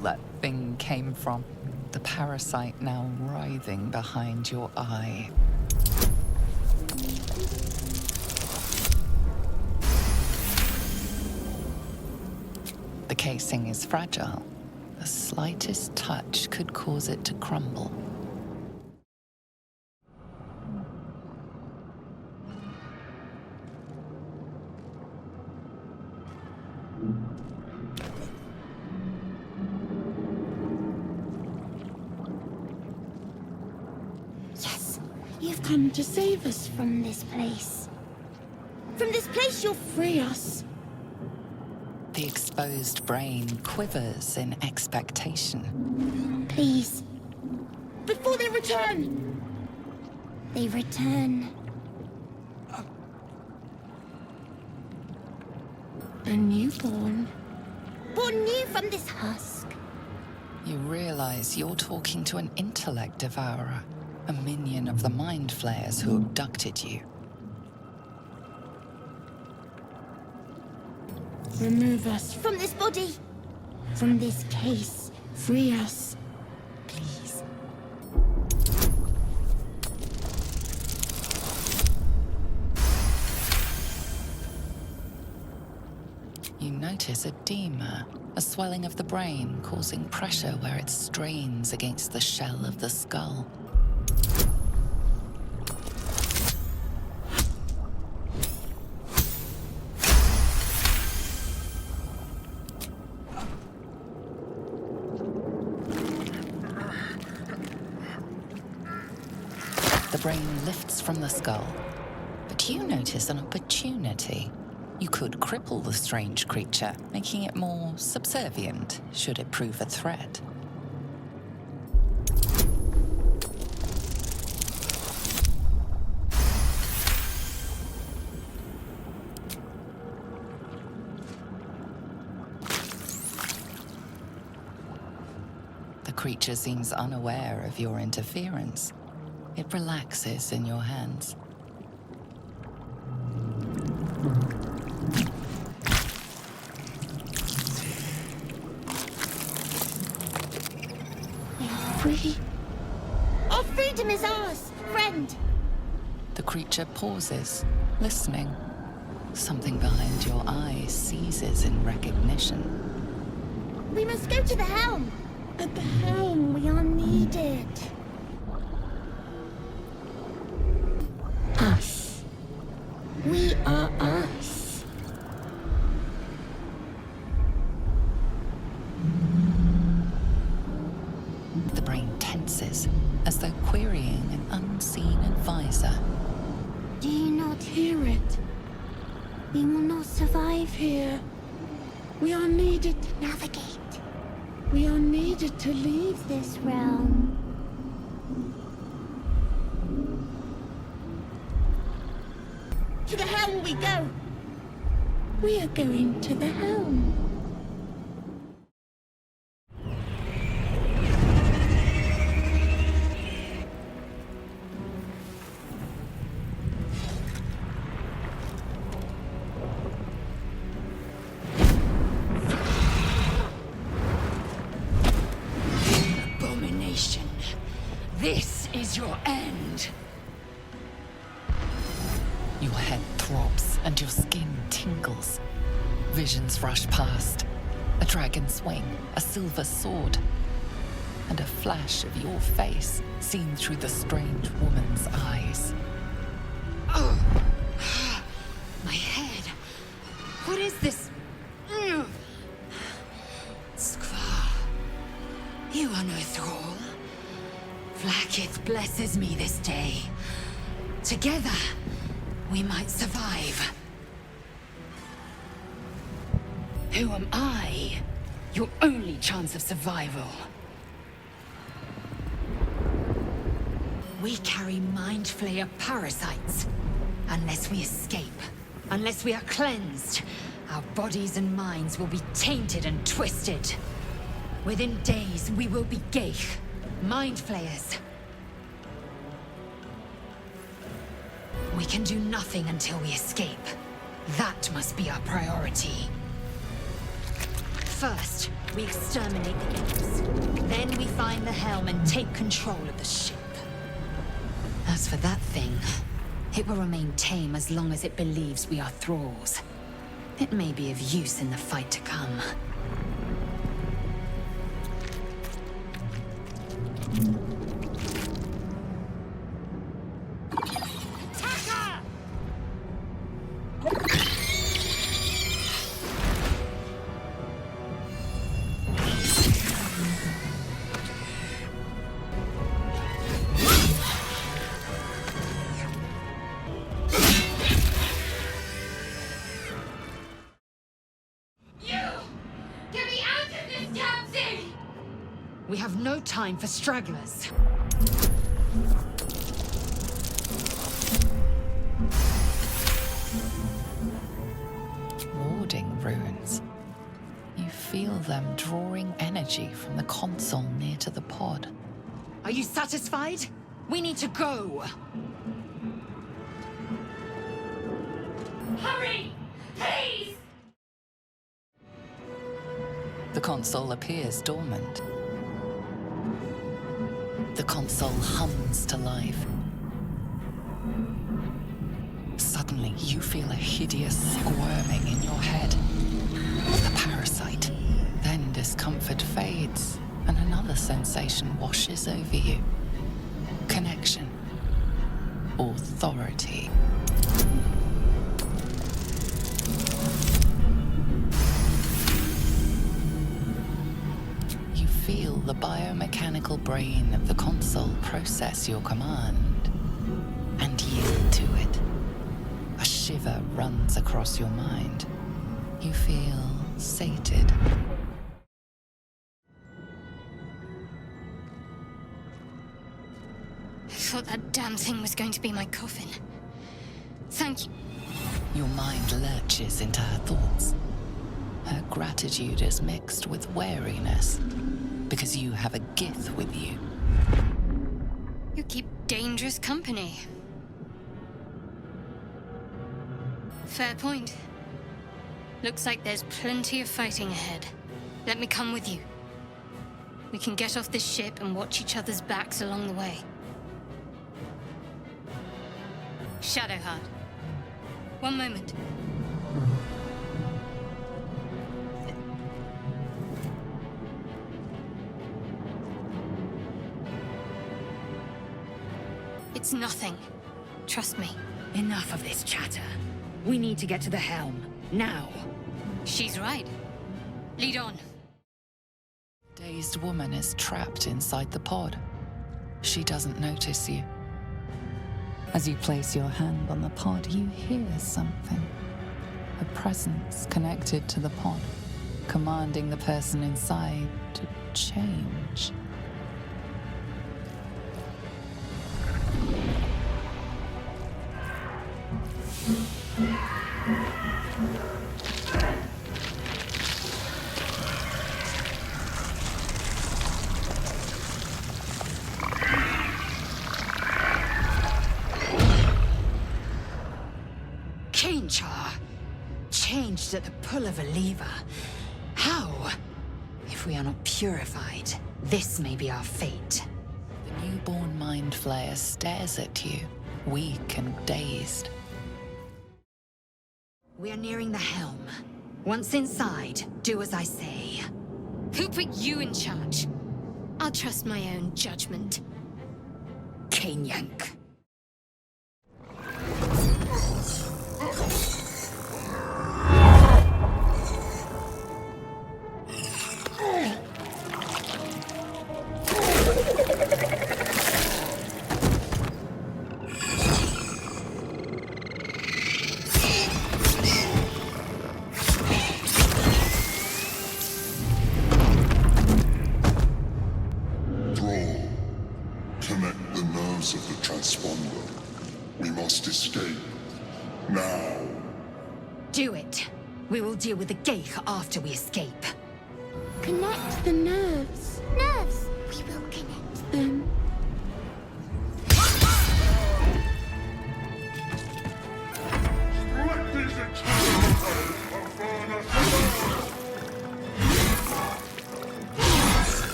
that thing came from. The parasite now writhing behind your eye. The casing is fragile. The slightest touch could cause it to crumble. Yes, you've come to save us from this place. From this place, you'll free us. The exposed brain quivers in expectation. Please. Before they return! They return. A newborn. Born new from this husk. You realize you're talking to an intellect devourer, a minion of the mind flayers who abducted you. Remove us from this body, from this case. Free us, please. You notice edema, a swelling of the brain causing pressure where it strains against the shell of the skull. The brain lifts from the skull, but you notice an opportunity. You could cripple the strange creature, making it more subservient should it prove a threat. The creature seems unaware of your interference. It relaxes in your hands. We are free. Our freedom is ours, friend. The creature pauses, listening. Something behind your eyes seizes in recognition. We must go to the helm. At the helm, we are needed. Us. We are us. The brain tenses, as though querying an unseen advisor. Do you not hear it? We will not survive here. We are needed to navigate. We are needed to leave this realm. To the helm we go. We are going to the helm. Abomination. This is your end. Your head throbs and your skin tingles. Visions rush past. A dragon's wing, a silver sword, and a flash of your face seen through the strange woman's eyes. Oh. My head. What is this? Skvar. You are no thrall. Vlaakith blesses me this day. Together, we might survive. Who am I? Your only chance of survival. We carry mind flayer parasites. Unless we escape, unless we are cleansed, our bodies and minds will be tainted and twisted. Within days, we will be Geich, mind flayers. We can do nothing until we escape. That must be our priority. First, we exterminate the imps. Then we find the helm and take control of the ship. As for that thing, it will remain tame as long as it believes we are thralls. It may be of use in the fight to come. We have no time for stragglers. Warding runes. You feel them drawing energy from the console near to the pod. Are you satisfied? We need to go. Hurry! Please! The console appears dormant. The console hums to life. Suddenly, you feel a hideous squirming in your head. The parasite. Then discomfort fades, and another sensation washes over you. Connection. Authority. You feel the biomechanical brain of the console process your command and yield to it. A shiver runs across your mind. You feel sated. I thought that damn thing was going to be my coffin. Thank you. Your mind lurches into her thoughts. Her gratitude is mixed with wariness, because you have a gith with you. You keep dangerous company. Fair point. Looks like there's plenty of fighting ahead. Let me come with you. We can get off this ship and watch each other's backs along the way. Shadowheart. One moment. It's nothing. Trust me. Enough of this chatter. We need to get to the helm. Now. She's right. Lead on. Dazed woman is trapped inside the pod. She doesn't notice you. As you place your hand on the pod, you hear something. A presence connected to the pod, commanding the person inside to change. Changed at the pull of a lever. How? If we are not purified, this may be our fate. The newborn mind flayer stares at you, weak and dazed. We are nearing the helm. Once inside, do as I say. Who put you in charge? I'll trust my own judgment. Yank. Connect the nerves of the transponder. We must escape. Now. Do it. We will deal with the Geich after we escape. Connect the nerves. Nerves! We will connect them. Strike these eternal foes and burn us alive!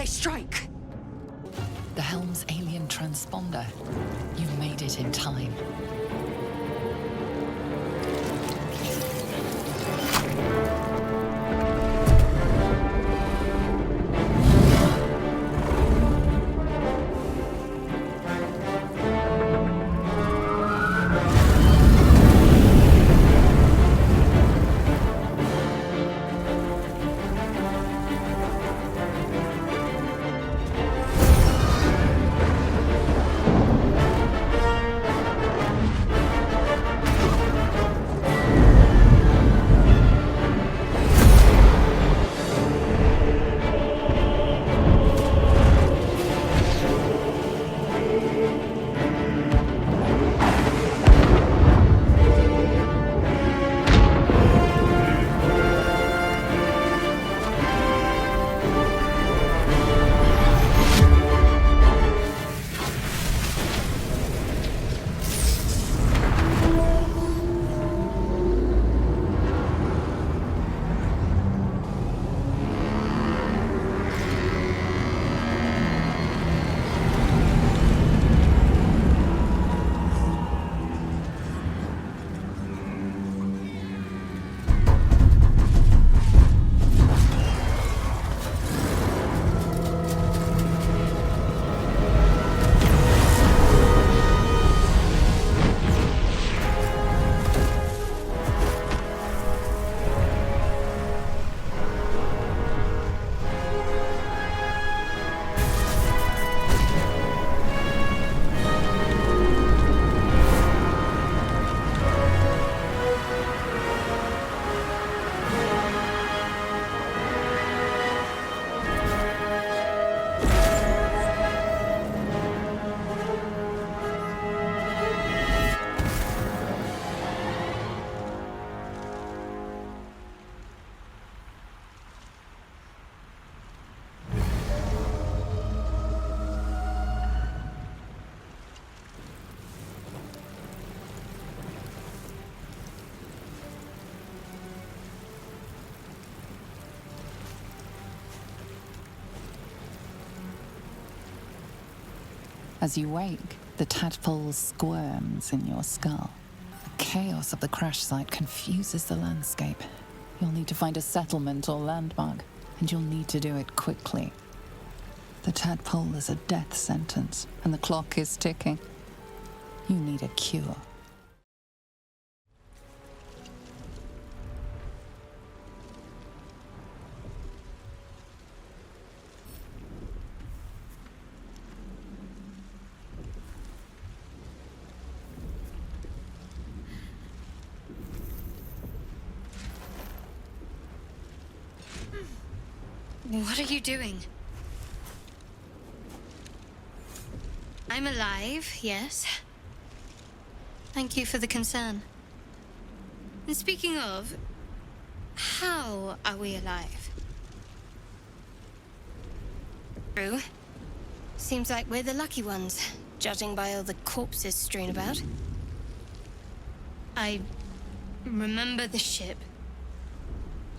they strike? The helm's alien transponder. You made it in time. As you wake, the tadpole squirms in your skull. The chaos of the crash site confuses the landscape. You'll need to find a settlement or landmark, and you'll need to do it quickly. The tadpole is a death sentence, and the clock is ticking. You need a cure. What are you doing? I'm alive, yes. Thank you for the concern. And speaking of, how are we alive? True. Seems like we're the lucky ones, judging by all the corpses strewn about. I remember the ship.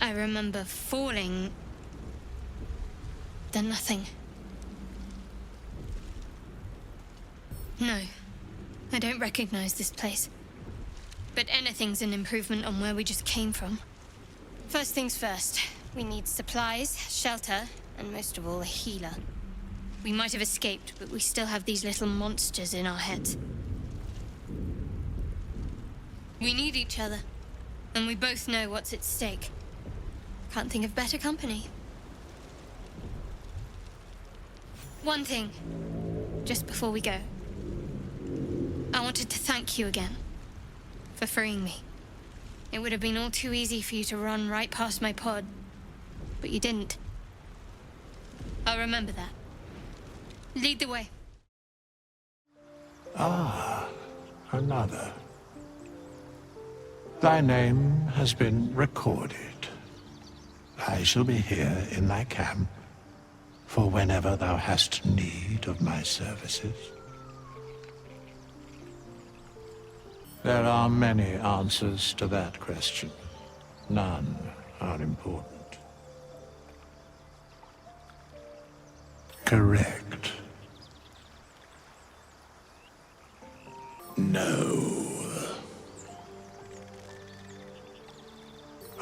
I remember falling. Then nothing. No, I don't recognize this place. But anything's an improvement on where we just came from. First things first, we need supplies, shelter, and most of all, a healer. We might have escaped, but we still have these little monsters in our heads. We need each other, and we both know what's at stake. Can't think of better company. One thing, just before we go. I wanted to thank you again for freeing me. It would have been all too easy for you to run right past my pod, but you didn't. I'll remember that. Lead the way. Ah, another. Thy name has been recorded. I shall be here in thy camp for whenever thou hast need of my services. There are many answers to that question. None are important. Correct. No.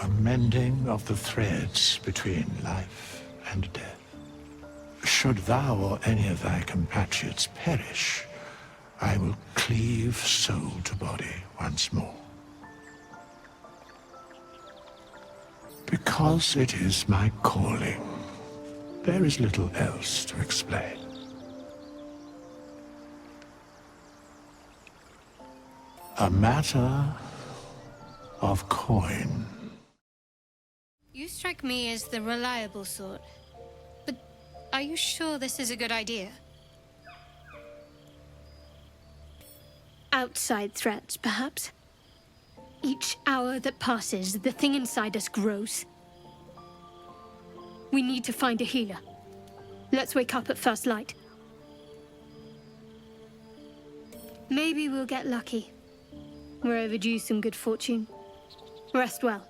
A mending of the threads between life and death. Should thou or any of thy compatriots perish, I will cleave soul to body once more. Because it is my calling, there is little else to explain. A matter of coin. You strike me as the reliable sort. But are you sure this is a good idea? Outside threats, perhaps? Each hour that passes, the thing inside us grows. We need to find a healer. Let's wake up at first light. Maybe we'll get lucky. We're overdue some good fortune. Rest well.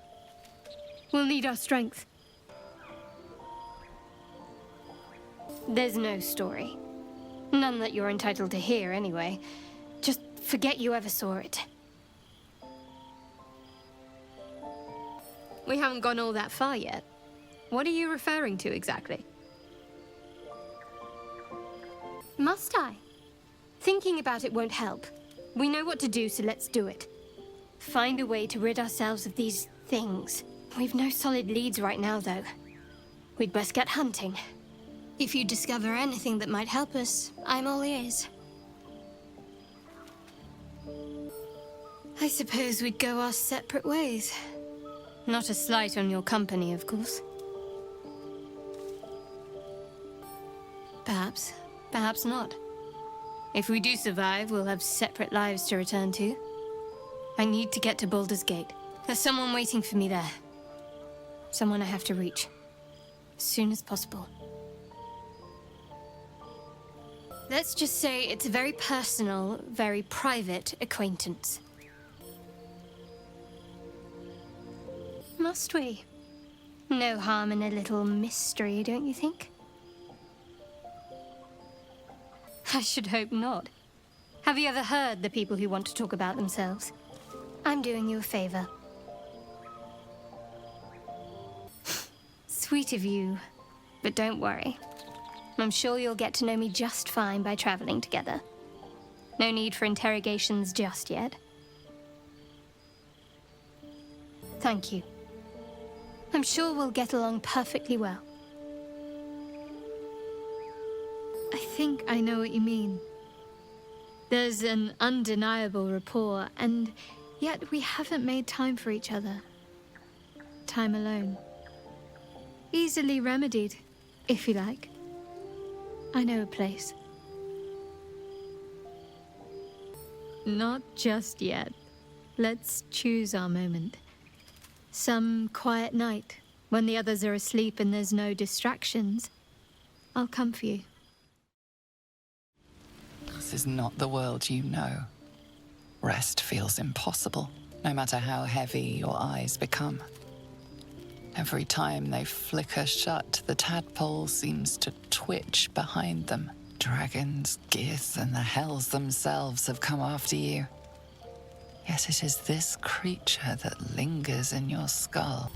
We'll need our strength. There's no story. None that you're entitled to hear, anyway. Just forget you ever saw it. We haven't gone all that far yet. What are you referring to exactly? Must I? Thinking about it won't help. We know what to do, so let's do it. Find a way to rid ourselves of these things. We've no solid leads right now, though. We'd best get hunting. If you discover anything that might help us, I'm all ears. I suppose we'd go our separate ways. Not a slight on your company, of course. Perhaps. Perhaps not. If we do survive, we'll have separate lives to return to. I need to get to Baldur's Gate. There's someone waiting for me there. Someone I have to reach. As soon as possible. Let's just say it's a very personal, very private acquaintance. Must we? No harm in a little mystery, don't you think? I should hope not. Have you ever heard the people who want to talk about themselves? I'm doing you a favor. Sweet of you, but don't worry. I'm sure you'll get to know me just fine by traveling together. No need for interrogations just yet. Thank you. I'm sure we'll get along perfectly well. I think I know what you mean. There's an undeniable rapport, and yet we haven't made time for each other. Time alone. Easily remedied, if you like. I know a place. Not just yet. Let's choose our moment. Some quiet night, when the others are asleep and there's no distractions, I'll come for you. This is not the world you know. Rest feels impossible, no matter how heavy your eyes become. Every time they flicker shut, the tadpole seems to twitch behind them. Dragons, geese, and the hells themselves have come after you. Yet it is this creature that lingers in your skull.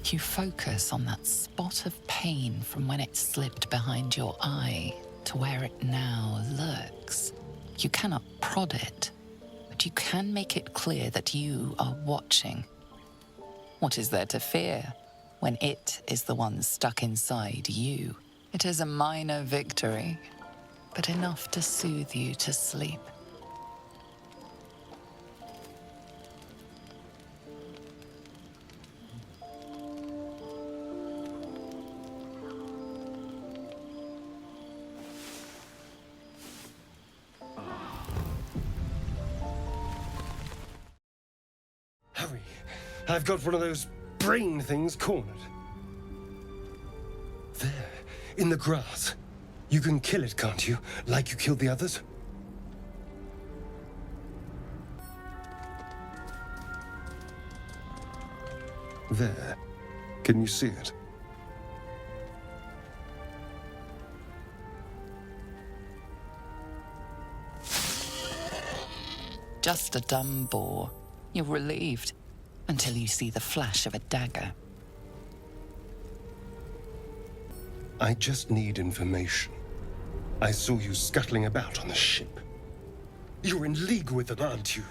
You focus on that spot of pain from when it slipped behind your eye to where it now lurks. You cannot prod it, but you can make it clear that you are watching. What is there to fear when it is the one stuck inside you? It is a minor victory, but enough to soothe you to sleep. Hurry. I've got one of those brain things cornered. There, in the grass. You can kill it, can't you? Like you killed the others? There. Can you see it? Just a dumb bore. You're relieved until you see the flash of a dagger. I just need information. I saw you scuttling about on the ship. You're in league with them, aren't you?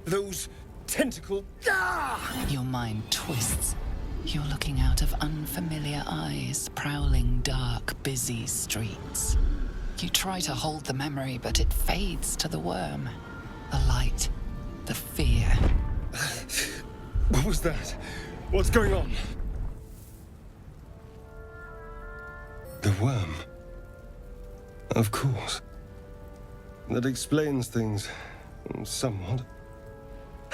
Those tentacle... Ah! Your mind twists. You're looking out of unfamiliar eyes, prowling dark, busy streets. You try to hold the memory, but it fades to the worm. The light, the fear. What was that? What's going on? The worm. Of course. That explains things somewhat.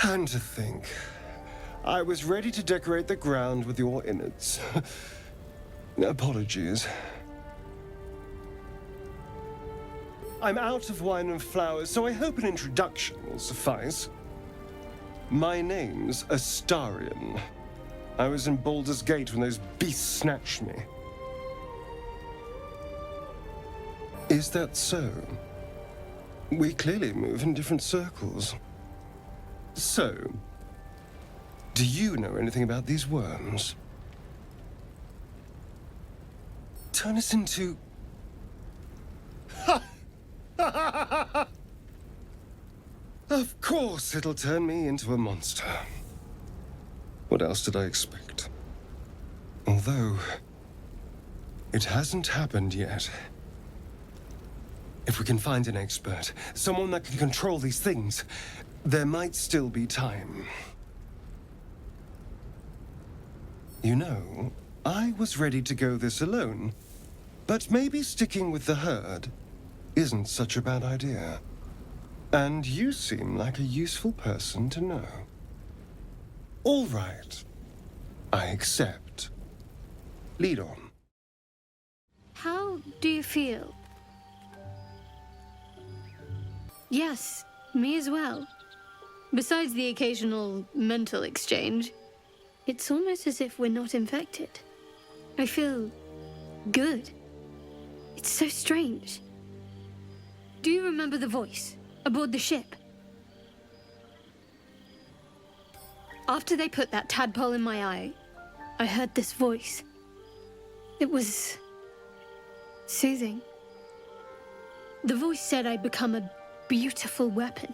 And to think, I was ready to decorate the ground with your innards. Apologies. I'm out of wine and flowers, so I hope an introduction will suffice. My name's Astarion. I was in Baldur's Gate when those beasts snatched me. Is that so? We clearly move in different circles. So, do you know anything about these worms? Turn us into... Of course it'll turn me into a monster. What else did I expect? Although, it hasn't happened yet. If we can find an expert, someone that can control these things, there might still be time. You know, I was ready to go this alone, but maybe sticking with the herd isn't such a bad idea. And you seem like a useful person to know. All right. I accept. Lead on. How do you feel? Yes, me as well. Besides the occasional mental exchange, it's almost as if we're not infected. I feel good. It's so strange. Do you remember the voice aboard the ship? After they put that tadpole in my eye, I heard this voice. It was soothing. The voice said I'd become a beautiful weapon.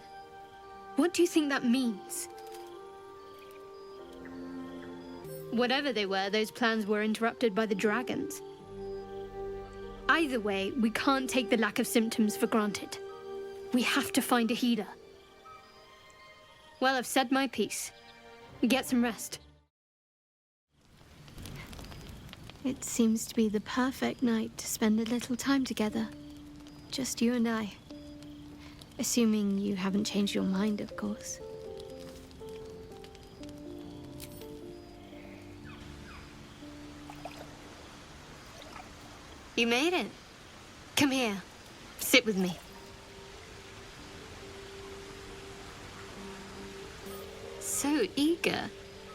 What do you think that means? Whatever they were, those plans were interrupted by the dragons. Either way, we can't take the lack of symptoms for granted. We have to find a healer. Well, I've said my piece. Get some rest. It seems to be the perfect night to spend a little time together. Just you and I. Assuming you haven't changed your mind, of course. You made it. Come here. Sit with me. So eager.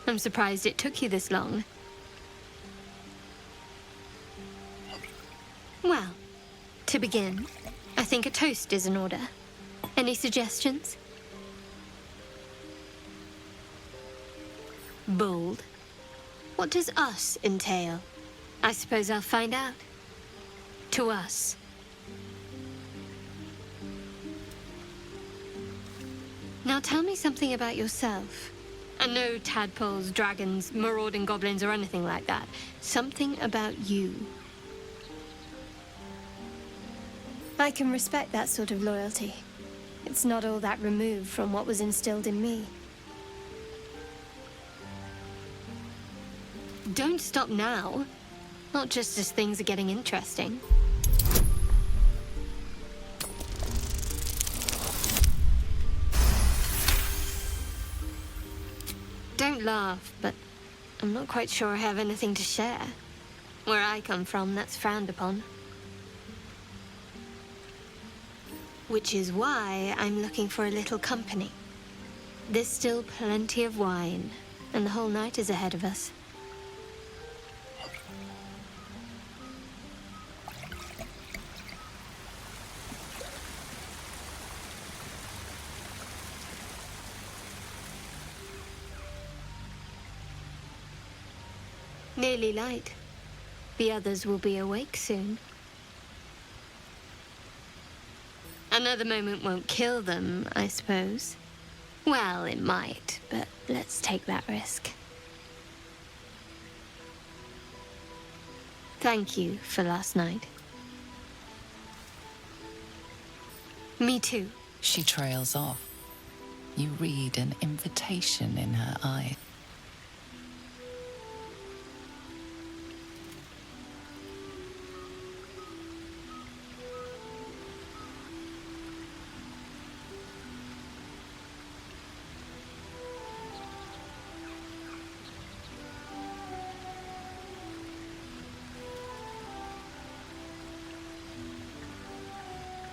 I'm surprised it took you this long. Well, to begin, I think a toast is in order. Any suggestions? Bold. What does us entail? I suppose I'll find out. To us. Now tell me something about yourself. And no tadpoles, dragons, marauding goblins, or anything like that. Something about you. I can respect that sort of loyalty. It's not all that removed from what was instilled in me. Don't stop now. Not just as things are getting interesting. Don't laugh, but I'm not quite sure I have anything to share. Where I come from, that's frowned upon. Which is why I'm looking for a little company. There's still plenty of wine, and the whole night is ahead of us. Nearly light. The others will be awake soon. Another moment won't kill them, I suppose. Well, it might, but let's take that risk. Thank you for last night. Me too. She trails off. You read an invitation in her eye.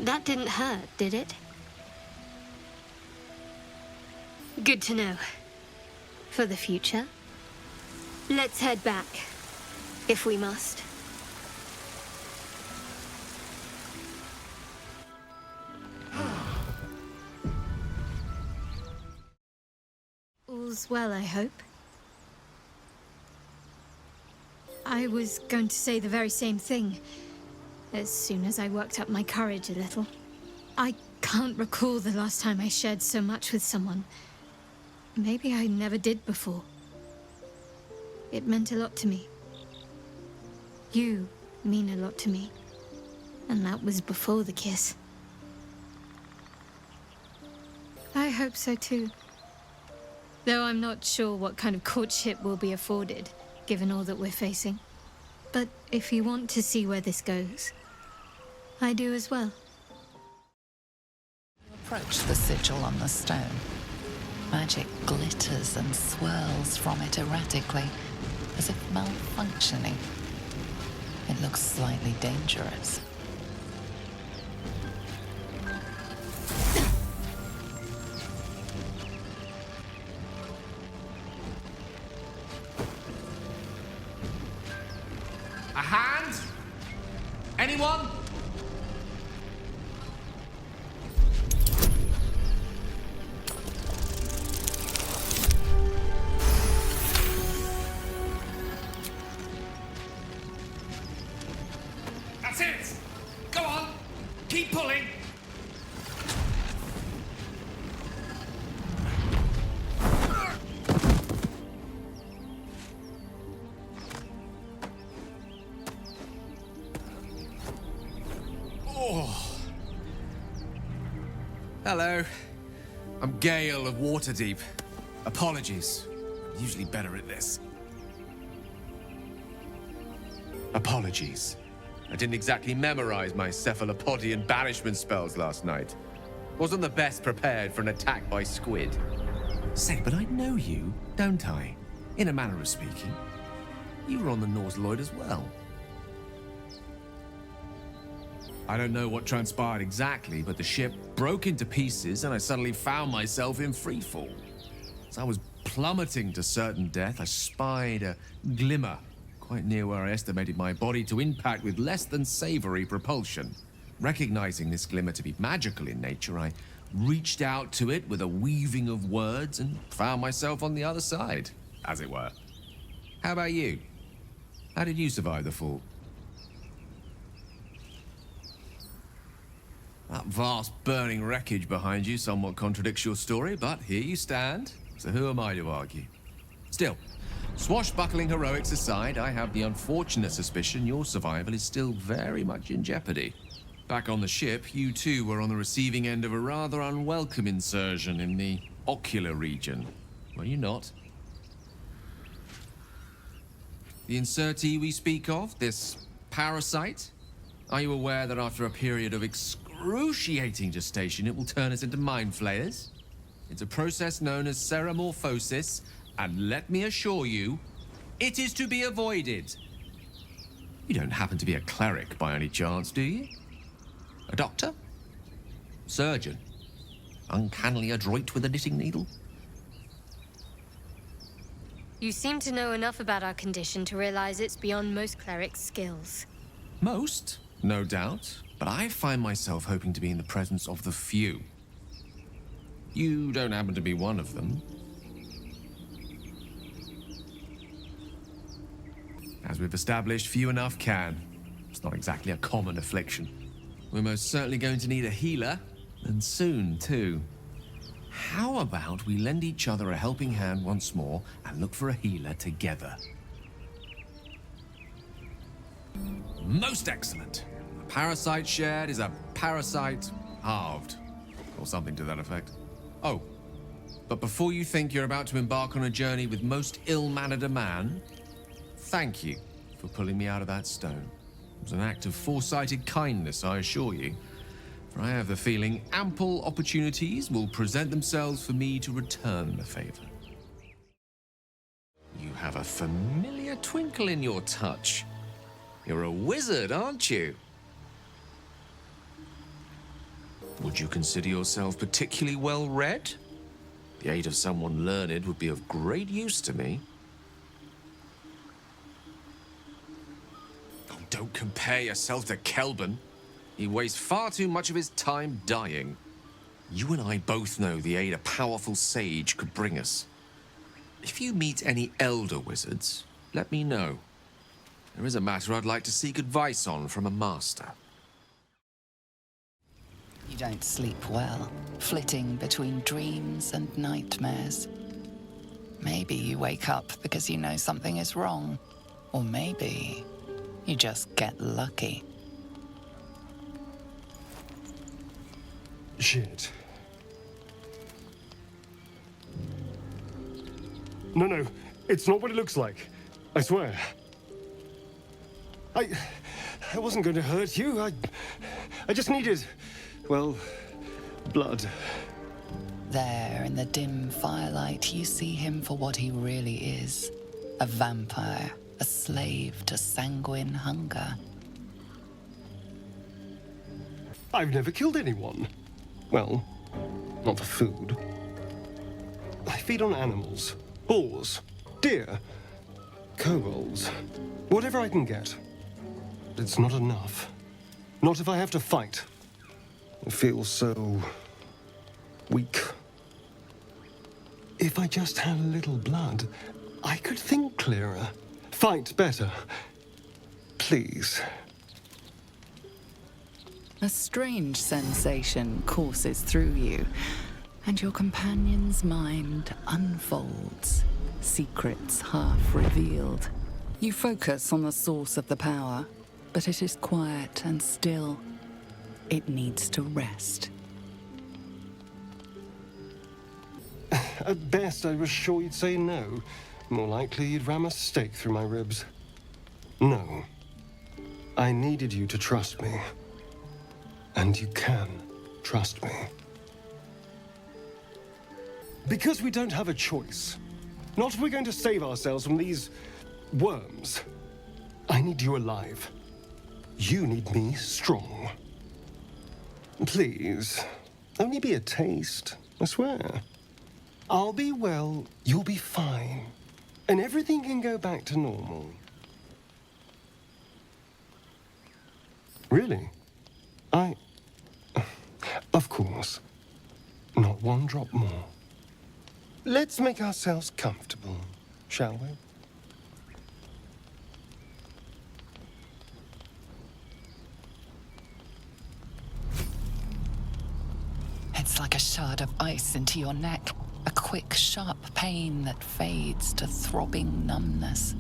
That didn't hurt, did it? Good to know. For the future. Let's head back, if we must. All's well, I hope. I was going to say the very same thing. As soon as I worked up my courage a little. I can't recall the last time I shared so much with someone. Maybe I never did before. It meant a lot to me. You mean a lot to me. And that was before the kiss. I hope so too. Though I'm not sure what kind of courtship will be afforded, given all that we're facing. But if you want to see where this goes, I do as well. You approach the sigil on the stone. Magic glitters and swirls from it erratically, as if malfunctioning. It looks slightly dangerous. A hand? Anyone? That's it! Go on! Keep pulling! Hello. I'm Gale of Waterdeep. Apologies. Usually better at this. Apologies. I didn't exactly memorize my cephalopodian banishment spells last night. Wasn't the best prepared for an attack by squid. Say, but I know you, don't I? In a manner of speaking. You were on the nautiloide as well. I don't know what transpired exactly, but the ship broke into pieces and I suddenly found myself in freefall. As I was plummeting to certain death, I spied a glimmer quite near where I estimated my body to impact with less than savory propulsion. Recognizing this glimmer to be magical in nature, I reached out to it with a weaving of words and found myself on the other side, as it were. How about you? How did you survive the fall? That vast burning wreckage behind you somewhat contradicts your story, but here you stand, so who am I to argue? Still, swashbuckling heroics aside, I have the unfortunate suspicion your survival is still very much in jeopardy. Back on the ship, you too were on the receiving end of a rather unwelcome insertion in the ocular region, were you not? The insertee we speak of, this parasite, are you aware that after a period of excruciating gestation, it will turn us into mind flayers? It's a process known as seromorphosis, and let me assure you, it is to be avoided. You don't happen to be a cleric by any chance, do you? A doctor? Surgeon? Uncannily adroit with a knitting needle? You seem to know enough about our condition to realize it's beyond most clerics' skills. Most, no doubt, but I find myself hoping to be in the presence of the few. You don't happen to be one of them. As we've established, few enough can. It's not exactly a common affliction. We're most certainly going to need a healer, and soon, too. How about we lend each other a helping hand once more and look for a healer together? Most excellent. A parasite shared is a parasite halved, or something to that effect. Oh, but before you think you're about to embark on a journey with most ill-mannered a man, thank you for pulling me out of that stone. It was an act of foresighted kindness, I assure you. For I have the feeling ample opportunities will present themselves for me to return the favor. You have a familiar twinkle in your touch. You're a wizard, aren't you? Would you consider yourself particularly well-read? The aid of someone learned would be of great use to me. Oh, don't compare yourself to Kelban. He wastes far too much of his time dying. You and I both know the aid a powerful sage could bring us. If you meet any elder wizards, let me know. There is a matter I'd like to seek advice on from a master. You don't sleep well, flitting between dreams and nightmares. Maybe you wake up because you know something is wrong. Or maybe you just get lucky. Shit. No, it's not what it looks like. I swear. I wasn't going to hurt you. I just needed, well, blood. There, in the dim firelight, you see him for what he really is. A vampire, a slave to sanguine hunger. I've never killed anyone. Well, not for food. I feed on animals. Boars. Deer. Kobolds. Whatever I can get. But it's not enough. Not if I have to fight. I feel so weak. If I just had a little blood, I could think clearer. Fight better. Please. A strange sensation courses through you, and your companion's mind unfolds, secrets half revealed. You focus on the source of the power, but it is quiet and still. It needs to rest. At best, I was sure you'd say no. More likely, you'd ram a stake through my ribs. No. I needed you to trust me. And you can trust me. Because we don't have a choice. Not if we're going to save ourselves from these worms. I need you alive. You need me strong. Please, only be a taste, I swear. I'll be well, you'll be fine. And everything can go back to normal. Really? Of course. Not one drop more. Let's make ourselves comfortable, shall we? It's like a shard of ice into your neck, a quick, sharp pain that fades to throbbing numbness.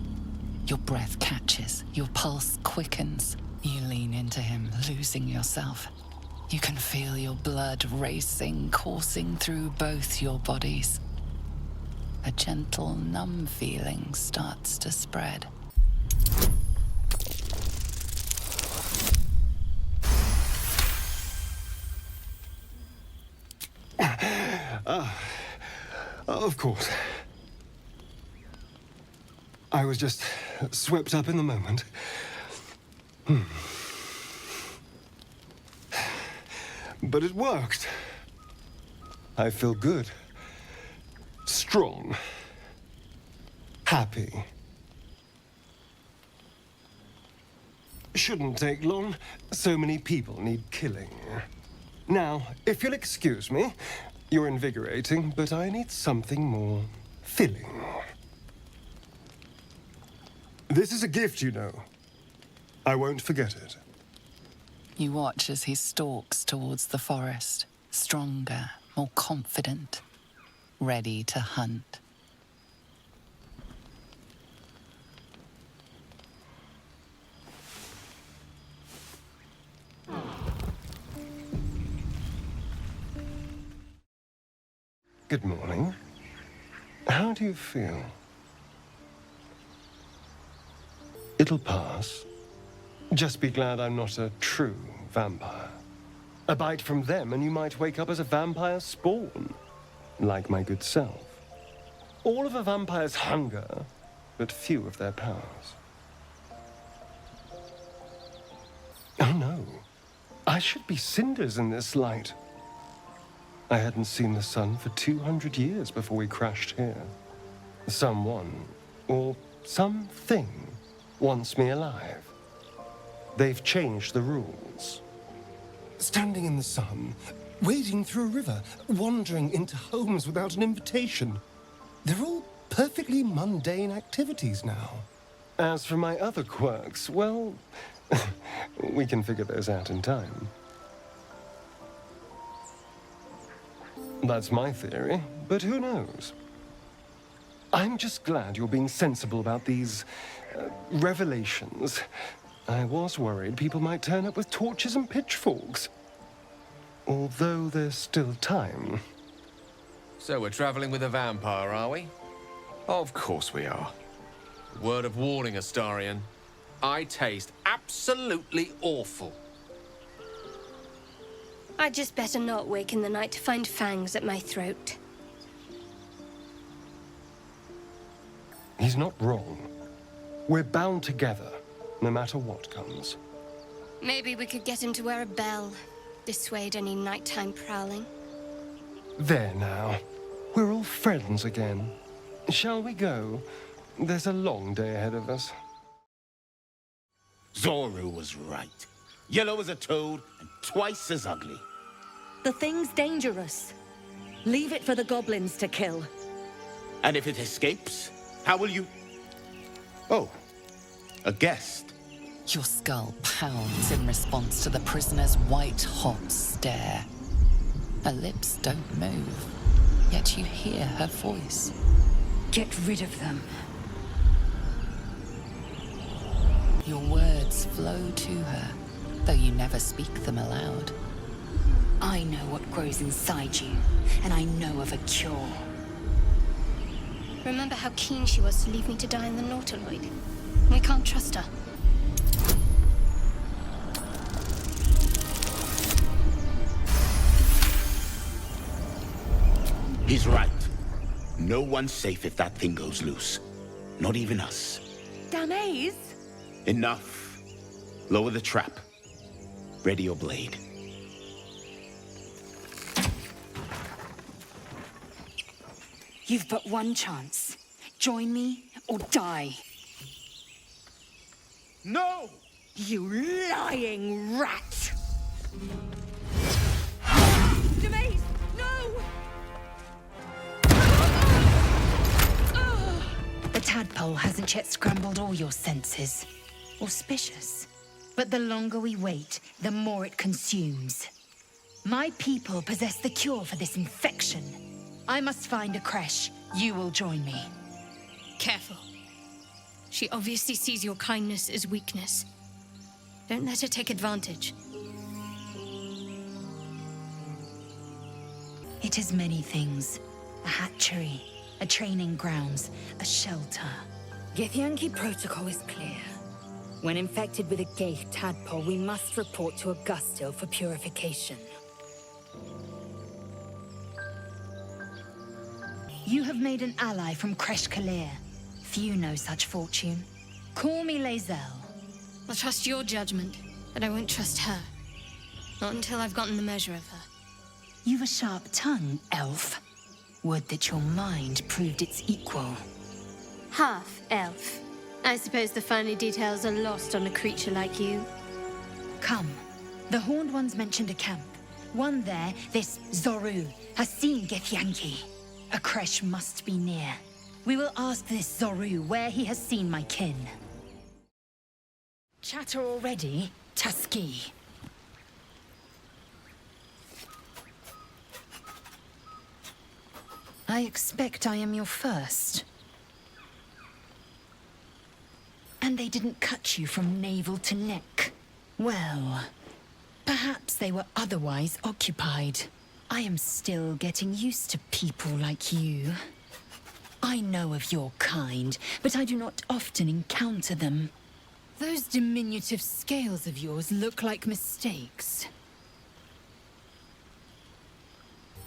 Your breath catches, your pulse quickens. You lean into him, losing yourself. You can feel your blood racing, coursing through both your bodies. A gentle, numb feeling starts to spread. Of course. I was just swept up in the moment. But it worked. I feel good. Strong. happy. Shouldn't take long. So many people need killing. Now, if you'll excuse me, you're invigorating, but I need something more filling. This is a gift, you know. I won't forget it. You watch as he stalks towards the forest, stronger, more confident, ready to hunt. Good morning. How do you feel? It'll pass. Just be glad I'm not a true vampire. A bite from them and you might wake up as a vampire spawn, like my good self. All of a vampire's hunger, but few of their powers. Oh no, I should be cinders in this light. I hadn't seen the sun for 200 years before we crashed here. Someone, or something, wants me alive. They've changed the rules. Standing in the sun, wading through a river, wandering into homes without an invitation. They're all perfectly mundane activities now. As for my other quirks, well, we can figure those out in time. That's my theory, but who knows? I'm just glad you're being sensible about these revelations. I was worried people might turn up with torches and pitchforks. Although there's still time. So we're traveling with a vampire, are we? Of course we are. Word of warning, Astarion. I taste absolutely awful. I'd just better not wake in the night to find fangs at my throat. He's not wrong. We're bound together, no matter what comes. Maybe we could get him to wear a bell. Dissuade any nighttime prowling. There now. We're all friends again. Shall we go? There's a long day ahead of us. Zoru was right. Yellow as a toad and twice as ugly. The thing's dangerous. Leave it for the goblins to kill. And if it escapes, how will you... Oh, a guest. Your skull pounds in response to the prisoner's white-hot stare. Her lips don't move, yet you hear her voice. Get rid of them. Your words flow to her, though you never speak them aloud. I know what grows inside you, and I know of a cure. Remember how keen she was to leave me to die in the nautiloide? We can't trust her. He's right. No one's safe if that thing goes loose. Not even us. Damaze? Enough. Lower the trap. Ready your blade. You've but one chance. Join me or die. No! You lying rat! Damaze, no! The tadpole hasn't yet scrambled all your senses. Auspicious. But the longer we wait, the more it consumes. My people possess the cure for this infection. I must find a creche. You will join me. Careful. She obviously sees your kindness as weakness. Don't let her take advantage. It is many things. A hatchery, a training grounds, a shelter. Githyanki protocol is clear. When infected with a Gaith tadpole, we must report to Augustil for purification. You have made an ally from Kresh Kalir. Few know such fortune. Call me Lae'zel. I'll trust your judgment, but I won't trust her. Not until I've gotten the measure of her. You've a sharp tongue, elf. Would that your mind proved its equal. half-elf. I suppose the finer details are lost on a creature like you. Come. The Horned Ones mentioned a camp. One there, this Zoru, has seen Githyanki. A creche must be near. We will ask this Zoru where he has seen my kin. Chatter already, Tuski. I expect I am your first. And they didn't cut you from navel to neck. Well, perhaps they were otherwise occupied. I am still getting used to people like you. I know of your kind, but I do not often encounter them. Those diminutive scales of yours look like mistakes.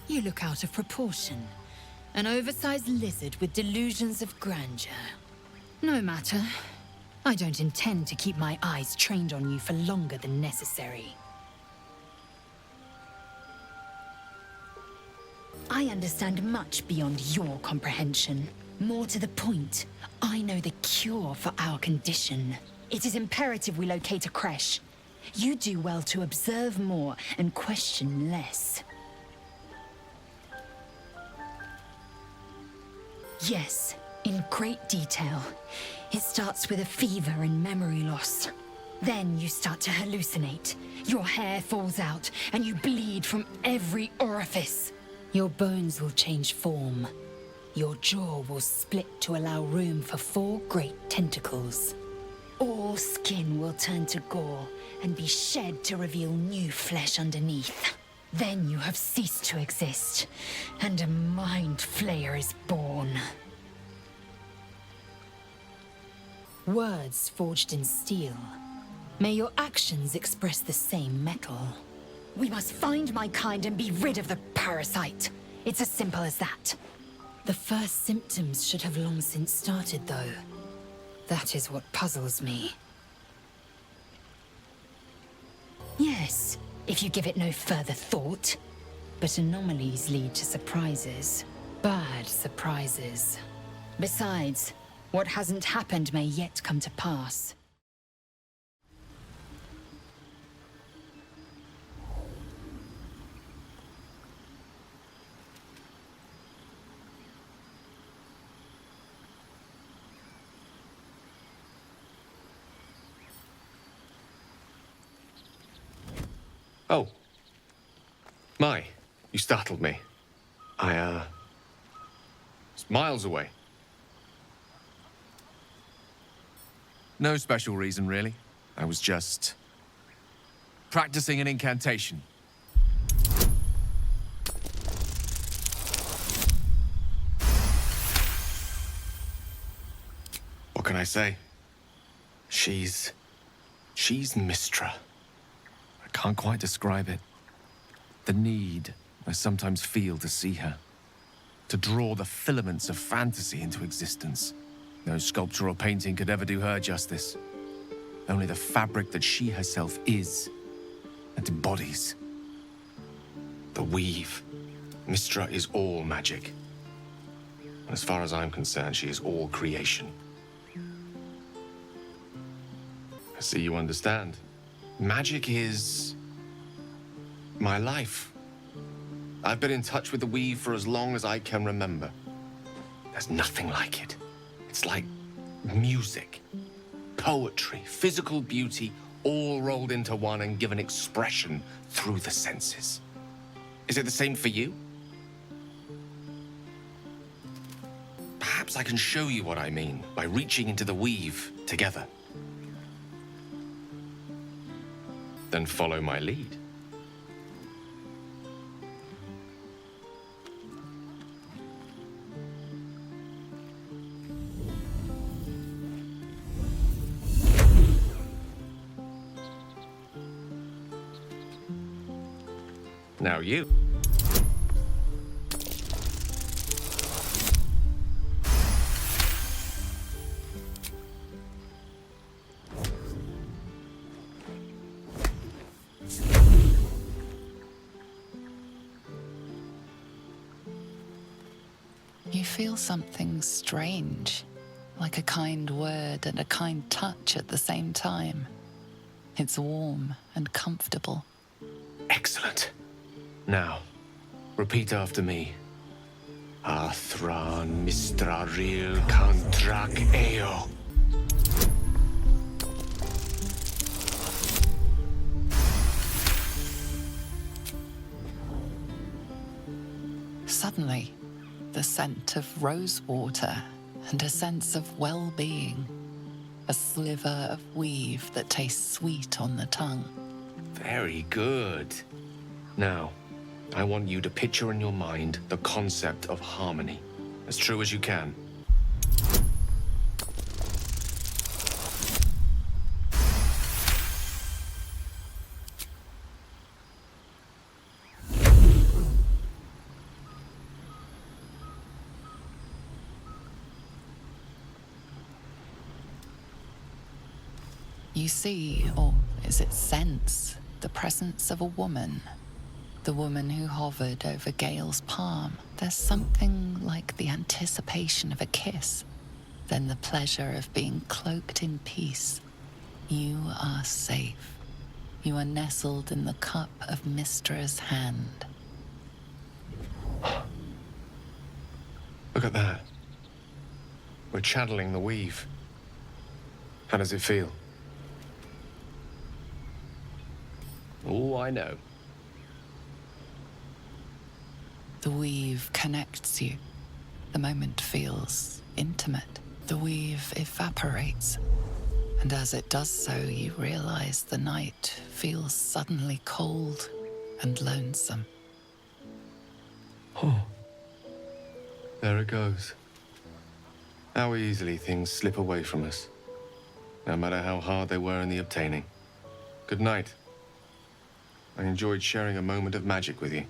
You look out of proportion. An oversized lizard with delusions of grandeur. No matter. I don't intend to keep my eyes trained on you for longer than necessary. I understand much beyond your comprehension. More to the point, I know the cure for our condition. It is imperative we locate a creche. You do well to observe more and question less. Yes, in great detail. It starts with a fever and memory loss. Then you start to hallucinate. Your hair falls out, and you bleed from every orifice. Your bones will change form. Your jaw will split to allow room for 4 great tentacles. All skin will turn to gore and be shed to reveal new flesh underneath. Then you have ceased to exist, and a mind flayer is born. Words forged in steel. May your actions express the same metal. We must find my kind and be rid of the parasite. It's as simple as that. The first symptoms should have long since started, though. That is what puzzles me. Yes, if you give it no further thought. But anomalies lead to surprises. Bad surprises. Besides, what hasn't happened may yet come to pass. Oh. My, you startled me. It's miles away. No special reason, really. I was just practicing an incantation. What can I say? She's Mistra. I can't quite describe it. The need I sometimes feel to see her. To draw the filaments of fantasy into existence. No sculpture or painting could ever do her justice. Only the fabric that she herself is and embodies. The weave. Mistra is all magic. As far as I'm concerned, she is all creation. I see you understand. Magic is my life. I've been in touch with the weave for as long as I can remember. There's nothing like it. It's like music, poetry, physical beauty, all rolled into one and given expression through the senses. Is it the same for you? Perhaps I can show you what I mean by reaching into the weave together. Then follow my lead. Now you. You feel something strange like a kind word and a kind touch at the same time. It's warm and comfortable. Excellent. Now, repeat after me. Athran mistraril kantrak eo. Suddenly, the scent of rosewater and a sense of well-being. A sliver of weave that tastes sweet on the tongue. Very good. Now, I want you to picture in your mind the concept of harmony, as true as you can. You see, or is it sense, the presence of a woman. The woman who hovered over Gale's palm. There's something like the anticipation of a kiss, then the pleasure of being cloaked in peace. You are safe. You are nestled in the cup of Mystra's hand. Look at that. We're channeling the weave. How does it feel? Oh, I know. The weave connects you. The moment feels intimate. The weave evaporates. And as it does so, you realize the night feels suddenly cold and lonesome. Oh. There it goes. How easily things slip away from us, no matter how hard they were in the obtaining. Good night. I enjoyed sharing a moment of magic with you.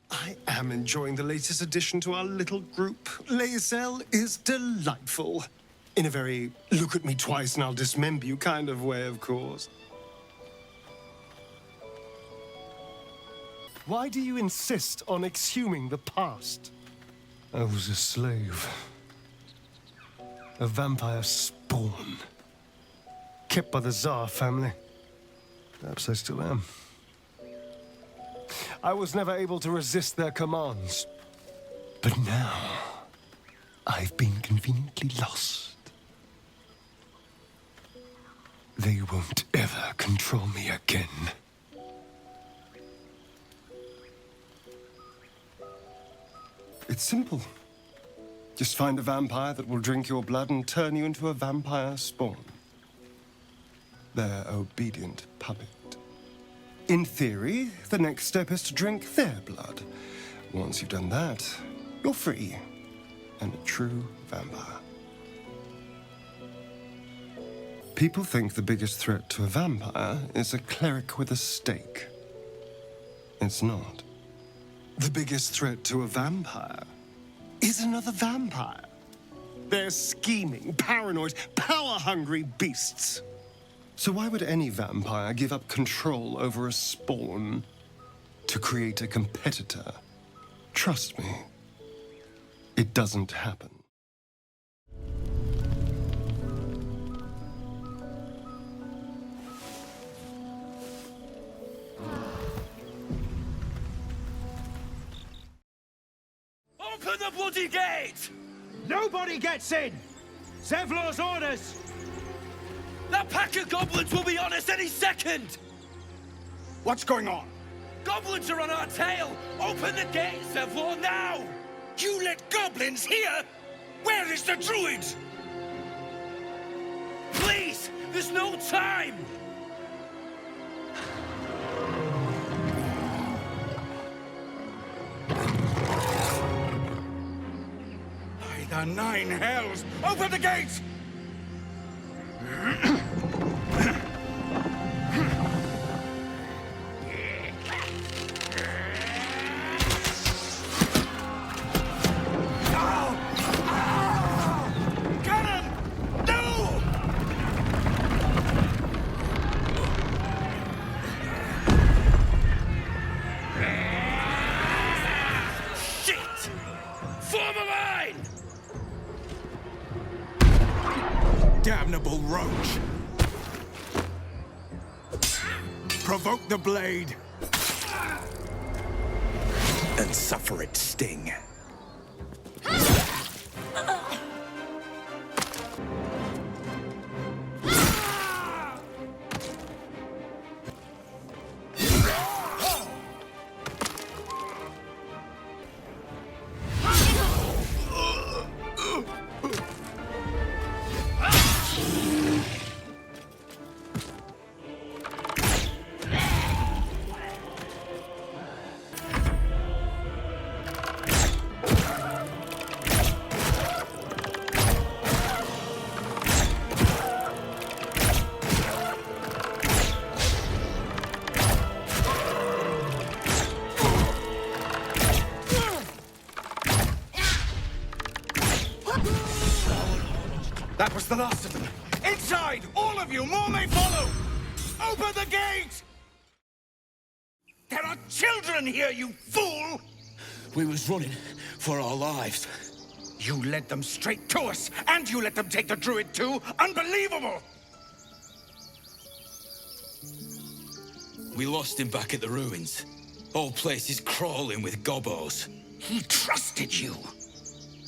I am enjoying the latest addition to our little group. Lae'zel is delightful. In a very look at me twice and I'll dismember you kind of way, of course. Why do you insist on exhuming the past? I was a slave. A vampire spawn. Kept by the Tsar family. Perhaps I still am. I was never able to resist their commands. But now, I've been conveniently lost. They won't ever control me again. It's simple. Just find a vampire that will drink your blood and turn you into a vampire spawn. Their obedient puppet. In theory, the next step is to drink their blood. Once you've done that, you're free and a true vampire. People think the biggest threat to a vampire is a cleric with a stake. It's not. The biggest threat to a vampire is another vampire. They're scheming, paranoid, power-hungry beasts. So why would any vampire give up control over a spawn to create a competitor? Trust me, it doesn't happen. Open the bloody gate! Nobody gets in! Zevlor's orders! That pack of goblins will be on us any second! What's going on? Goblins are on our tail! Open the gate, Zevlor, now! You let goblins here? Where is the druid? Please! There's no time! By the nine hells! Open the gate! roach. Provoke the blade. And suffer its sting. That was the last of them. Inside! All of you! More may follow! Open the gate! There are children here, you fool! We was running for our lives. You led them straight to us, and you let them take the druid too? Unbelievable! We lost him back at the ruins. Whole place is crawling with gobos. He trusted you.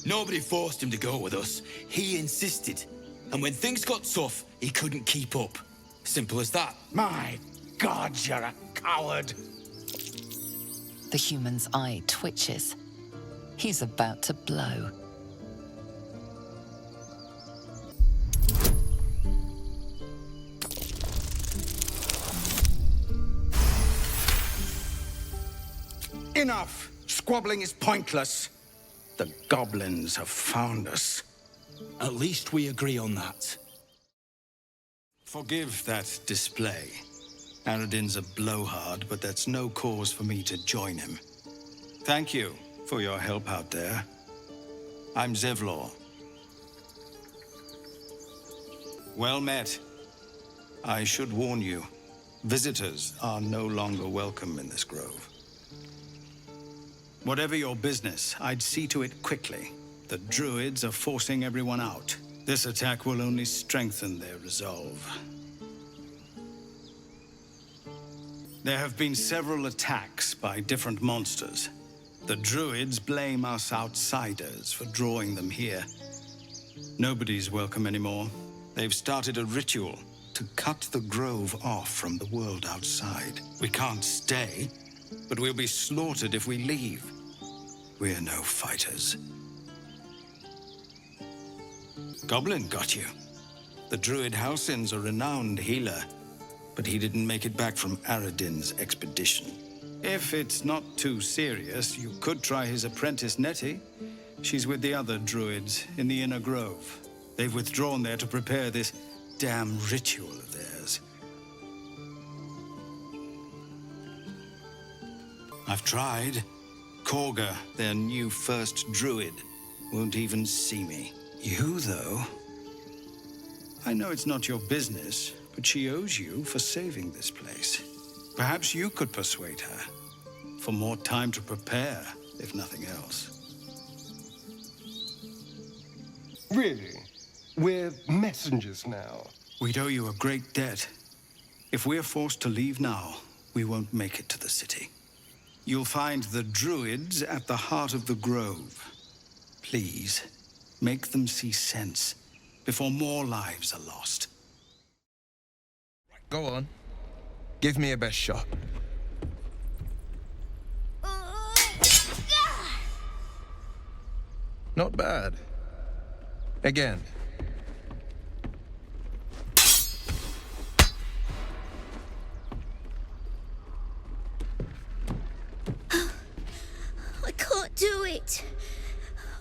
Nobody forced him to go with us. He insisted. And when things got tough, he couldn't keep up. Simple as that. My God, you're a coward. The human's eye twitches. He's about to blow. Enough! Squabbling is pointless. The goblins have found us. At least we agree on that. Forgive that display. Aradin's a blowhard, but that's no cause for me to join him. Thank you for your help out there. I'm Zevlor. Well met. I should warn you, visitors are no longer welcome in this grove. Whatever your business, I'd see to it quickly. The druids are forcing everyone out. This attack will only strengthen their resolve. There have been several attacks by different monsters. The druids blame us outsiders for drawing them here. Nobody's welcome anymore. They've started a ritual to cut the grove off from the world outside. We can't stay, but we'll be slaughtered if we leave. We're no fighters. Goblin got you. The druid Halsin's a renowned healer, but he didn't make it back from Aradin's expedition. If it's not too serious, you could try his apprentice Nettie. She's with the other druids in the inner grove. They've withdrawn there to prepare this damn ritual of theirs. I've tried. Korga, their new first druid, won't even see me. You, though? I know it's not your business, but she owes you for saving this place. Perhaps you could persuade her. For more time to prepare, if nothing else. Really? We're messengers now. We'd owe you a great debt. If we're forced to leave now, we won't make it to the city. You'll find the druids at the heart of the grove. Please, make them see sense before more lives are lost. Go on. Give me a best shot. Not bad. Again. I can't do it.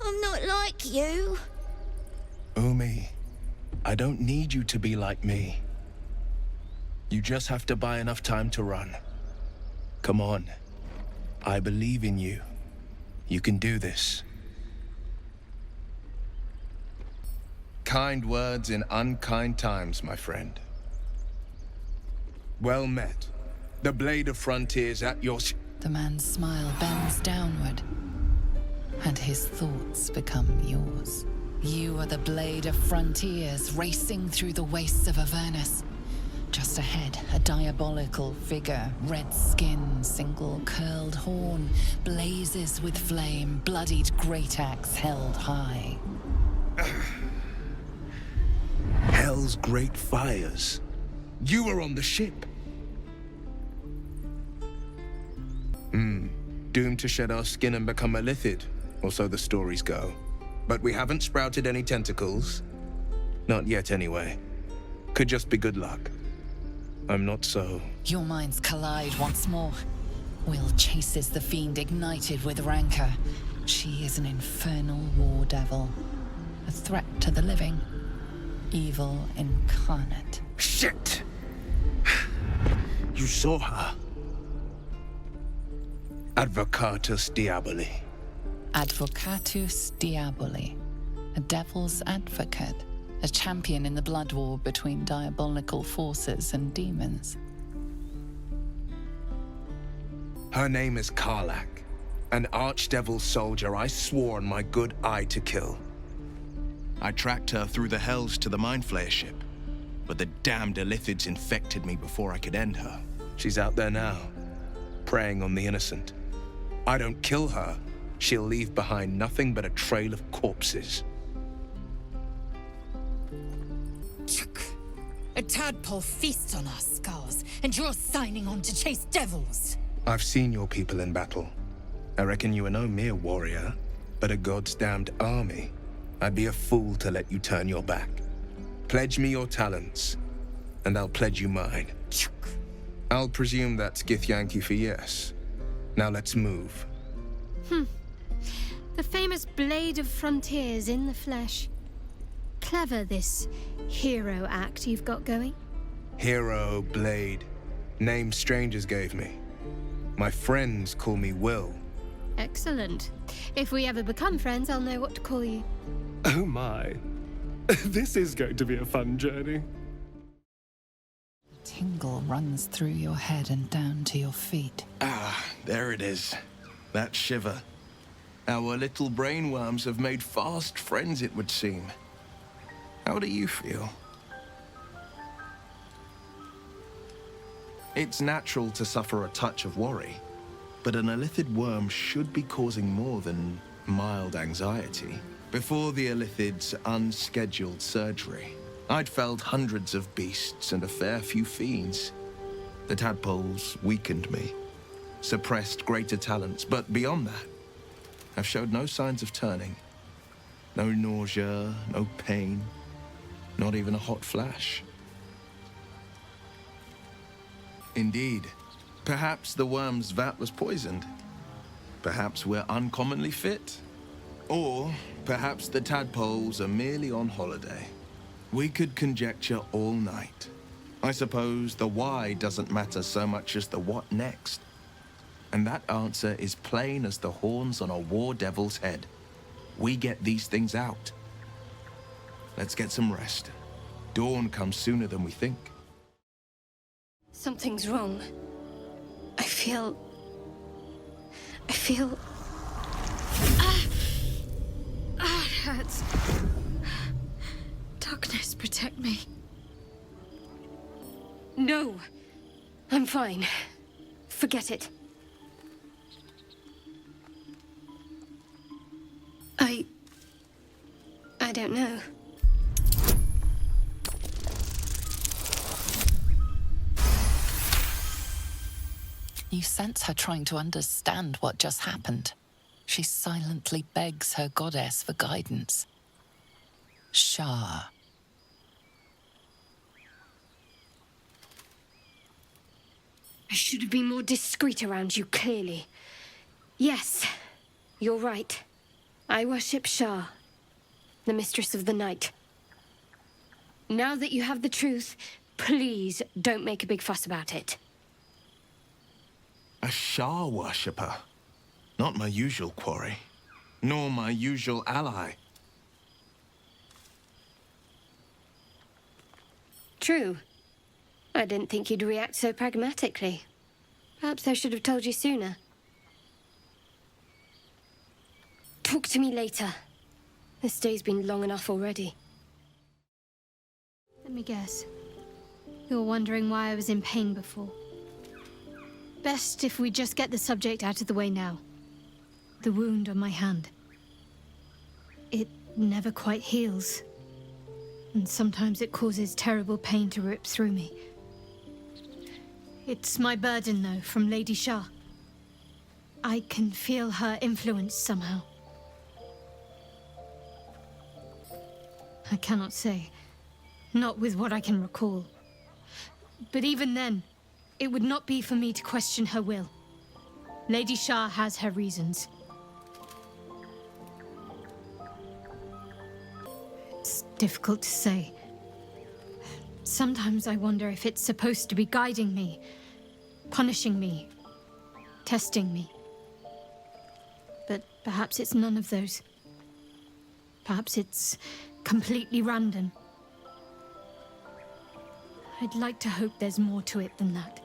I'm not like you. Umi, I don't need you to be like me. You just have to buy enough time to run. Come on. I believe in you. You can do this. Kind words in unkind times, my friend. Well met. The blade of frontiers at your... The man's smile bends downward, and his thoughts become yours. You are the blade of frontiers racing through the wastes of Avernus. Just ahead, a diabolical figure, red skin, single curled horn, blazes with flame, bloodied great axe held high. Hell's great fires. You were on the ship. Doomed to shed our skin and become a lithid, or so the stories go. But we haven't sprouted any tentacles. Not yet, anyway. Could just be good luck. I'm not so... Your minds collide once more. Will chases the fiend ignited with rancor. She is an infernal war devil. A threat to the living. Evil incarnate. Shit! You saw her. Advocatus Diaboli. Advocatus Diaboli. A devil's advocate. A champion in the blood war between diabolical forces and demons. Her name is Karlach, an archdevil soldier I swore on my good eye to kill. I tracked her through the hells to the Mind Flayer ship, but the damned Illithids infected me before I could end her. She's out there now, preying on the innocent. I don't kill her, she'll leave behind nothing but a trail of corpses. A tadpole feasts on our skulls, and you're signing on to chase devils. I've seen your people in battle. I reckon you are no mere warrior, but a god's damned army. I'd be a fool to let you turn your back. Pledge me your talents, and I'll pledge you mine. I'll presume that's Githyanki for yes. Now let's move. The famous blade of frontiers in the flesh. Clever, this hero act you've got going. Hero, blade. Name strangers gave me. My friends call me Will. Excellent. If we ever become friends, I'll know what to call you. Oh my. This is going to be a fun journey. Tingle runs through your head and down to your feet. Ah, there it is. That shiver. Our little brainworms have made fast friends, it would seem. How do you feel? It's natural to suffer a touch of worry, but an Illithid worm should be causing more than mild anxiety. Before the Illithid's unscheduled surgery, I'd felled hundreds of beasts and a fair few fiends. The tadpoles weakened me, suppressed greater talents, but beyond that, I've showed no signs of turning. No nausea, no pain, not even a hot flash. Indeed, perhaps the worm's vat was poisoned. Perhaps we're uncommonly fit. Or perhaps the tadpoles are merely on holiday. We could conjecture all night. I suppose the why doesn't matter so much as the what next. And that answer is plain as the horns on a war devil's head. We get these things out. Let's get some rest. Dawn comes sooner than we think. Something's wrong. I feel... it hurts. Darkness, protect me. No! I'm fine. Forget it. I don't know. You sense her trying to understand what just happened. She silently begs her goddess for guidance. Shah. I should have been more discreet around you, clearly. Yes, you're right. I worship Shah, the mistress of the night. Now that you have the truth, please don't make a big fuss about it. A Shah worshipper. Not my usual quarry, nor my usual ally. True. I didn't think you'd react so pragmatically. Perhaps I should have told you sooner. Talk to me later. This day's been long enough already. Let me guess. You're wondering why I was in pain before. Best if we just get the subject out of the way now. The wound on my hand. It never quite heals. And sometimes it causes terrible pain to rip through me. It's my burden, though, from Lady Shah. I can feel her influence somehow. I cannot say. Not with what I can recall. But even then, it would not be for me to question her will. Lady Shah has her reasons. It's difficult to say. Sometimes I wonder if it's supposed to be guiding me, punishing me, testing me. But perhaps it's none of those. Perhaps it's completely random. I'd like to hope there's more to it than that.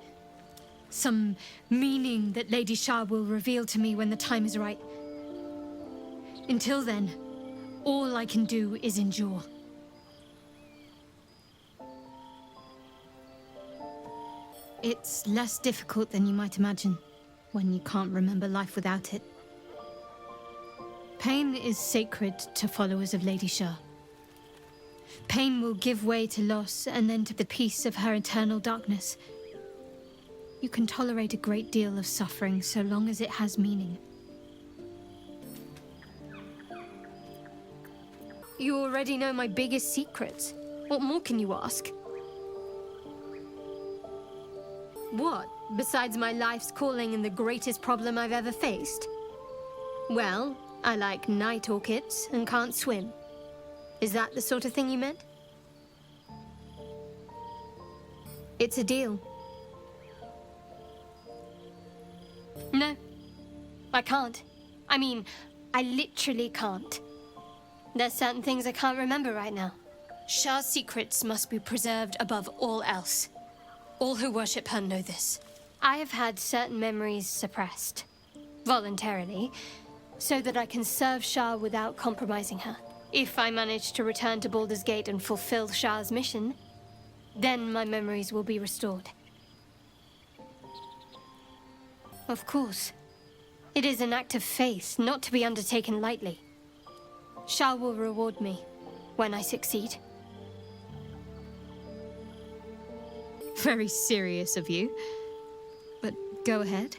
Some meaning that Lady Shah will reveal to me when the time is right. Until then, all I can do is endure. It's less difficult than you might imagine when you can't remember life without it. Pain is sacred to followers of Lady Shah. Pain will give way to loss and then to the peace of her eternal darkness. You can tolerate a great deal of suffering so long as it has meaning. You already know my biggest secrets. What more can you ask? What, besides my life's calling and the greatest problem I've ever faced? Well, I like night orchids and can't swim. Is that the sort of thing you meant? It's a deal. No, I can't. I mean, I literally can't. There's certain things I can't remember right now. Shah's secrets must be preserved above all else. All who worship her know this. I have had certain memories suppressed, voluntarily, so that I can serve Shah without compromising her. If I manage to return to Baldur's Gate and fulfill Shah's mission, then my memories will be restored. Of course. It is an act of faith, not to be undertaken lightly. Shah will reward me when I succeed. Very serious of you, but go ahead.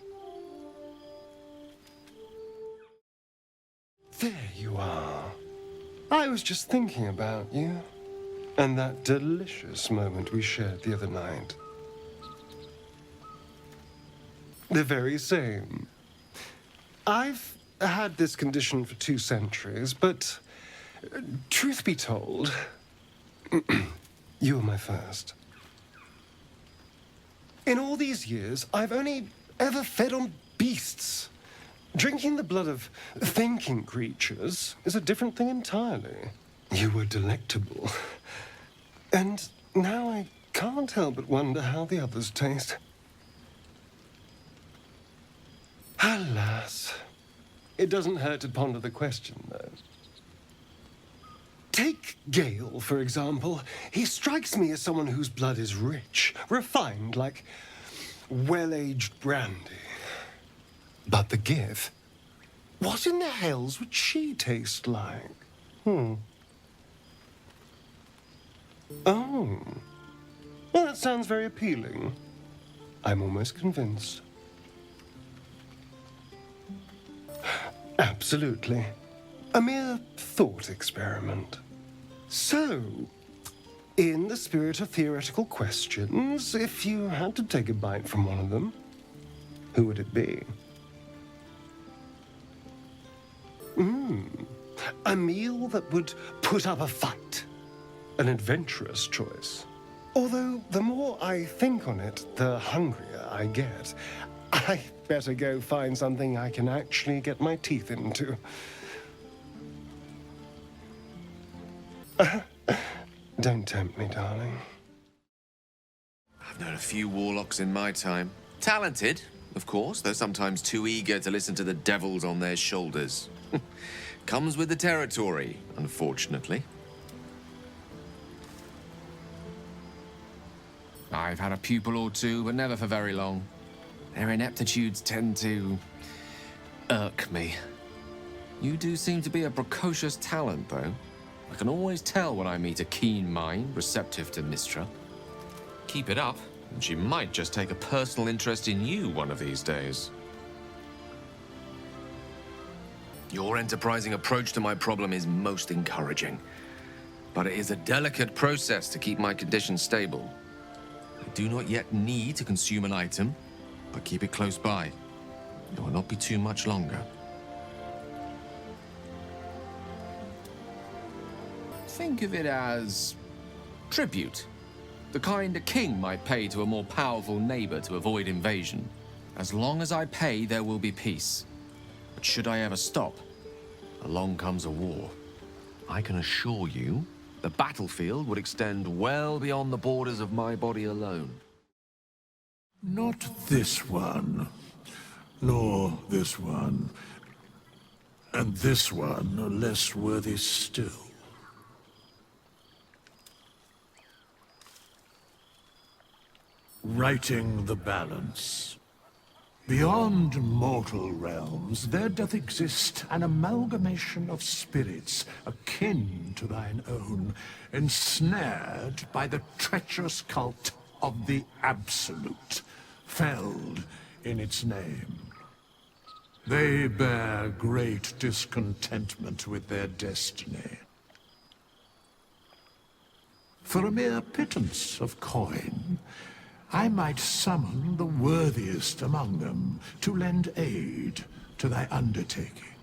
There you are. I was just thinking about you, and that delicious moment we shared the other night. The very same. I've had this condition for 2 centuries, but truth be told, you were my first. In all these years, I've only ever fed on beasts. Drinking the blood of thinking creatures is a different thing entirely. You were delectable. And now I can't help but wonder how the others taste. Alas. It doesn't hurt to ponder the question, though. Take Gale, for example. He strikes me as someone whose blood is rich, refined, like well-aged brandy. But the Gith? What in the hells would she taste like? Oh. Well, that sounds very appealing. I'm almost convinced. Absolutely. A mere thought experiment. So, in the spirit of theoretical questions, if you had to take a bite from one of them, who would it be? A meal that would put up a fight. An adventurous choice. Although, the more I think on it, the hungrier I get. I better go find something I can actually get my teeth into. Don't tempt me, darling. I've known a few warlocks in my time. Talented, of course, though sometimes too eager to listen to the devils on their shoulders. Comes with the territory, unfortunately. I've had a pupil or two, but never for very long. Their ineptitudes tend to irk me. You do seem to be a precocious talent, though. I can always tell when I meet a keen mind, receptive to Mystra. Keep it up, and she might just take a personal interest in you one of these days. Your enterprising approach to my problem is most encouraging. But it is a delicate process to keep my condition stable. I do not yet need to consume an item, but keep it close by. It will not be too much longer. Think of it as tribute. The kind a king might pay to a more powerful neighbor to avoid invasion. As long as I pay, there will be peace. But should I ever stop, along comes a war. I can assure you, the battlefield would extend well beyond the borders of my body alone. Not this one, nor this one, and this one are less worthy still. Righting the balance. Beyond mortal realms, there doth exist an amalgamation of spirits akin to thine own, ensnared by the treacherous cult of the Absolute, felled in its name. They bear great discontentment with their destiny. For a mere pittance of coin, I might summon the worthiest among them to lend aid to thy undertaking.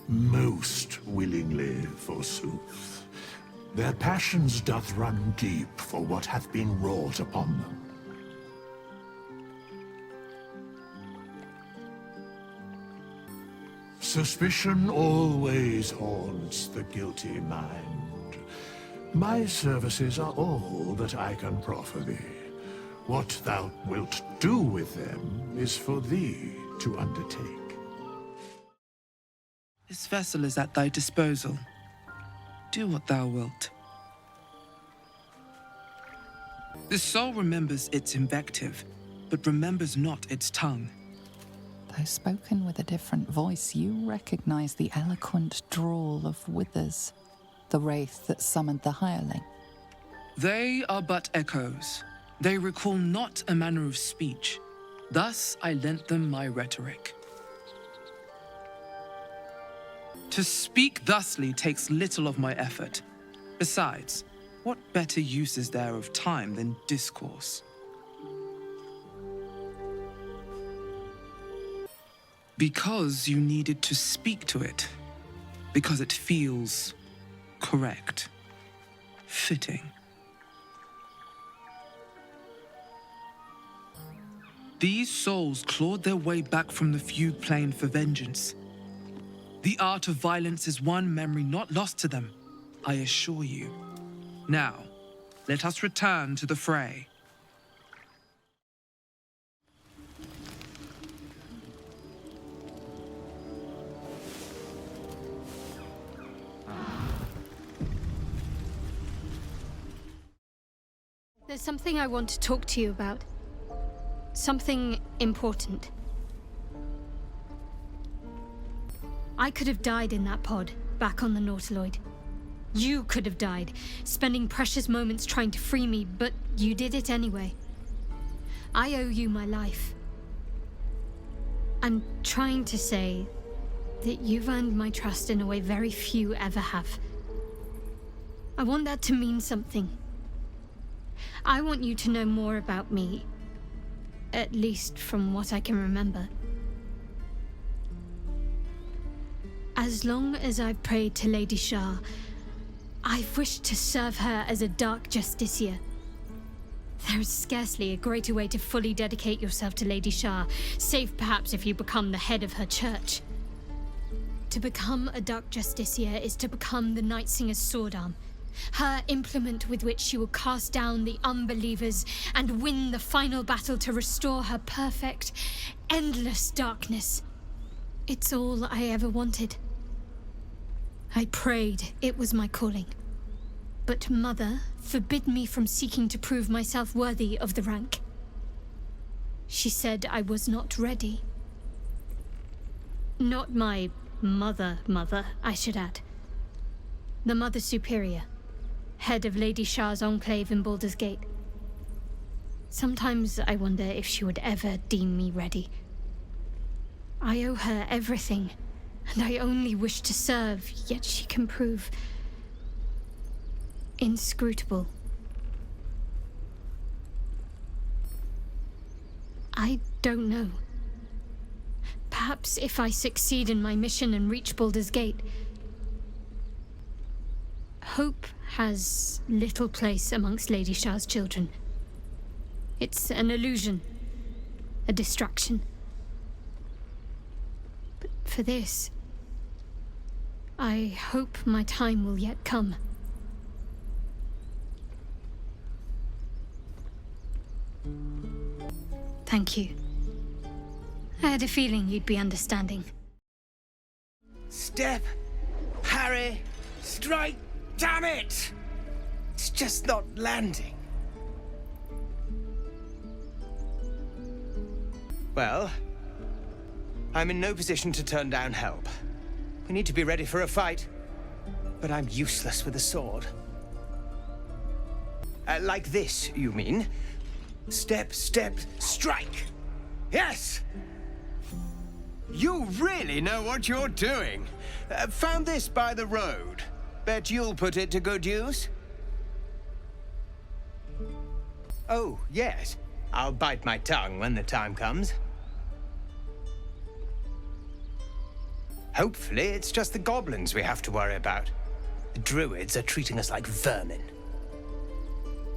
Most willingly, forsooth. Their passions doth run deep for what hath been wrought upon them. Suspicion always haunts the guilty mind. My services are all that I can proffer thee. What thou wilt do with them is for thee to undertake. This vessel is at thy disposal. Do what thou wilt. This soul remembers its invective, but remembers not its tongue. Though spoken with a different voice, you recognize the eloquent drawl of Withers, the wraith that summoned the hireling. They are but echoes. They recall not a manner of speech. Thus I lent them my rhetoric. To speak thusly takes little of my effort. Besides, what better use is there of time than discourse? Because you needed to speak to it. Because it feels correct. Fitting. These souls clawed their way back from the fugue plane for vengeance. The art of violence is one memory not lost to them, I assure you. Now, let us return to the fray. There's something I want to talk to you about. Something important. I could have died in that pod, back on the nautiloide. You could have died, spending precious moments trying to free me, but you did it anyway. I owe you my life. I'm trying to say that you've earned my trust in a way very few ever have. I want that to mean something. I want you to know more about me, at least from what I can remember. As long as I've prayed to Lady Shah, I've wished to serve her as a dark justiciar. There is scarcely a greater way to fully dedicate yourself to Lady Shah, save perhaps if you become the head of her church. To become a dark justiciar is to become the Night Singer's sword arm, Her implement with which she will cast down the unbelievers and win the final battle to restore her perfect, endless darkness. It's all I ever wanted. I prayed it was my calling. But Mother forbid me from seeking to prove myself worthy of the rank. She said I was not ready. Not my mother, I should add. The Mother Superior, head of Lady Shah's enclave in Baldur's Gate. Sometimes I wonder if she would ever deem me ready. I owe her everything, and I only wish to serve, yet she can prove inscrutable. I don't know. Perhaps if I succeed in my mission and reach Baldur's Gate. Hope has little place amongst Lady Shah's children. It's an illusion, a distraction. But for this, I hope my time will yet come. Thank you. I had a feeling you'd be understanding. Step, parry, strike, damn it! It's just not landing. Well, I'm in no position to turn down help. We need to be ready for a fight, but I'm useless with a sword. Like this, you mean? Step, step, strike! Yes! You really know what you're doing. Found this by the road. Bet you'll put it to good use? Oh, yes. I'll bite my tongue when the time comes. Hopefully, it's just the goblins we have to worry about. The druids are treating us like vermin.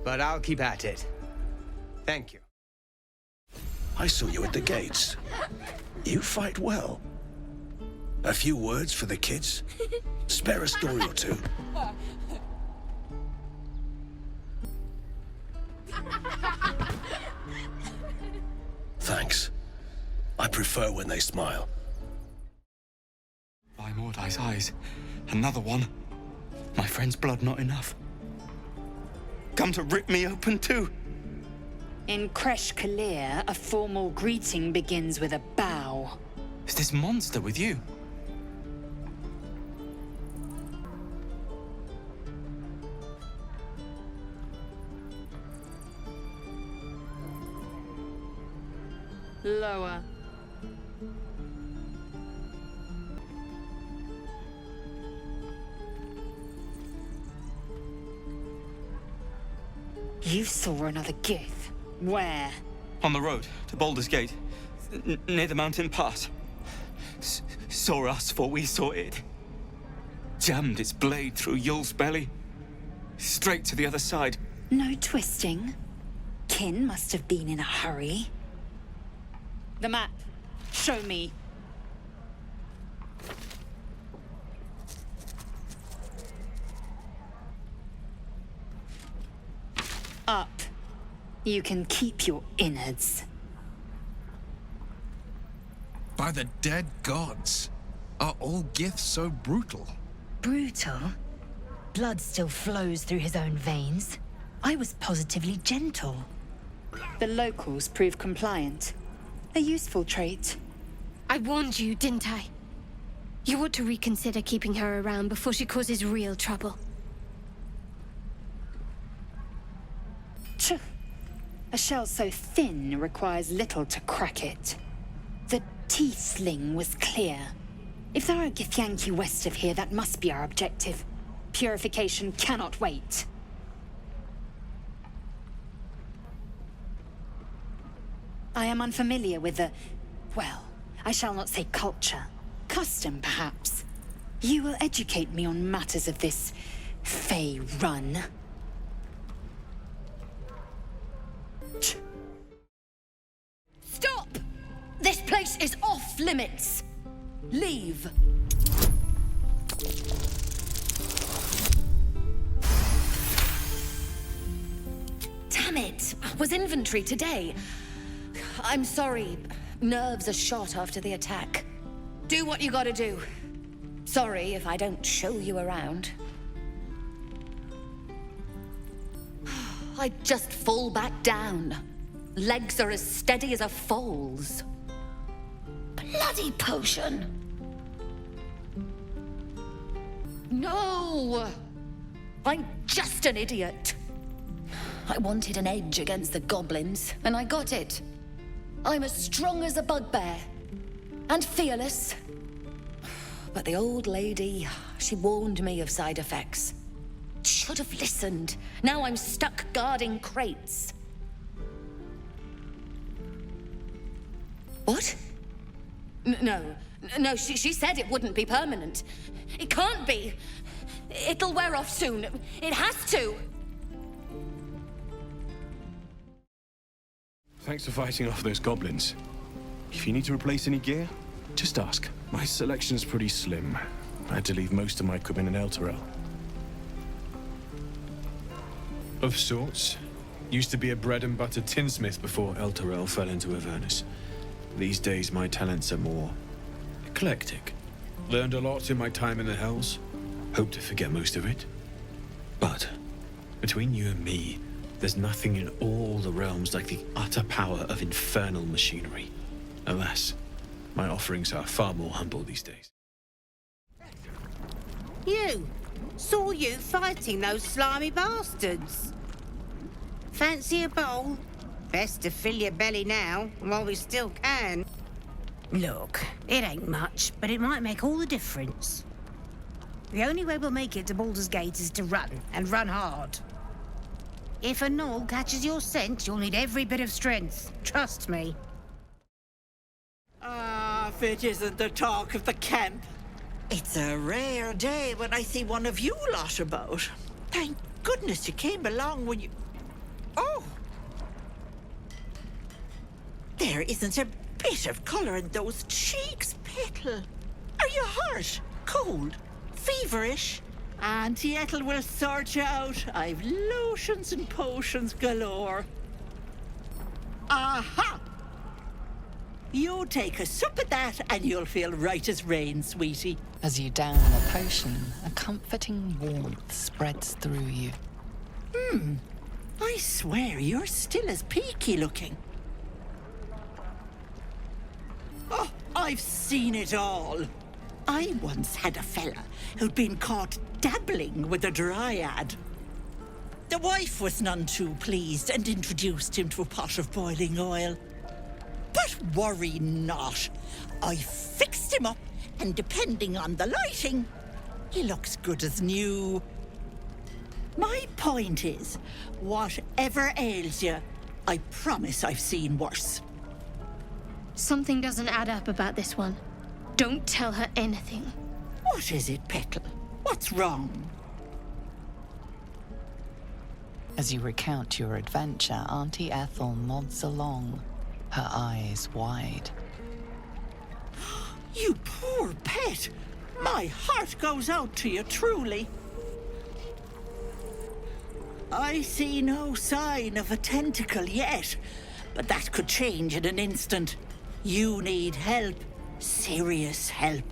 But I'll keep at it. Thank you. I saw you at the gates. You fight well. A few words for the kids? Spare a story or two. Thanks. I prefer when they smile. By Mordai's eyes, another one. My friend's blood not enough. Come to rip me open too. In Kresh Kalir, a formal greeting begins with a bow. Is this monster with you? Lower. You saw another Gith. Where? On the road to Baldur's Gate, near the mountain pass. Saw us for we saw it. Jammed its blade through Yul's belly. Straight to the other side. No twisting. Kin must have been in a hurry. The map. Show me. Up. You can keep your innards. By the dead gods, are all Giths so brutal? Brutal? Blood still flows through his own veins. I was positively gentle. The locals prove compliant. A useful trait. I warned you, didn't I? You ought to reconsider keeping her around before she causes real trouble. Tch. A shell so thin requires little to crack it. The teeth sling was clear. If there are Githyanki west of here, that must be our objective. Purification cannot wait. I am unfamiliar with the... well, I shall not say culture. Custom, perhaps. You will educate me on matters of this... Fey run. Stop! This place is off limits. Leave. Damn it! Was inventory today. I'm sorry. Nerves are shot after the attack. Do what you gotta do. Sorry if I don't show you around. I just fall back down. Legs are as steady as a foal's. Bloody potion! No! I'm just an idiot. I wanted an edge against the goblins, and I got it. I'm as strong as a bugbear. And fearless. But the old lady, she warned me of side effects. Should have listened. Now I'm stuck guarding crates. What? No, she said it wouldn't be permanent. It can't be. It'll wear off soon. It has to. Thanks for fighting off those goblins. If you need to replace any gear, just ask. My selection's pretty slim. I had to leave most of my equipment in Elturel. Of sorts. Used to be a bread and butter tinsmith before Elturel fell into Avernus. These days my talents are more eclectic. Learned a lot in my time in the Hells. Hope to forget most of it. But between you and me, there's nothing in all the realms like the utter power of infernal machinery. Alas, my offerings are far more humble these days. You! Saw you fighting those slimy bastards. Fancy a bowl? Best to fill your belly now, while we still can. Look, it ain't much, but it might make all the difference. The only way we'll make it to Baldur's Gate is to run, and run hard. If a gnoll catches your scent, you'll need every bit of strength. Trust me. Ah, if it isn't the talk of the camp. It's a rare day when I see one of you lot about. Thank goodness you came along when you... Oh! There isn't a bit of colour in those cheeks, Petal. Are you hurt? Cold? Feverish? Auntie Ethel will sort you out. I've lotions and potions galore. Aha! You take a sup of that and you'll feel right as rain, sweetie. As you down the potion, a comforting warmth spreads through you. I swear you're still as peaky looking. Oh, I've seen it all. I once had a fella who'd been caught dabbling with a dryad. The wife was none too pleased and introduced him to a pot of boiling oil. But worry not. I fixed him up, and depending on the lighting, he looks good as new. My point is, whatever ails you, I promise I've seen worse. Something doesn't add up about this one. Don't tell her anything. What is it, Petal? What's wrong? As you recount your adventure, Auntie Ethel nods along, her eyes wide. You poor pet! My heart goes out to you, truly. I see no sign of a tentacle yet, but that could change in an instant. You need help. Serious help.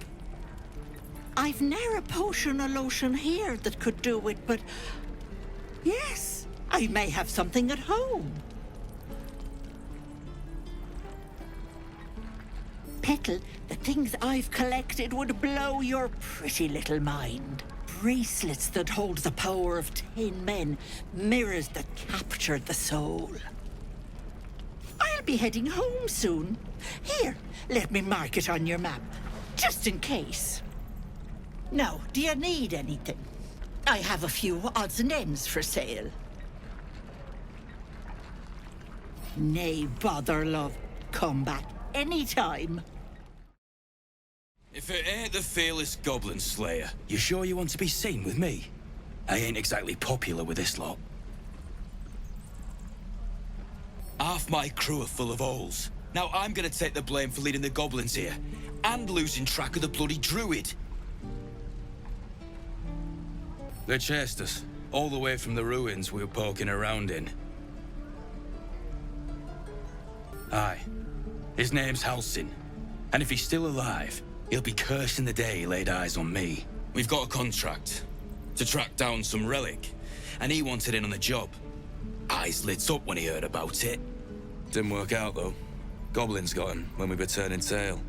I've ne'er a potion or lotion here that could do it, but... yes, I may have something at home. Petal, the things I've collected would blow your pretty little mind. Bracelets that hold the power of 10 men, mirrors that capture the soul. I'll be heading home soon. Here, let me mark it on your map, just in case. Now, do you need anything? I have a few odds and ends for sale. Nay, bother, love. Come back anytime. If it ain't the fearless goblin slayer. You sure you want to be seen with me? I ain't exactly popular with this lot. Half my crew are full of holes. Now I'm gonna take the blame for leading the goblins here, and losing track of the bloody druid. They chased us, all the way from the ruins we were poking around in. Aye. His name's Halsin. And if he's still alive, he'll be cursing the day he laid eyes on me. We've got a contract to track down some relic, and he wanted in on the job. Eyes lit up when he heard about it. Didn't work out, though. Goblins got him when we were turning tail.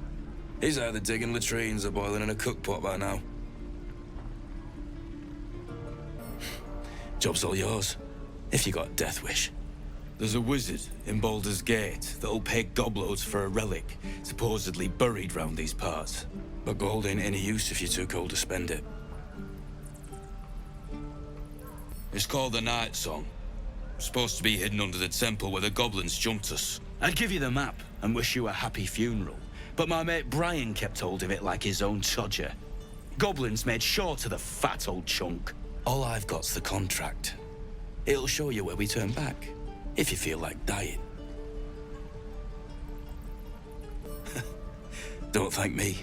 He's either digging latrines or boiling in a cookpot by now. Job's all yours, if you got a death wish. There's a wizard in Baldur's Gate that'll pay gobloads for a relic supposedly buried round these parts. But gold ain't any use if you're too cold to spend it. It's called the Night Song. Supposed to be hidden under the temple where the goblins jumped us. I'd give you the map and wish you a happy funeral, but my mate Brian kept hold of it like his own todger. Goblins made sure to the fat old chunk. All I've got's the contract. It'll show you where we turn back, if you feel like dying. Don't thank me.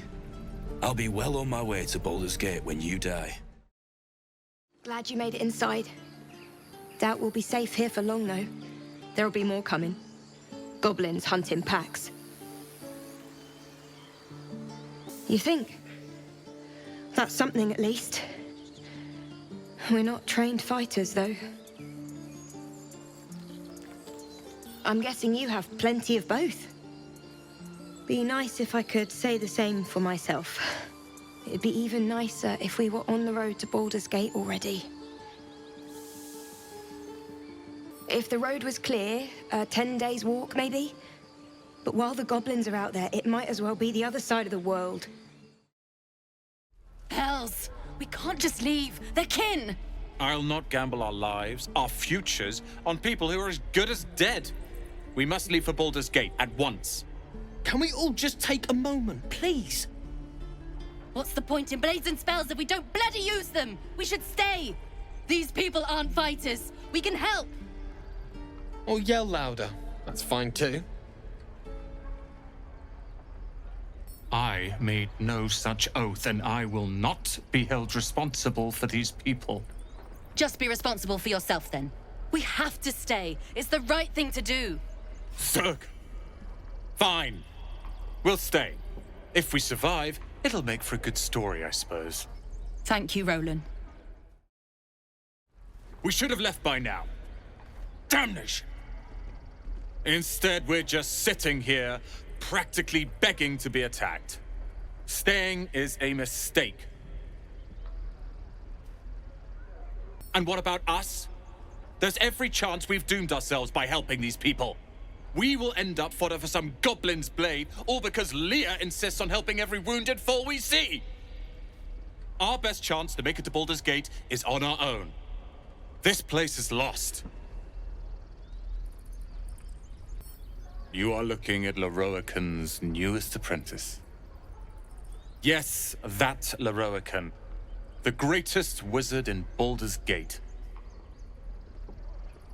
I'll be well on my way to Baldur's Gate when you die. Glad you made it inside. Doubt we'll be safe here for long, though. There'll be more coming. Goblins hunting packs. You think? That's something, at least. We're not trained fighters, though. I'm guessing you have plenty of both. Be nice if I could say the same for myself. It'd be even nicer if we were on the road to Baldur's Gate already. If the road was clear, a 10 days walk, maybe? But while the goblins are out there, it might as well be the other side of the world. Hells! We can't just leave. They're kin! I'll not gamble our lives, our futures, on people who are as good as dead. We must leave for Baldur's Gate at once. Can we all just take a moment, please? What's the point in blades and spells if we don't bloody use them? We should stay! These people aren't fighters. We can help! Or yell louder. That's fine too. I made no such oath, and I will not be held responsible for these people. Just be responsible for yourself, then. We have to stay. It's the right thing to do. Zerg. Fine. We'll stay. If we survive, it'll make for a good story, I suppose. Thank you, Roland. We should have left by now. Damnation! Instead, we're just sitting here, practically begging to be attacked. Staying is a mistake. And what about us? There's every chance we've doomed ourselves by helping these people. We will end up fodder for some goblin's blade, all because Leah insists on helping every wounded foe we see. Our best chance to make it to Baldur's Gate is on our own. This place is lost. You are looking at Leroican's newest apprentice. Yes, that Leroican. The greatest wizard in Baldur's Gate.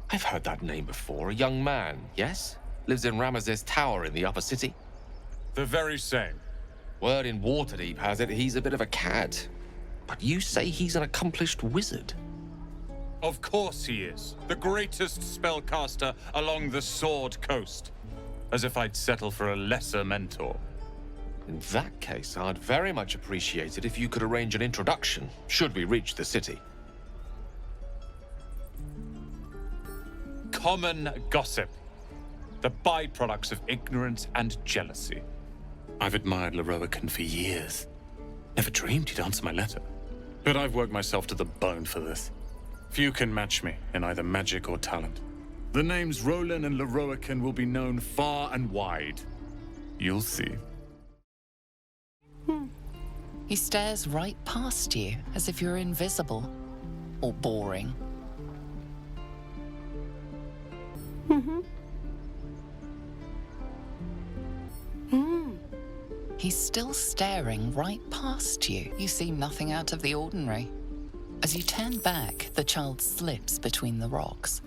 I've heard that name before. A young man, yes? Lives in Ramaz's tower in the upper city. The very same. Word in Waterdeep has it he's a bit of a cad. But you say he's an accomplished wizard. Of course he is. The greatest spellcaster along the Sword Coast. As if I'd settle for a lesser mentor. In that case, I'd very much appreciate it if you could arrange an introduction, should we reach the city. Common gossip. The byproducts of ignorance and jealousy. I've admired Leroican for years. Never dreamed he'd answer my letter. But I've worked myself to the bone for this. Few can match me in either magic or talent. The names Roland and Leroican will be known far and wide. You'll see. He stares right past you, as if you're invisible. Or boring. He's still staring right past you. You see nothing out of the ordinary. As you turn back, the child slips between the rocks.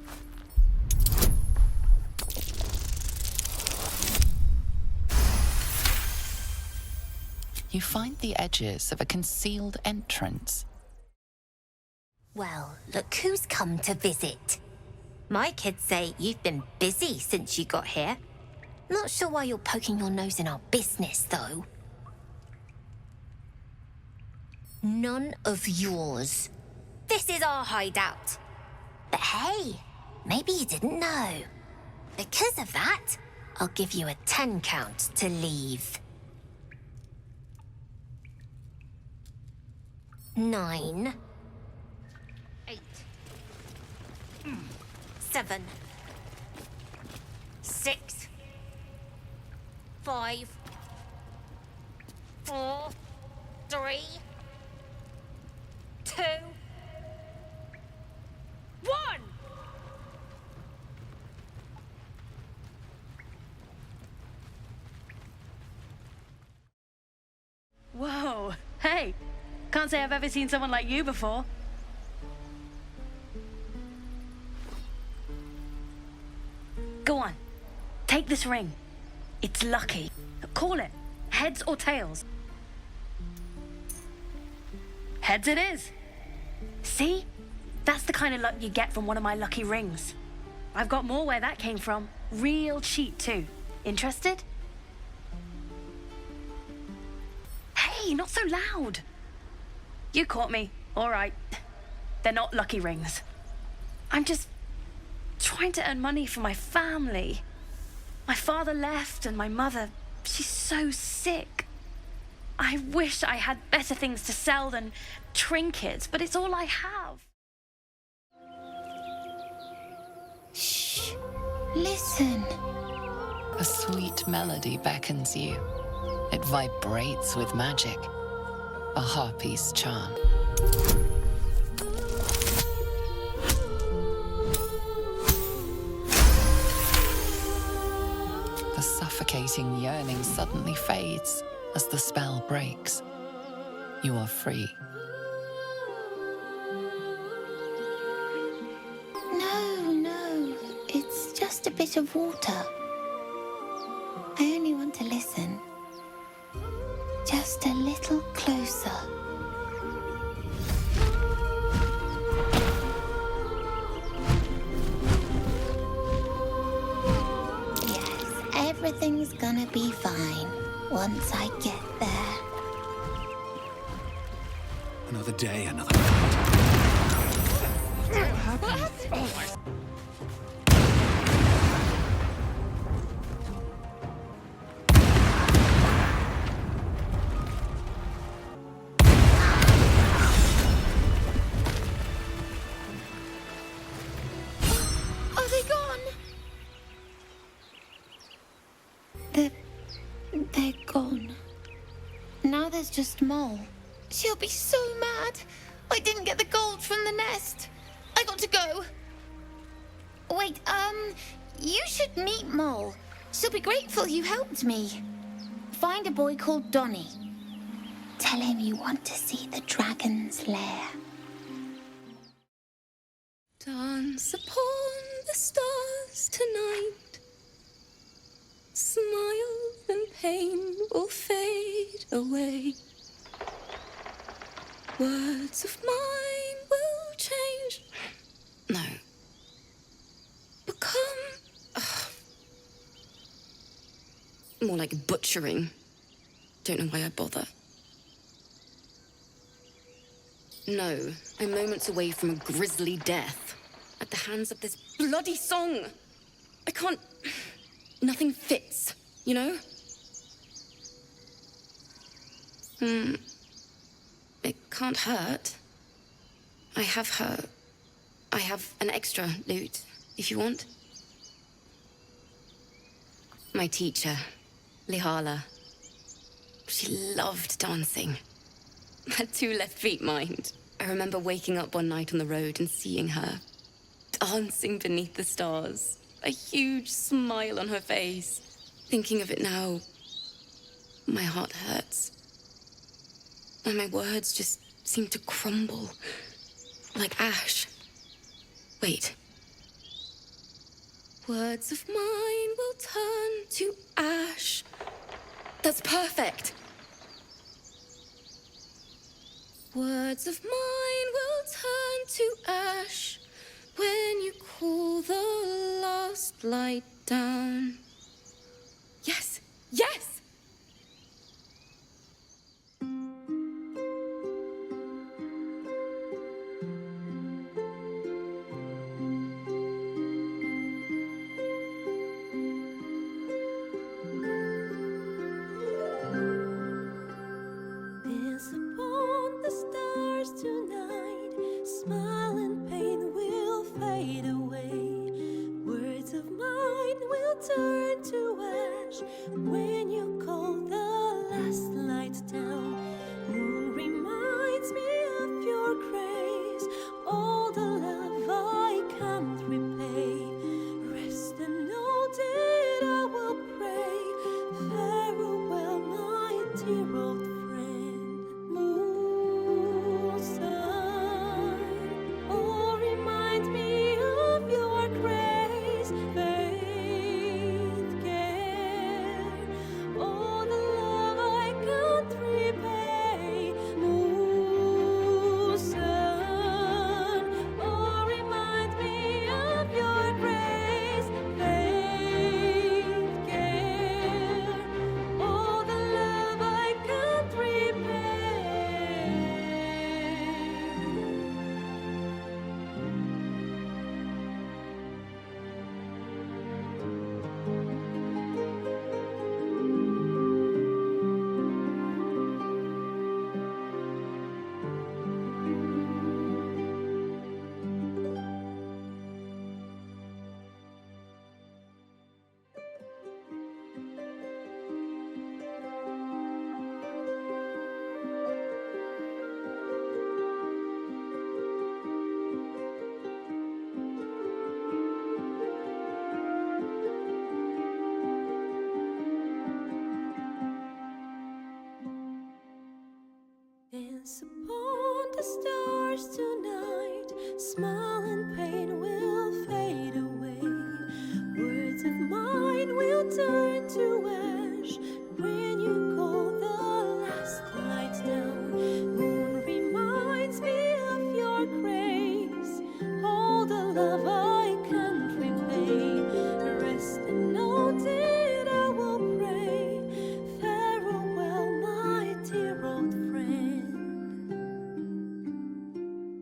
You find the edges of a concealed entrance. Well, look who's come to visit. My kids say you've been busy since you got here. Not sure why you're poking your nose in our business, though. None of yours. This is our hideout. But hey, maybe you didn't know. Because of that, I'll give you a 10 count to leave. 9. 8. 7. 6. 5. 4. 3. 2. 1. Whoa, hey, can't say I've ever seen someone like you before. Go on, take this ring. It's lucky. Call it, heads or tails. Heads it is. See? That's the kind of luck you get from one of my lucky rings. I've got more where that came from. Real cheap too. Interested? Hey, not so loud. You caught me. All right. They're not lucky rings. I'm just trying to earn money for my family. My father left and my mother, she's so sick. I wish I had better things to sell than trinkets, but it's all I have. Shh. Listen. A sweet melody beckons you. It vibrates with magic. A harpy's charm. The suffocating yearning suddenly fades as the spell breaks. You are free. No. It's just a bit of water. I only want to listen. Just a little closer. Yes, everything's gonna be fine once I get there. Another day, another night. What happened? Oh my... They're gone. Now there's just Mole. She'll be so mad. I didn't get the gold from the nest. I got to go. Wait, you should meet Mole. She'll be grateful you helped me. Find a boy called Donny. Tell him you want to see the dragon's lair. Dance upon the stars tonight. Smile and pain will fade away. Words of mine will change. No. Become... more like butchering. Don't know why I bother. No, I'm moments away from a grisly death. At the hands of this bloody song. I can't... Nothing fits, you know? It can't hurt. I have an extra lute, if you want. My teacher, Lihala. She loved dancing. Had 2 left feet, mind. I remember waking up one night on the road and seeing her dancing beneath the stars. A huge smile on her face. Thinking of it now, my heart hurts. And my words just seem to crumble. Like ash. Wait. Words of mine will turn to ash. That's perfect. Words of mine will turn to ash when you cool the last light down. When you call the last light down, moon reminds me of your grace. All the love I can't repay. Rest and know that I will pray. Farewell, my dear old friend. Moon, sun, oh, remind me of your grace. Faith, care, all the love I can't repay. Moon, sun, oh, remind me of your grace. Faith, care, all the love I can't repay. Dance upon the stars tonight. Smile and pain will fade away. Words of mine will turn to ash when you call the last light down. Moon reminds me of your grace. All the love I can't repay. Rest and know that I will pray. Farewell, my dear old friend.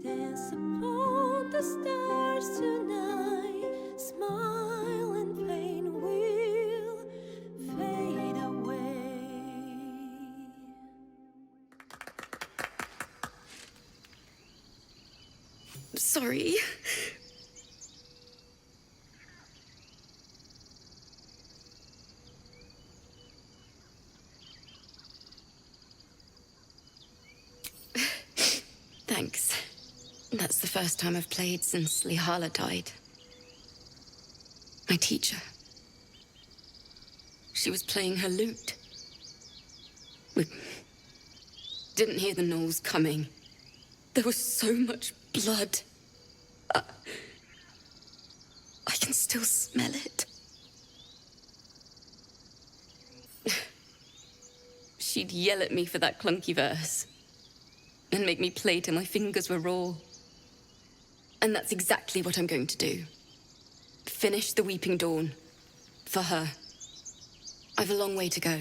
Dance upon the stars tonight. Smile and pain will fade away. Sorry. Thanks. That's the first time I've played since Lihala died. My teacher. She was playing her lute. We didn't hear the gnolls coming. There was so much blood. I can still smell it. She'd yell at me for that clunky verse and make me play till my fingers were raw. And that's exactly what I'm going to do. Finish the Weeping Dawn. For her. I've a long way to go.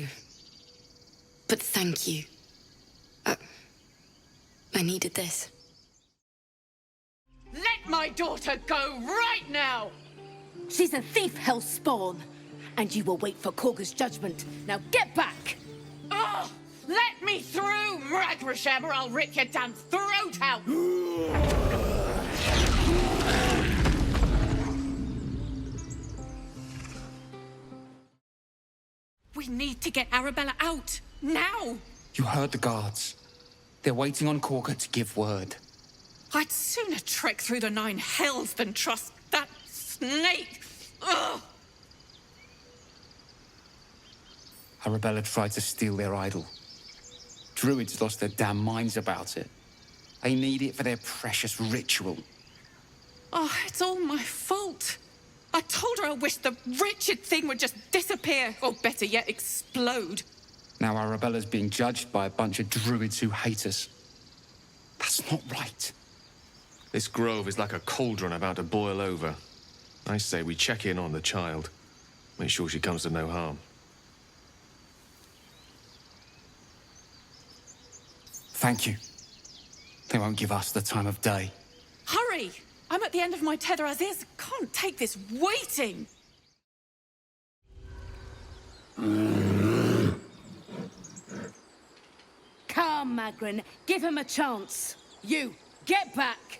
But thank you. I needed this. Let my daughter go right now! She's a thief, hellspawn. And you will wait for Korga's judgment. Now get back! Oh, let me through, Mragrashem, or I'll rip your damn throat out! We need to get Arabella out, now! You heard the guards. They're waiting on Korga to give word. I'd sooner trek through the 9 hells than trust that snake! Ugh! Arabella tried to steal their idol. Druids lost their damn minds about it. They need it for their precious ritual. Oh, it's all my fault. I told her I wished the wretched thing would just disappear, or better yet, explode. Now Arabella's being judged by a bunch of druids who hate us. That's not right. This grove is like a cauldron about to boil over. I say we check in on the child. Make sure she comes to no harm. Thank you. They won't give us the time of day. Hurry! I'm at the end of my tether as is. Can't take this waiting. Come, Magrin. Give him a chance. You, get back!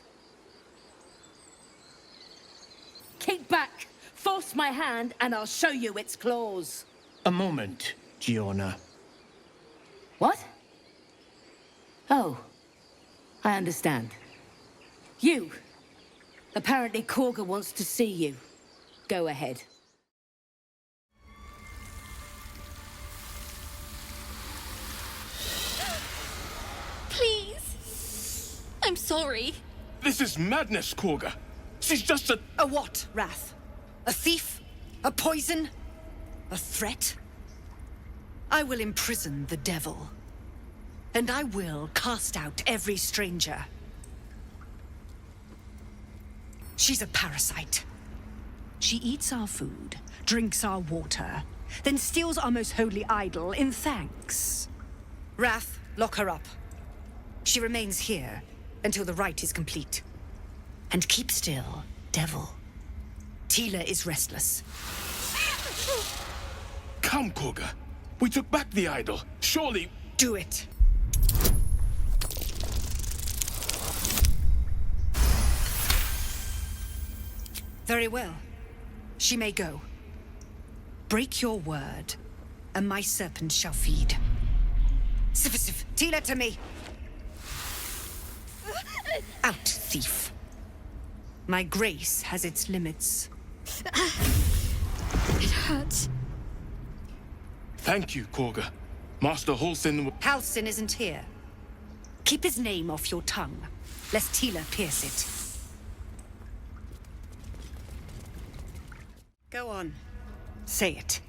Keep back! Force my hand and I'll show you its claws. A moment, Giona. What? Oh, I understand. You! Apparently Korga wants to see you. Go ahead. Please. I'm sorry. This is madness, Korga. She's just a... A what, Wrath? A thief? A poison? A threat? I will imprison the devil. And I will cast out every stranger. She's a parasite. She eats our food, drinks our water, then steals our most holy idol in thanks. Wrath, lock her up. She remains here until the rite is complete. And keep still, devil. Tila is restless. Come, Korga. We took back the idol. Surely... Do it. Very well. She may go. Break your word, and my serpent shall feed. Sif, Tila to me! Out, thief. My grace has its limits. It hurts. Thank you, Korga. Master Halsin... Halsin isn't here. Keep his name off your tongue, lest Tila pierce it. Go on. Say it.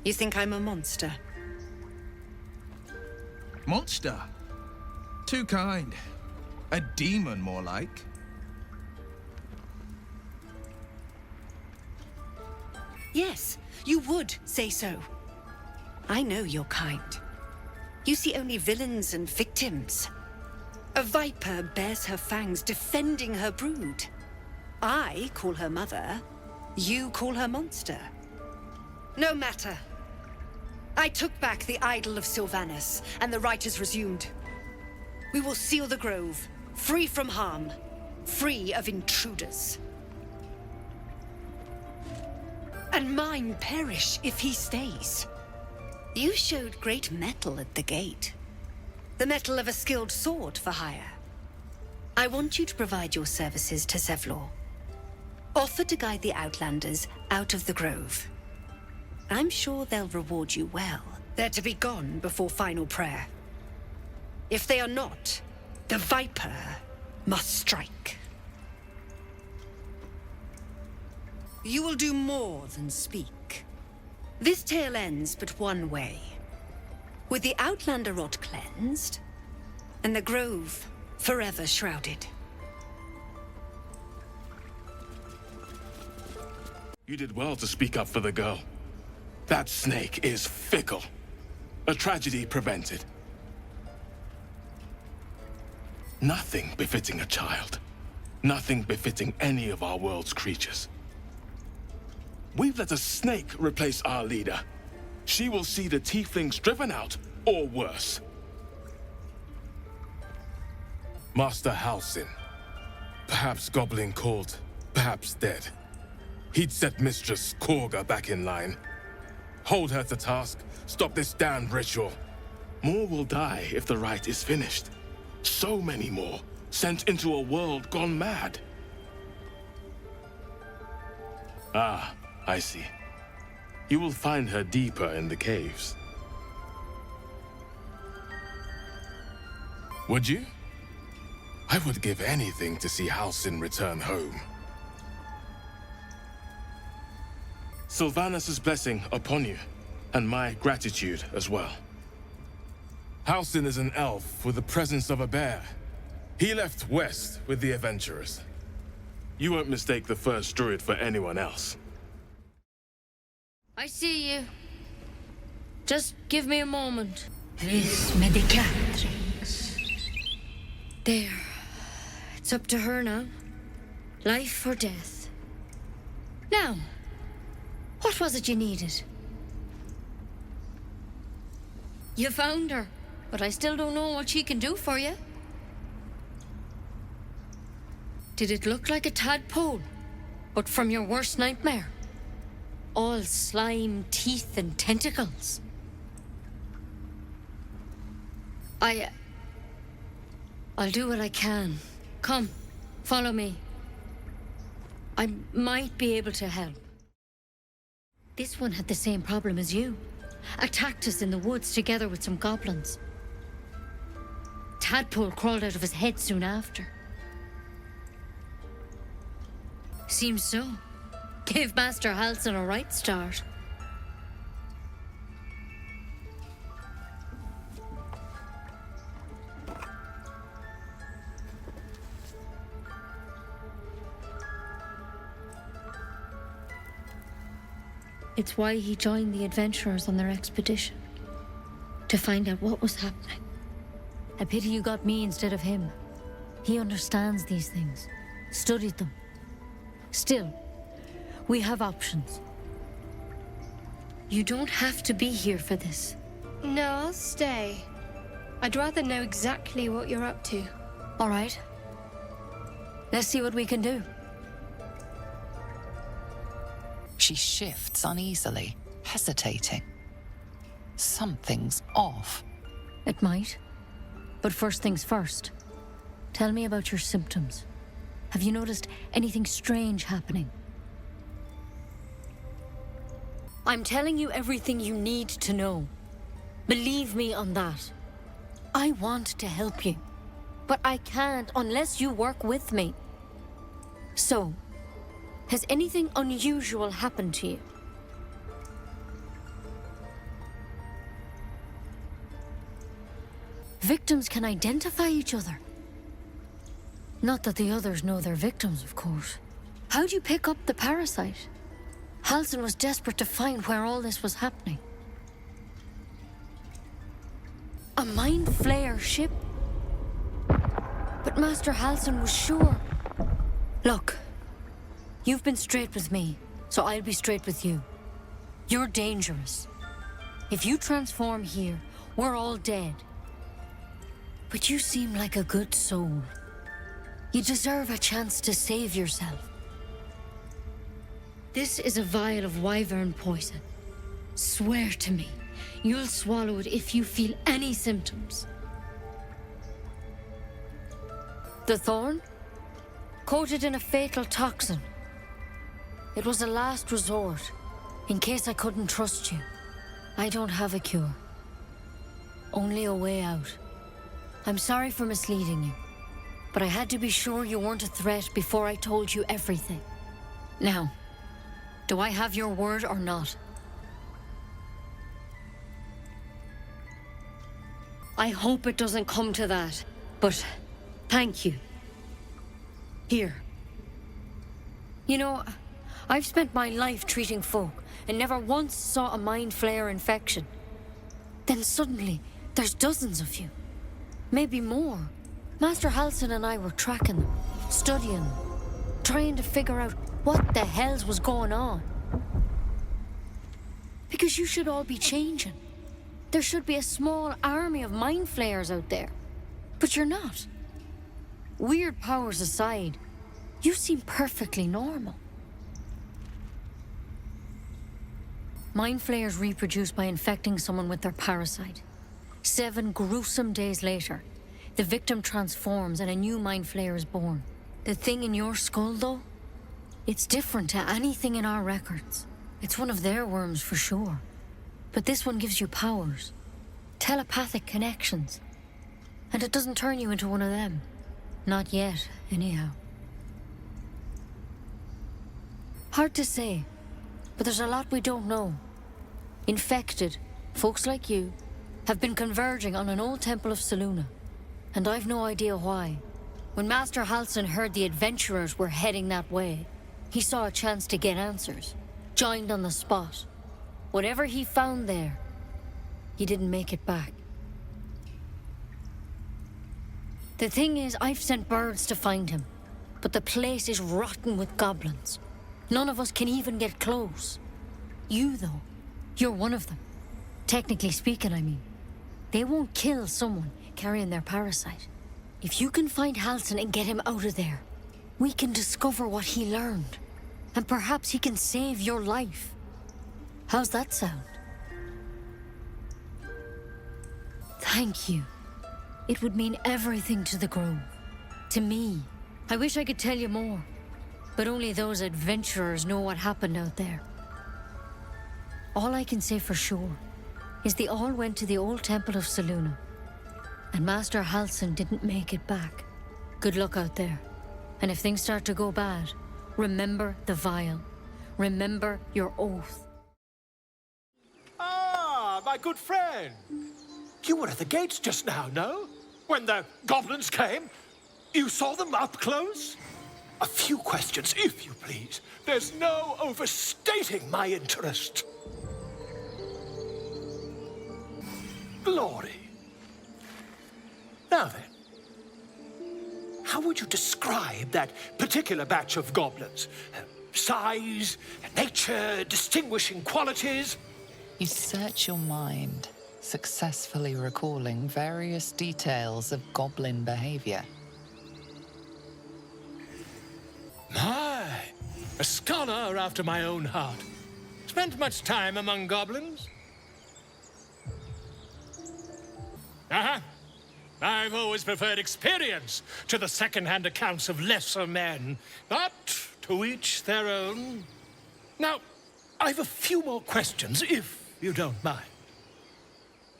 You think I'm a monster? Monster? Too kind. A demon, more like. Yes, you would say so. I know your kind. You see only villains and victims. A viper bears her fangs defending her brood. I call her mother. You call her monster. No matter. I took back the idol of Sylvanas, and the rite is resumed. We will seal the grove, free from harm, free of intruders. And mine perish if he stays. You showed great mettle at the gate. The mettle of a skilled sword for hire. I want you to provide your services to Zevlor. Offer to guide the Outlanders out of the grove. I'm sure they'll reward you well. They're to be gone before final prayer. If they are not, the Viper must strike. You will do more than speak. This tale ends but one way. With the Outlander rot cleansed, and the grove forever shrouded. You did well to speak up for the girl. That snake is fickle. A tragedy prevented. Nothing befitting a child. Nothing befitting any of our world's creatures. We've let a snake replace our leader. She will see the tieflings driven out, or worse. Master Halsin. Perhaps goblin called, perhaps dead. He'd set Mistress Korga back in line. Hold her to task, stop this damned ritual. More will die if the rite is finished. So many more, sent into a world gone mad. Ah, I see. You will find her deeper in the caves. Would you? I would give anything to see Halsin return home. Sylvanas' blessing upon you, and my gratitude as well. Halsin is an elf with the presence of a bear. He left west with the adventurers. You won't mistake the first druid for anyone else. I see you. Just give me a moment. Vis medicatrix. There. It's up to her now. Life or death. Now, what was it you needed? You found her, but I still don't know what she can do for you. Did it look like a tadpole, but from your worst nightmare? all slime, teeth, and tentacles. I'll do what I can. Come, follow me. I might be able to help. This one had the same problem as you. Attacked us in the woods together with some goblins. Tadpole crawled out of his head soon after. Seems so. Gave Master Halsin a right start. It's why he joined the adventurers on their expedition. To find out what was happening. A pity you got me instead of him. He understands these things. Studied them. Still, we have options. You don't have to be here for this. No, I'll stay. I'd rather know exactly what you're up to. All right. Let's see what we can do. She shifts uneasily, hesitating. Something's off. It might. But first things first. Tell me about your symptoms. Have you noticed anything strange happening? I'm telling you everything you need to know. Believe me on that. I want to help you, but I can't unless you work with me. So, has anything unusual happened to you? Victims can identify each other. Not that the others know they're victims, of course. How'd you pick up the parasite? Halsin was desperate to find where all this was happening. A mind flayer ship? But Master Halsin was sure. Look, you've been straight with me, so I'll be straight with you. You're dangerous. If you transform here, we're all dead. But you seem like a good soul. You deserve a chance to save yourself. This is a vial of wyvern poison. Swear to me, you'll swallow it if you feel any symptoms. The thorn? Coated in a fatal toxin. It was a last resort, in case I couldn't trust you. I don't have a cure. Only a way out. I'm sorry for misleading you, but I had to be sure you weren't a threat before I told you everything. Now, do I have your word or not? I hope it doesn't come to that, but thank you. Here. You know, I've spent my life treating folk and never once saw a mind flayer infection. Then suddenly, there's dozens of you. Maybe more. Master Halsin and I were tracking them, studying them, trying to figure out what the hells was going on. Because you should all be changing. There should be a small army of mind flayers out there. But you're not. Weird powers aside, you seem perfectly normal. Mind flayers reproduce by infecting someone with their parasite. 7 gruesome days later, the victim transforms and a new mind flayer is born. The thing in your skull, though, it's different to anything in our records. It's one of their worms for sure. But this one gives you powers. Telepathic connections. And it doesn't turn you into one of them. Not yet, anyhow. Hard to say, but there's a lot we don't know. Infected, folks like you, have been converging on an old temple of Selûne, and I've no idea why. When Master Halsin heard the adventurers were heading that way, he saw a chance to get answers, joined on the spot. Whatever he found there, he didn't make it back. The thing is, I've sent birds to find him, but the place is rotten with goblins. None of us can even get close. You, though, you're one of them. Technically speaking, I mean. They won't kill someone carrying their parasite. If you can find Halsin and get him out of there, we can discover what he learned. And perhaps he can save your life. How's that sound? Thank you. It would mean everything to the Grove. To me. I wish I could tell you more, but only those adventurers know what happened out there. All I can say for sure is they all went to the old temple of Selûne, and Master Halsin didn't make it back. Good luck out there. And if things start to go bad, remember the vial. Remember your oath. Ah, my good friend. You were at the gates just now, no? When the goblins came? You saw them up close? A few questions, if you please. There's no overstating my interest. Glory. Now then, how would you describe that particular batch of goblins? Size, nature, distinguishing qualities? You search your mind, successfully recalling various details of goblin behavior. My, a scholar after my own heart. Spent much time among goblins? I've always preferred experience to the second-hand accounts of lesser men, but to each their own. Now, I've a few more questions, if you don't mind.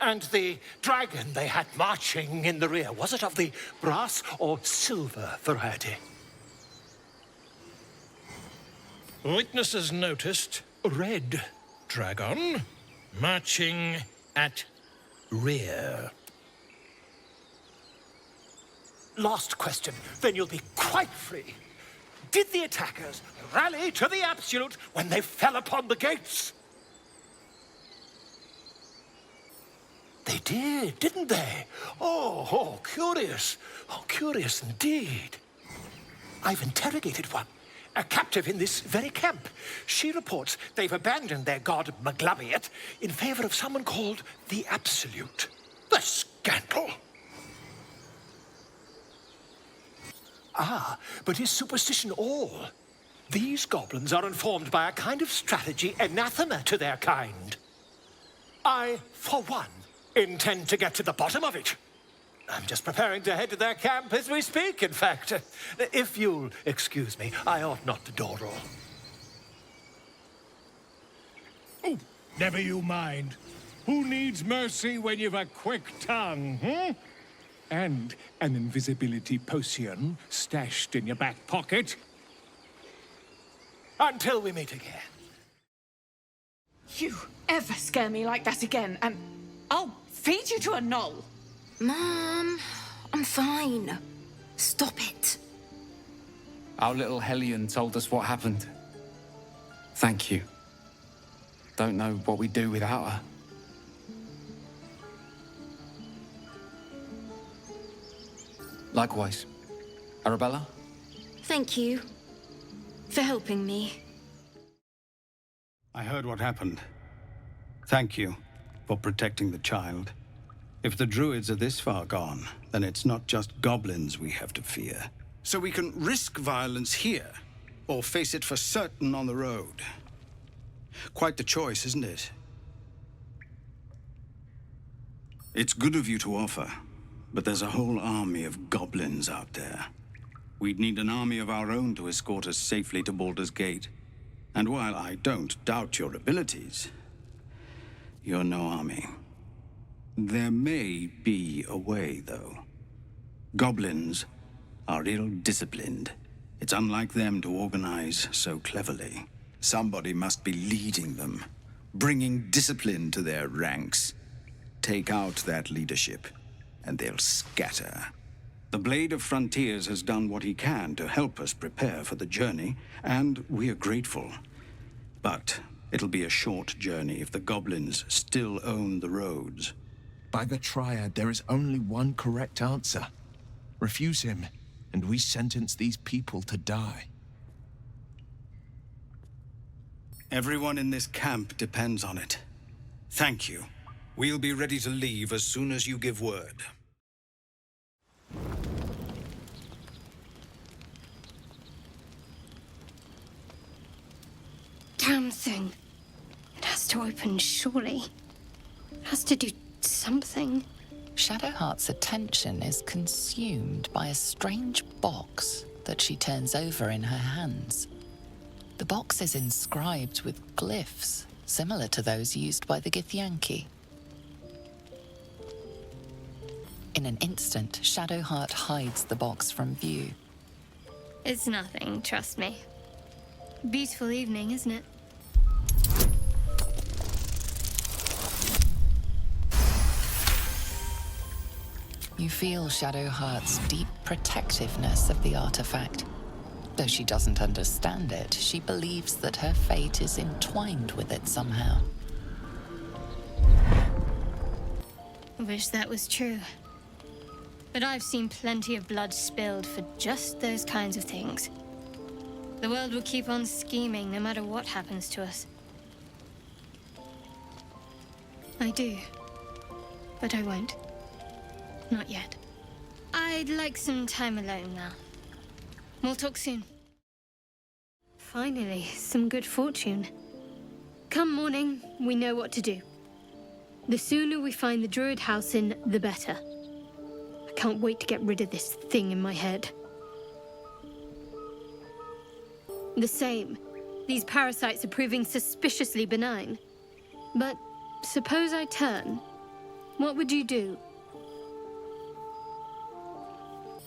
And the dragon they had marching in the rear, was it of the brass or silver variety? Witnesses noticed a red dragon marching at rear. Last question, then you'll be quite free. Did the attackers rally to the absolute when they fell upon the gates? They did, didn't they? Oh, curious. Oh, curious indeed. I've interrogated one, a captive in this very camp. She reports they've abandoned their god Maglabiet in favor of someone called the Absolute. The scandal! Ah, but is superstition all? These goblins are informed by a kind of strategy anathema to their kind. I, for one, intend to get to the bottom of it. I'm just preparing to head to their camp as we speak, in fact. If you'll excuse me, I ought not to dawdle. Oh, never you mind. Who needs mercy when you've a quick tongue, hmm? And an invisibility potion stashed in your back pocket. Until we meet again. You ever scare me like that again, and I'll feed you to a knoll. Mom, I'm fine. Stop it. Our little Hellion told us what happened. Thank you. Don't know what we'd do without her. Likewise. Arabella? Thank you for helping me. I heard what happened. Thank you for protecting the child. If the druids are this far gone, then it's not just goblins we have to fear. So we can risk violence here, or face it for certain on the road. Quite the choice, isn't it? It's good of you to offer, but there's a whole army of goblins out there. We'd need an army of our own to escort us safely to Baldur's Gate. And while I don't doubt your abilities, you're no army. There may be a way, though. Goblins are ill-disciplined. It's unlike them to organize so cleverly. Somebody must be leading them, bringing discipline to their ranks. Take out that leadership, and they'll scatter. The Blade of Frontiers has done what he can to help us prepare for the journey, and we are grateful. But it'll be a short journey if the goblins still own the roads. By the Triad, there is only one correct answer. Refuse him, and we sentence these people to die. Everyone in this camp depends on it. Thank you. We'll be ready to leave as soon as you give word. Damn thing. It has has to open, surely. It has to do something. Shadowheart's attention is consumed by a strange box that she turns over in her hands. The box is inscribed with glyphs similar to those used by the Githyanki. In an instant, Shadowheart hides the box from view. It's nothing, trust me. Beautiful evening, isn't it? You feel Shadowheart's deep protectiveness of the artifact. Though she doesn't understand it, she believes that her fate is entwined with it somehow. I wish that was true. But I've seen plenty of blood spilled for just those kinds of things. The world will keep on scheming no matter what happens to us. I do. But I won't. Not yet. I'd like some time alone now. We'll talk soon. Finally, some good fortune. Come morning, we know what to do. The sooner we find the druid house in, the better. I can't wait to get rid of this thing in my head. The same. These parasites are proving suspiciously benign. But suppose I turn. What would you do?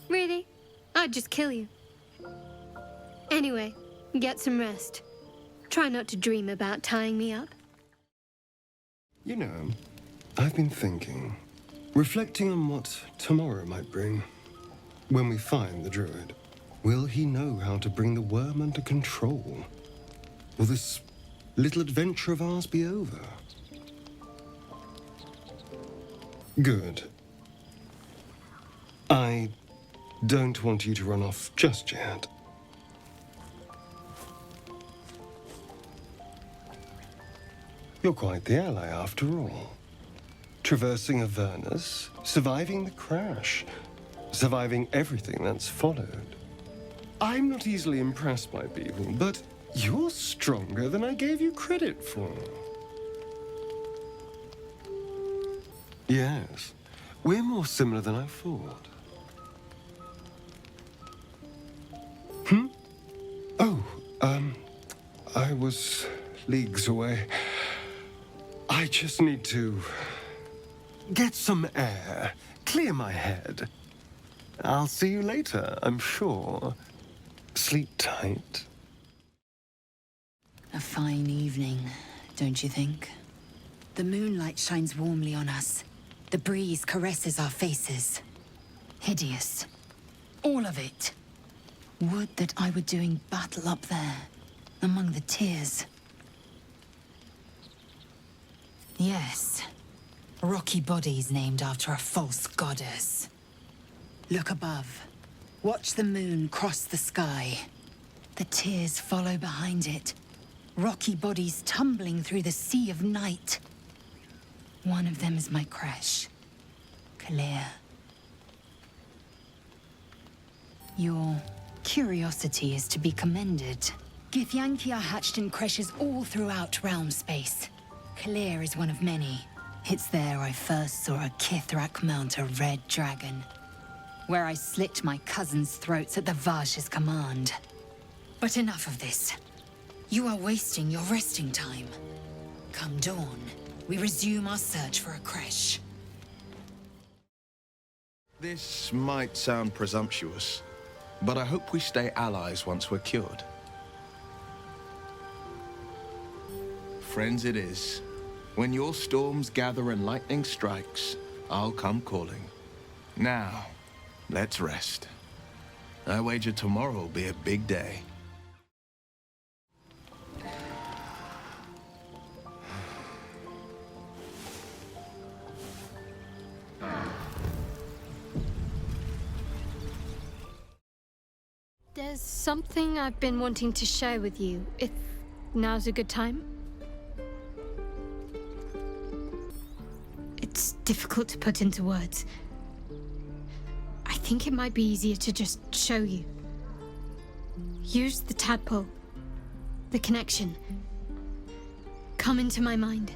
Really? I'd just kill you. Anyway, get some rest. Try not to dream about tying me up. You know, I've been thinking, reflecting on what tomorrow might bring. When we find the druid, will he know how to bring the worm under control? Will this little adventure of ours be over? Good. I don't want you to run off just yet. You're quite the ally, after all. Traversing Avernus, surviving the crash, surviving everything that's followed. I'm not easily impressed by people, but you're stronger than I gave you credit for. Yes, we're more similar than I thought. I was leagues away. I just need to get some air, clear my head. I'll see you later, I'm sure. Sleep tight. A fine evening, don't you think? The moonlight shines warmly on us. The breeze caresses our faces. Hideous. All of it. Would that I were doing battle up there, among the tears. Yes. Rocky bodies named after a false goddess. Look above. Watch the moon cross the sky. The tears follow behind it. Rocky bodies tumbling through the sea of night. One of them is my crush, Clear. Your curiosity is to be commended. Githyanki are hatched in creches all throughout realm space. Clear is one of many. It's there I first saw a Kithrak mount a red dragon, where I slit my cousins' throats at the Vash's command. But enough of this. You are wasting your resting time. Come dawn, we resume our search for a creche. This might sound presumptuous, but I hope we stay allies once we're cured. Friends it is. When your storms gather and lightning strikes, I'll come calling. Now, let's rest. I wager tomorrow will be a big day. There's something I've been wanting to share with you, if now's a good time. It's difficult to put into words. I think it might be easier to just show you. Use the tadpole. The connection. come into my mind.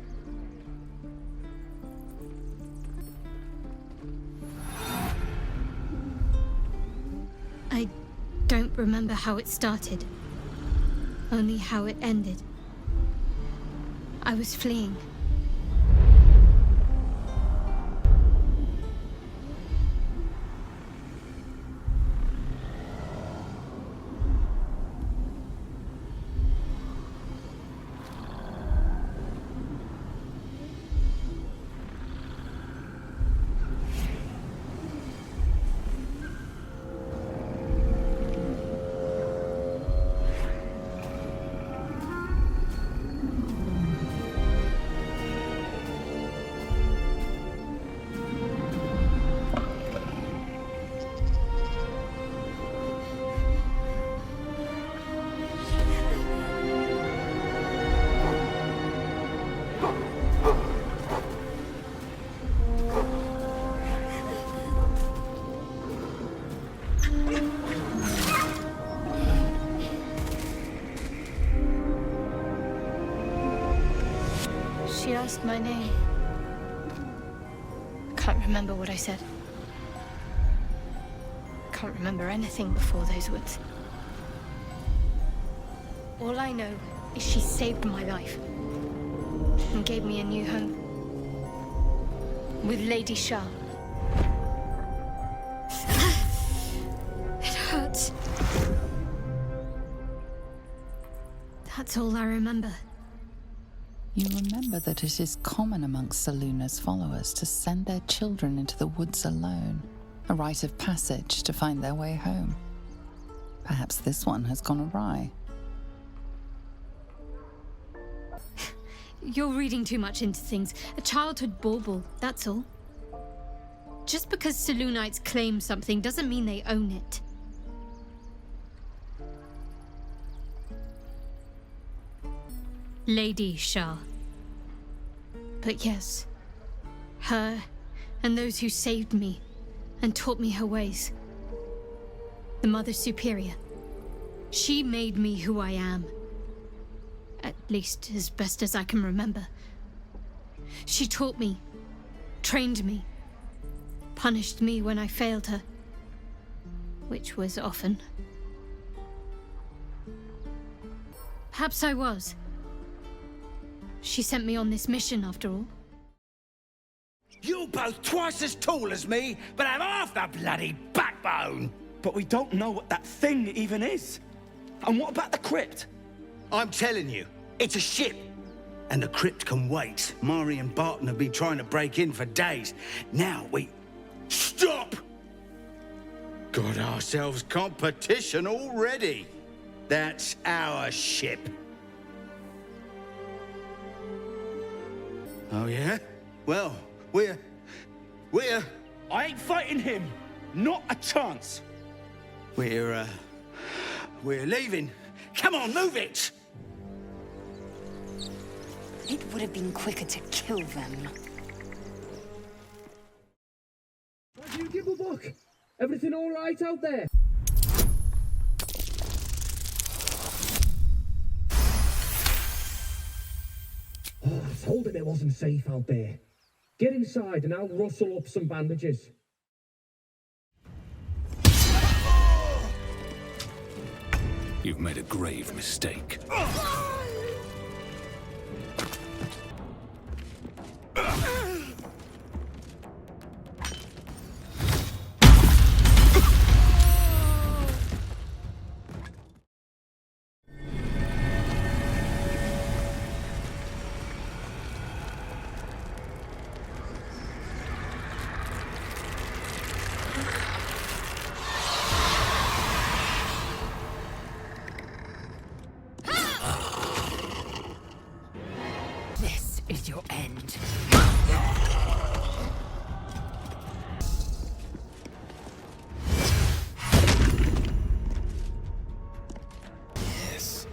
I don't remember how it started, only how it ended. I was fleeing. She asked my name. Can't remember what I said. Can't remember anything before those words. All I know is she saved my life and gave me a new home with Lady Shah. It hurts. That's all I remember. You remember that it is common amongst Selûne's followers to send their children into the woods alone, a rite of passage to find their way home. Perhaps this one has gone awry. You're reading too much into things. A childhood bauble, that's all. Just because Selûnites claim something doesn't mean they own it. Lady Shah. But yes, her and those who saved me and taught me her ways. The Mother Superior. She made me who I am. At least as best as I can remember. She taught me, trained me, punished me when I failed her, which was often. Perhaps I was. She sent me on this mission, after all. You're both twice as tall as me, but have half the bloody backbone! But we don't know what that thing even is. And what about the crypt? I'm telling you, it's a ship. And the crypt can wait. Mari and Barton have been trying to break in for days. Now we... Stop! Got ourselves competition already. That's our ship. Oh, yeah? Well, we're... I ain't fighting him. Not a chance. We're leaving. Come on, move it! It would have been quicker to kill them. What do you give a fuck? Everything all right out there? Oh, I told him it wasn't safe out there. Get inside and I'll rustle up some bandages. You've made a grave mistake. This is your end. Yes.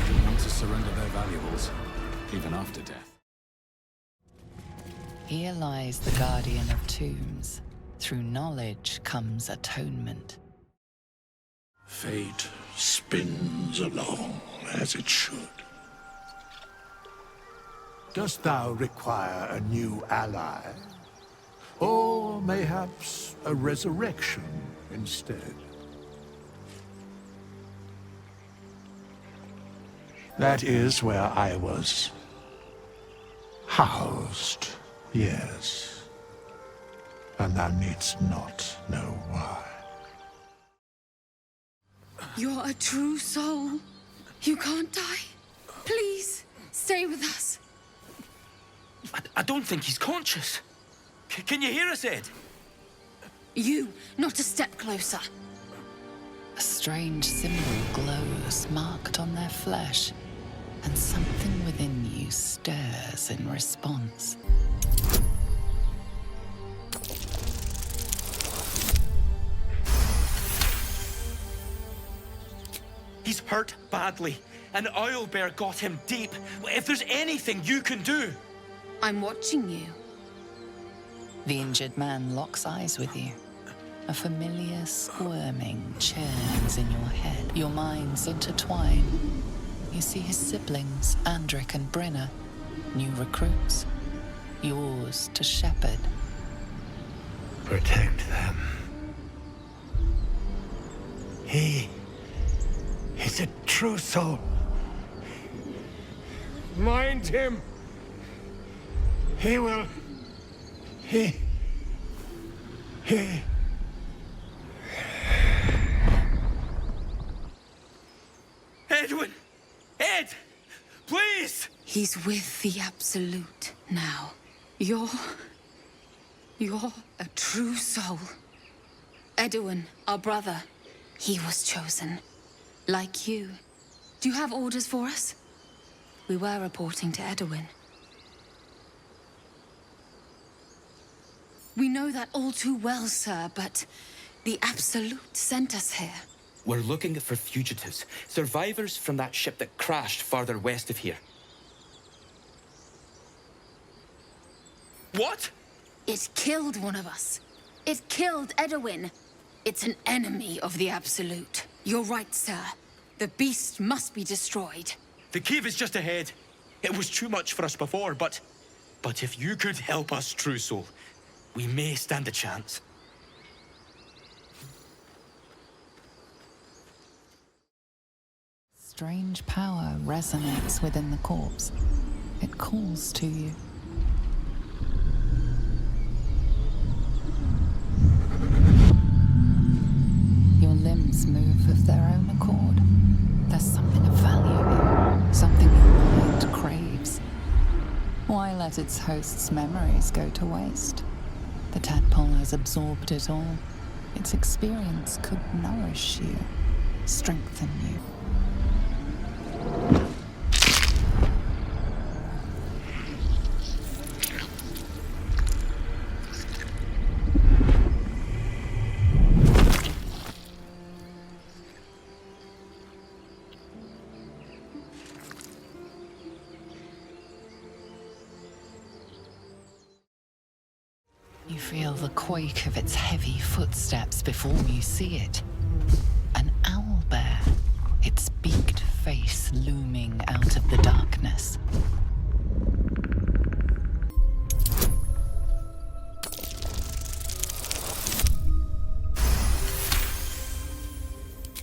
They want to surrender their valuables, even after death. Here lies the guardian of tombs. Through knowledge comes atonement. Fate spins along as it should. Dost thou require a new ally? Or mayhaps a resurrection instead? That is where I was housed, yes. And thou needst not know why. You're a true soul. You can't die. Please, stay with us. I don't think he's conscious. Can you hear us, Ed? You, not a step closer. A strange symbol glows marked on their flesh, and something within you stirs in response. He's hurt badly. An owlbear got him deep. If there's anything you can do... I'm watching you. The injured man locks eyes with you. A familiar squirming churns in your head. Your minds intertwine. You see his siblings, Andric and Brenna, new recruits, yours to shepherd. Protect them. He is a true soul. Mind him. He will... He... Edwin! Ed! Please! He's with the Absolute now. You're a true soul. Edwin, our brother, he was chosen. Like you. Do you have orders for us? We were reporting to Edwin. We know that all too well, sir, but the Absolute sent us here. We're looking for fugitives. Survivors from that ship that crashed farther west of here. What? It killed one of us. It killed Edwin. It's an enemy of the Absolute. You're right, sir. The beast must be destroyed. The cave is just ahead. It was too much for us before, but if you could help us, True Soul, we may stand a chance. Strange power resonates within the corpse. It calls to you. Your limbs move of their own accord. There's something of value here, something your mind craves. Why let its host's memories go to waste? The tadpole has absorbed it all. Its experience could nourish you, strengthen you. You feel the quake of its heavy footsteps before you see it. An owlbear, its beaked face looming out of the darkness.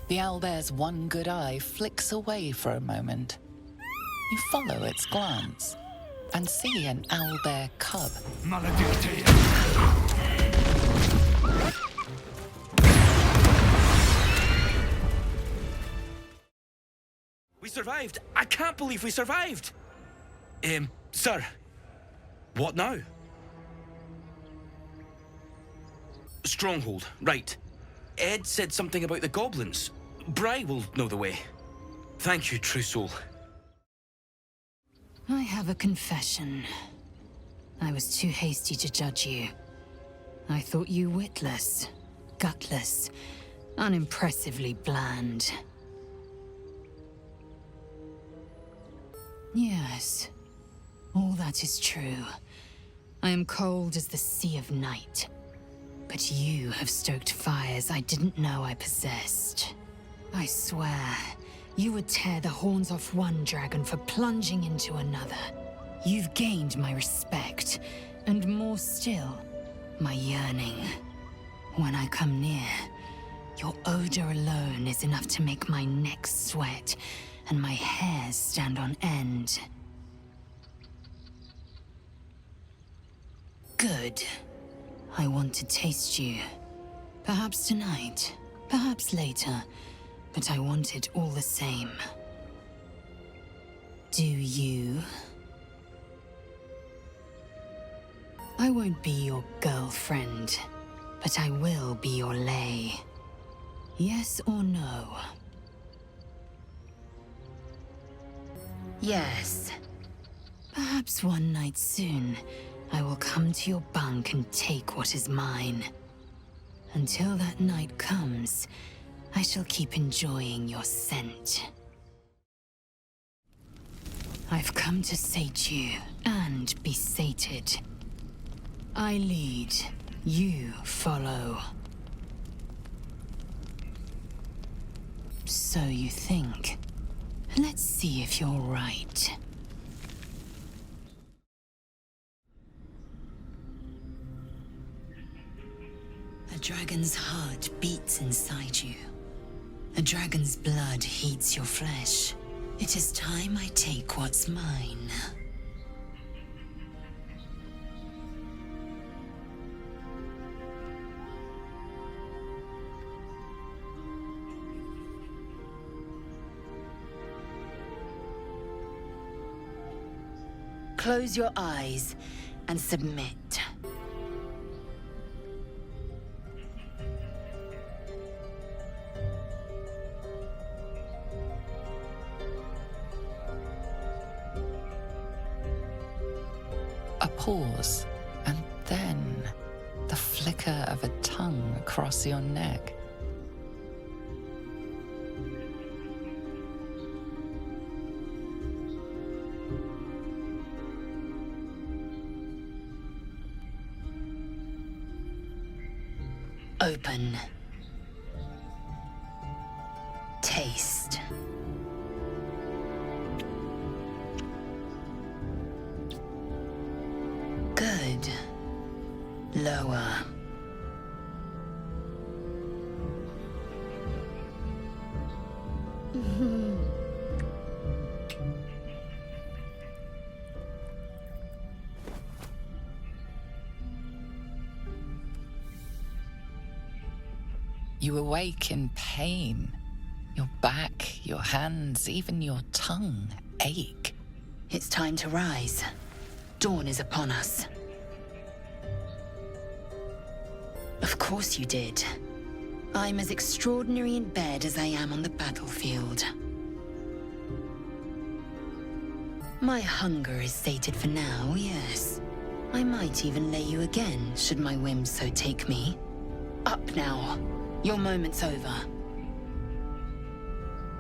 The owlbear's one good eye flicks away for a moment. You follow its glance and see an owlbear cub. We survived! I can't believe we survived! Sir, what now? Stronghold, right. Ed said something about the goblins. Bry will know the way. Thank you, True Soul. I have a confession. I was too hasty to judge you. I thought you witless, gutless, unimpressively bland. Yes, all that is true. I am cold as the sea of night. But you have stoked fires I didn't know I possessed. I swear, you would tear the horns off one dragon for plunging into another. You've gained my respect, and more still, my yearning. When I come near, your odor alone is enough to make my neck sweat and my hairs stand on end. Good. I want to taste you. Perhaps tonight, perhaps later, but I want it all the same. Do you? I won't be your girlfriend, but I will be your lay. Yes or no? Yes. Perhaps one night soon, I will come to your bunk and take what is mine. Until that night comes, I shall keep enjoying your scent. I've come to sate you and be sated. I lead, you follow. So you think. Let's see if you're right. A dragon's heart beats inside you. A dragon's blood heats your flesh. It is time I take what's mine. Close your eyes and submit. A pause, and then the flicker of a tongue across your neck. Open. Taste. Good. Lower. You awake in pain. Your back, your hands, even your tongue ache. It's time to rise. Dawn is upon us. Of course you did. I'm as extraordinary in bed as I am on the battlefield. My hunger is sated for now, yes. I might even lay you again, should my whims so take me. Up now. Your moment's over.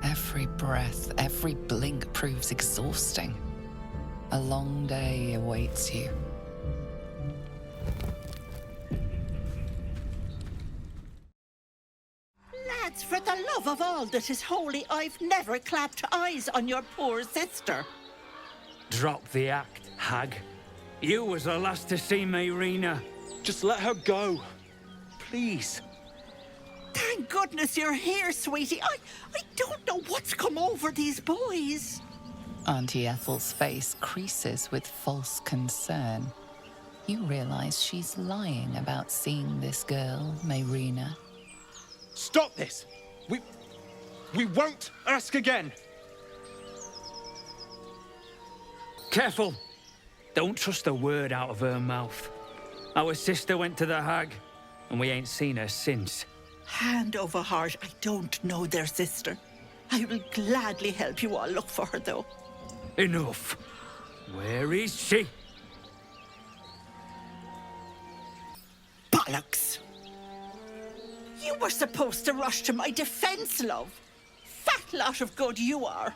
Every breath, every blink proves exhausting. A long day awaits you. Lads, for the love of all that is holy, I've never clapped eyes on your poor sister. Drop the act, hag. You was the last to see Mayrina. Just let her go. Please. Thank goodness you're here, sweetie. I don't know what's come over these boys. Auntie Ethel's face creases with false concern. You realize she's lying about seeing this girl, Mayrina. Stop this! We won't ask again! Careful! Don't trust a word out of her mouth. Our sister went to the hag, and we ain't seen her since. Hand over heart, I don't know their sister. I will gladly help you all look for her, though. Enough. Where is she? Bollocks! You were supposed to rush to my defense, love. Fat lot of good you are.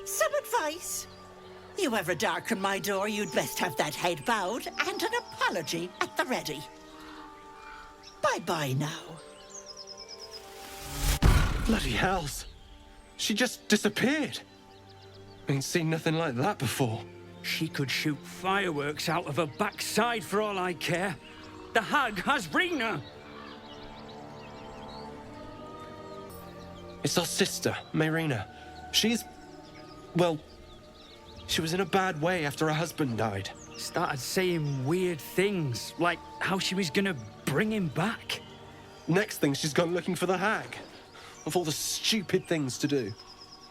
Some advice? You ever darken my door, you'd best have that head bowed and an apology at the ready. Bye-bye now. Bloody hells. She just disappeared. Ain't seen nothing like that before. She could shoot fireworks out of her backside for all I care. The hag has Rena. It's our sister, Mayrina. She's... well... she was in a bad way after her husband died. Started saying weird things, like how she was gonna bring him back. Next thing, she's gone looking for the hag. Of all the stupid things to do.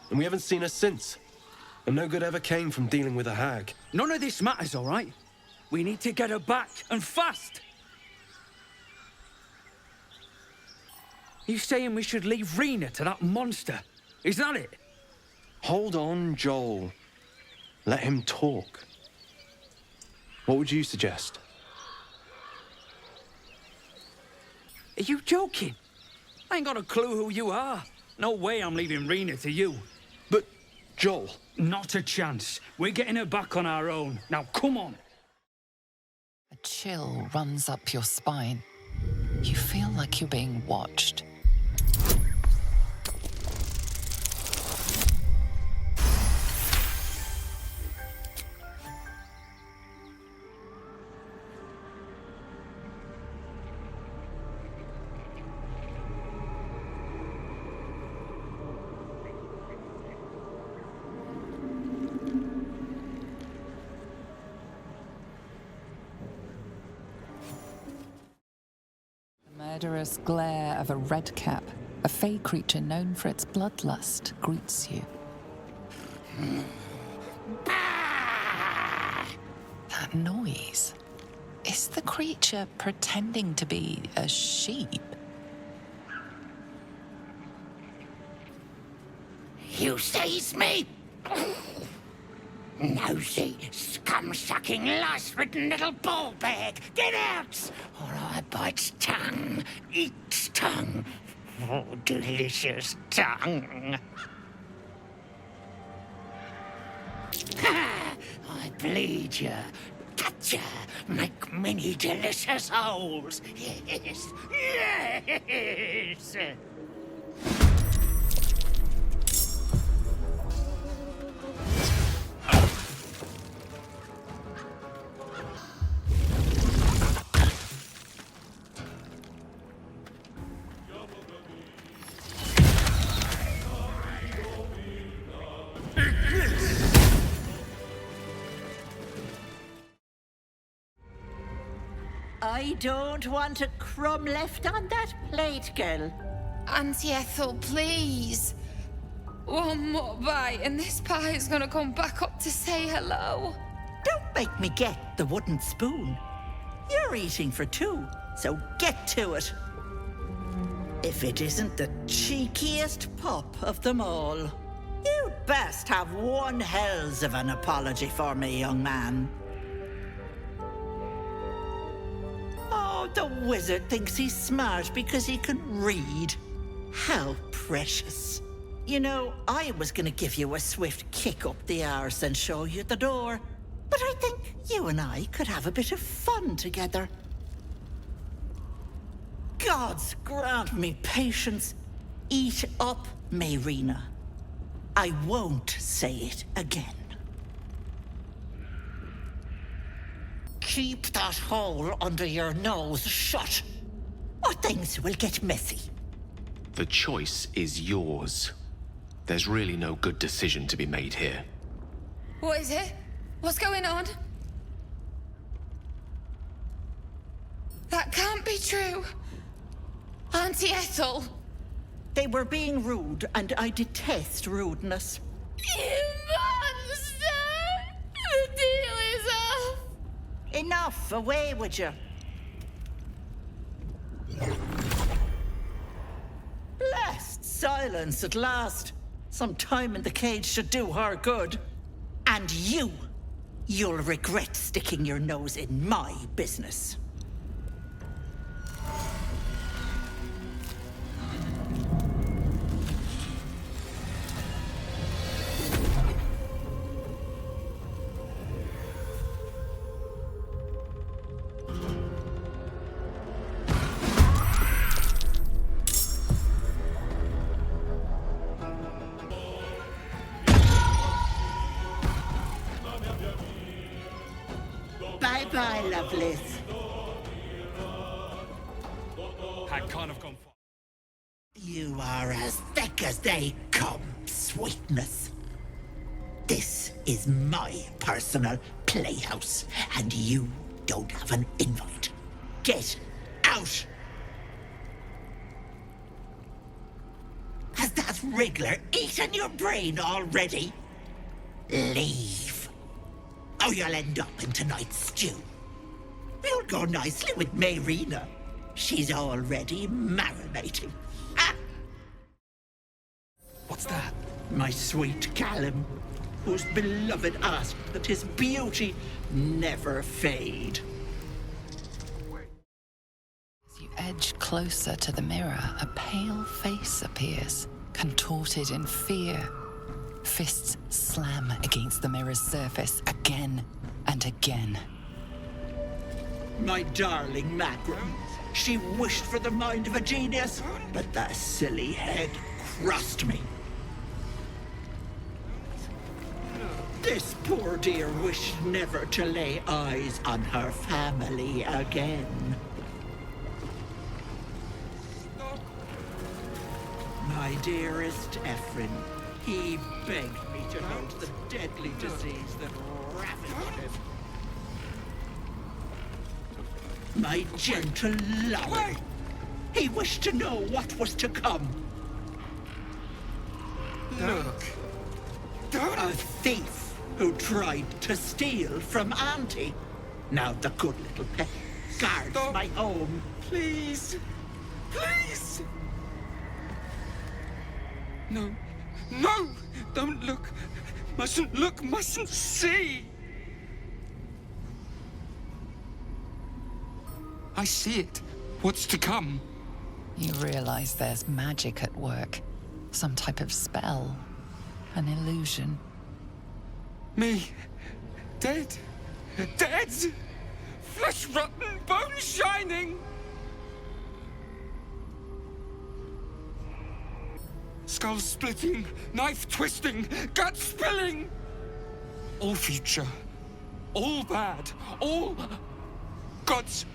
And we haven't seen her since. And no good ever came from dealing with a hag. None of this matters, all right? We need to get her back, and fast! You saying we should leave Rena to that monster? Is that it? Hold on, Joel. Let him talk. What would you suggest? Are you joking? I ain't got a clue who you are. No way I'm leaving Rena to you. But, Joel... Not a chance. We're getting her back on our own. Now, come on. A chill runs up your spine. You feel like you're being watched. Murderous glare of a red cap, a fey creature known for its bloodlust, greets you. That noise. Is the creature pretending to be a sheep? You seize me! Nosy, scum-sucking, lice-ridden little ball bag! Get out! Or I bite tongue, eat tongue. Oh, delicious tongue. Ha! I bleed ya, cut ya, make many delicious holes. Yes, yes! I don't want a crumb left on that plate, girl. Auntie Ethel, please. One more bite and this pie is gonna come back up to say hello. Don't make me get the wooden spoon. You're eating for two, so get to it. If it isn't the cheekiest pup of them all. You'd best have one hells of an apology for me, young man. Oh, the wizard thinks he's smart because he can read. How precious. You know, I was gonna give you a swift kick up the arse and show you the door. But I think you and I could have a bit of fun together. Gods grant me patience. Eat up, Mayrina. I won't say it again. Keep that hole under your nose shut, or things will get messy. The choice is yours. There's really no good decision to be made here. What is it? What's going on? That can't be true. Auntie Ethel. They were being rude, and I detest rudeness. You monster! The deal is off! Enough! Away with you! Blessed silence at last. Some time in the cage should do her good. And you'll regret sticking your nose in my business. Goodbye, lovelies. Hag can't have gone far. You are as thick as they come, sweetness. This is my personal playhouse, and you don't have an invite. Get out! Has that wriggler eaten your brain already? Leave. Or you'll end up in tonight's stew. You'll go nicely with Mayrina. She's already marinating. Ah! What's that? My sweet Callum, whose beloved asked that his beauty never fade. As you edge closer to the mirror, a pale face appears, contorted in fear. Fists slam against the mirror's surface again and again. My darling Magram. She wished for the mind of a genius, but that silly head crossed me. This poor dear wished never to lay eyes on her family again. My dearest Ephraim, he begged me to note the deadly disease that ravaged him. My gentle lover, he wished to know what was to come. Look. A thief who tried to steal from Auntie. Now the good little pet guards my home. Please. Please. No. No! Don't look. Mustn't look, mustn't see. I see it. What's to come? You realize there's magic at work. Some type of spell. An illusion. Me. Dead. Dead! Flesh rotten, bone shining! Skull splitting, knife twisting, gut spilling! All future. All bad. All... Gods,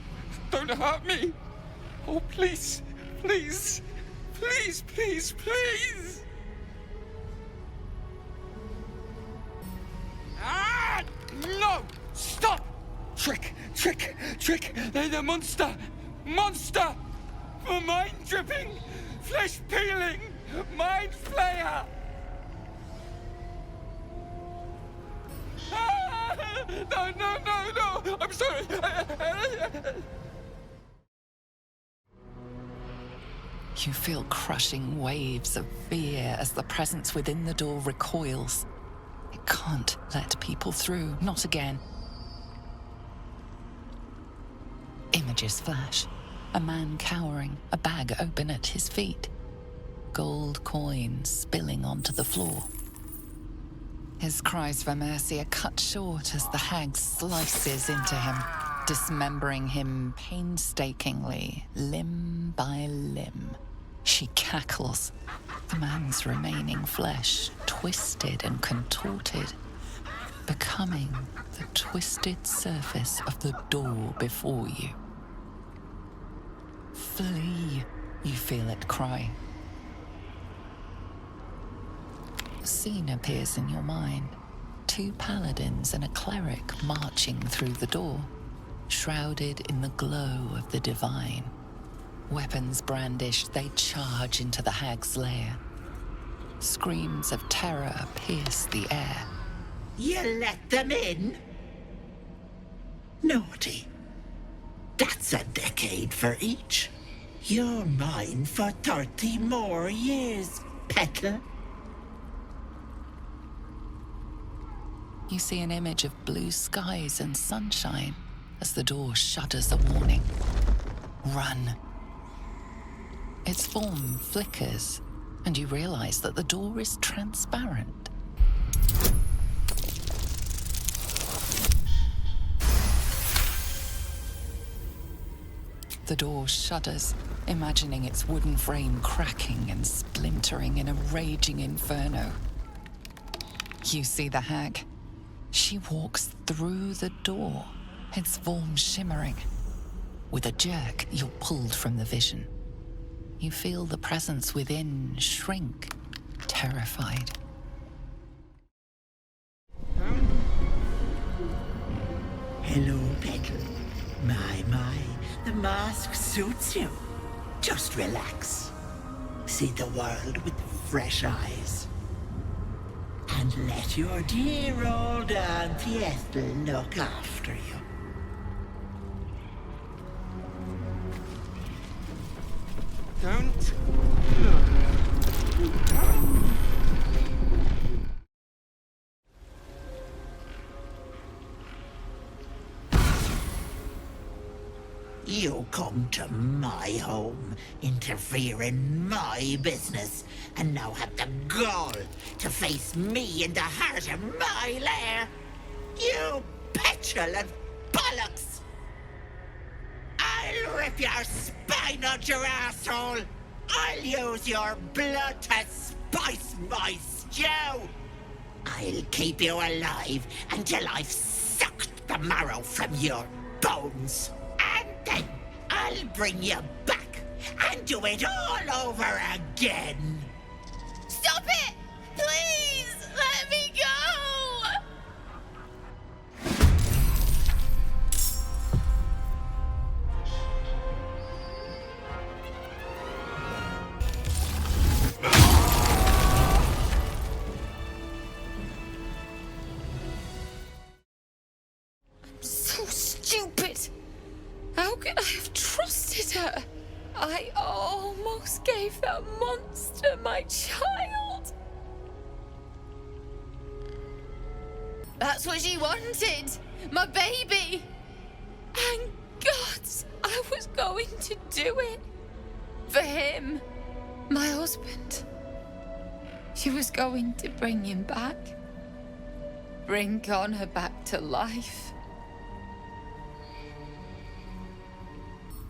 don't hurt me! Oh, please, please, please, please, please! Ah! No! Stop! Trick! Trick! Trick! They're the monster! Monster! For mind dripping! Flesh peeling! Mind flayer! Ah! No, no, no, no! I'm sorry! You feel crushing waves of fear as the presence within the door recoils. It can't let people through, not again. Images flash. A man cowering, a bag open at his feet. Gold coins spilling onto the floor. His cries for mercy are cut short as the hag slices into him, dismembering him painstakingly, limb by limb. She cackles, the man's remaining flesh twisted and contorted, becoming the twisted surface of the door before you. Flee, you feel it cry. A scene appears in your mind. 2 paladins and a cleric marching through the door, shrouded in the glow of the divine. Weapons brandished, they charge into the hag's lair. Screams of terror pierce the air. You let them in? Naughty. That's a decade for each. You're mine for 30 more years, petal. You see an image of blue skies and sunshine as the door shudders a warning. Run. Its form flickers, and you realize that the door is transparent. The door shudders, imagining its wooden frame cracking and splintering in a raging inferno. You see the hag. She walks through the door, its form shimmering. With a jerk, you're pulled from the vision. You feel the presence within shrink, terrified. Hello, Petal. My, the mask suits you. Just relax. See the world with fresh eyes. And let your dear old Auntie Ethel look after you. Don't You come to my home, interfere in my business, and now have the gall to face me in the heart of my lair. You petulant bollocks! I'll rip your spine out your asshole! I'll use your blood to spice my stew! I'll keep you alive until I've sucked the marrow from your bones. And then I'll bring you back and do it all over again. Stop it! Please! Let me go! So stupid! How could I have trusted her? I almost gave that monster my child. That's what she wanted! My baby! And God, I was going to do it. For him. My husband. She was going to bring him back. Bring Connor back to life.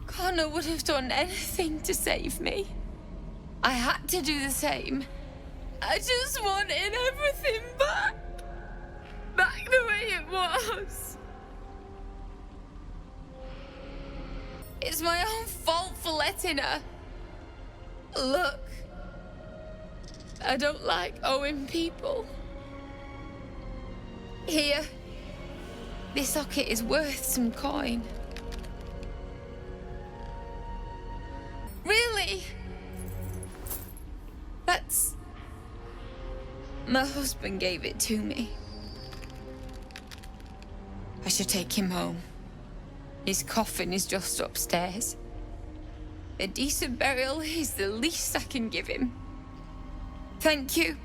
Connor would have done anything to save me. I had to do the same. I just wanted everything back. Back the way it was. It's my own fault for letting her. Look. I don't like owing people. Here. This socket is worth some coin. Really? That's... My husband gave it to me. I should take him home. His coffin is just upstairs. A decent burial is the least I can give him. Thank you.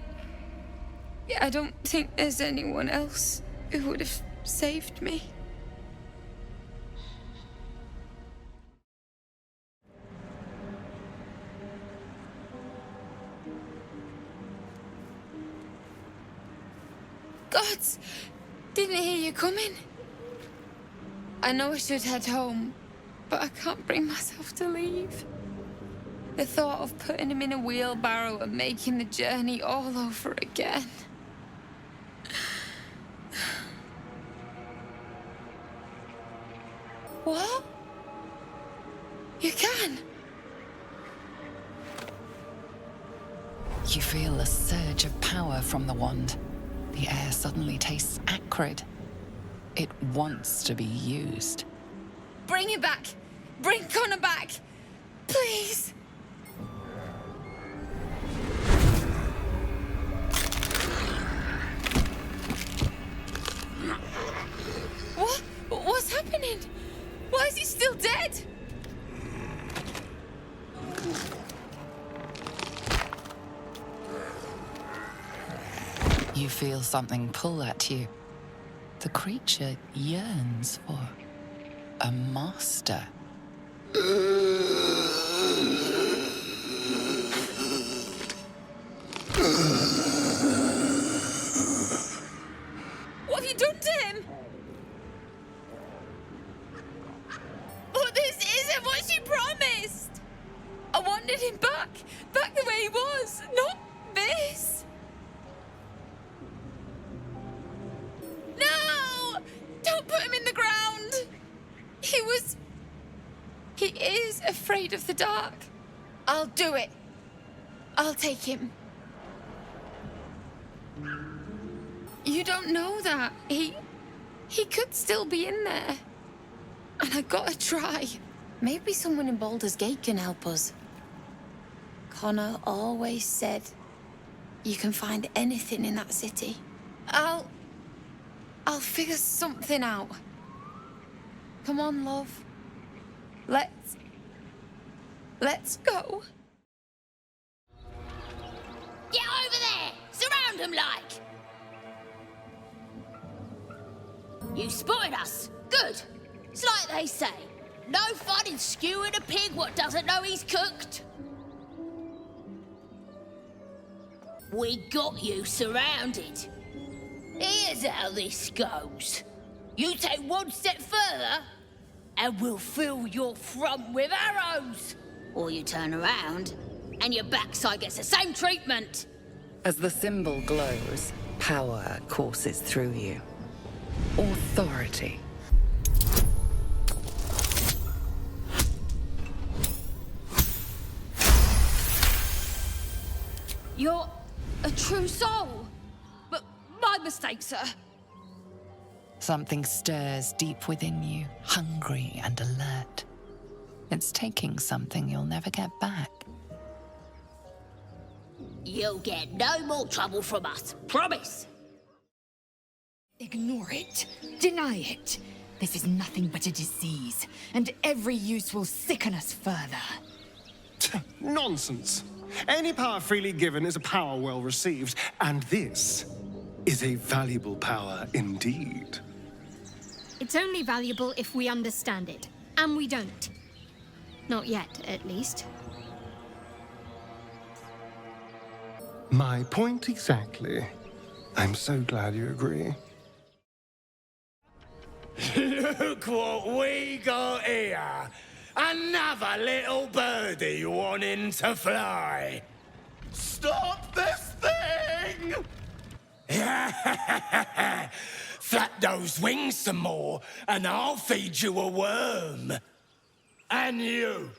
I don't think there's anyone else who would have saved me. Gods! Didn't hear you coming. I know I should head home, but I can't bring myself to leave. The thought of putting him in a wheelbarrow and making the journey all over again. What? You can? You feel a surge of power from the wand. The air suddenly tastes acrid. It wants to be used. Bring him back! Bring Connor back! Please! What? What's happening? Why is he still dead? You feel something pull at you. The creature yearns for a master. What have you done to him? But this isn't what she promised! I wanted him back the way he was, not this! No! Don't put him in the ground! He is afraid of the dark. I'll do it. I'll take him. You don't know that. He could still be in there. And I gotta try. Maybe someone in Baldur's Gate can help us. Connor always said you can find anything in that city. I'll figure something out. Come on, love. Let's go. Get over there! Surround them like! You spotted us. Good. It's like they say. No fun in skewing a pig what doesn't know he's cooked. We got you surrounded. Here's how this goes. You take one step further, and we'll fill your front with arrows. Or you turn around, and your backside gets the same treatment. As the symbol glows, power courses through you. Authority. You're a true soul. But my mistake, sir. Something stirs deep within you, hungry and alert. It's taking something you'll never get back. You'll get no more trouble from us. Promise. Ignore it. Deny it. This is nothing but a disease, and every use will sicken us further. Nonsense. Any power freely given is a power well received, and this is a valuable power indeed. It's only valuable if we understand it, and we don't. Not yet, at least. My point exactly. I'm so glad you agree. Look what we got here. Another little birdie wanting to fly. Stop this thing! Flap those wings some more, and I'll feed you a worm. And you.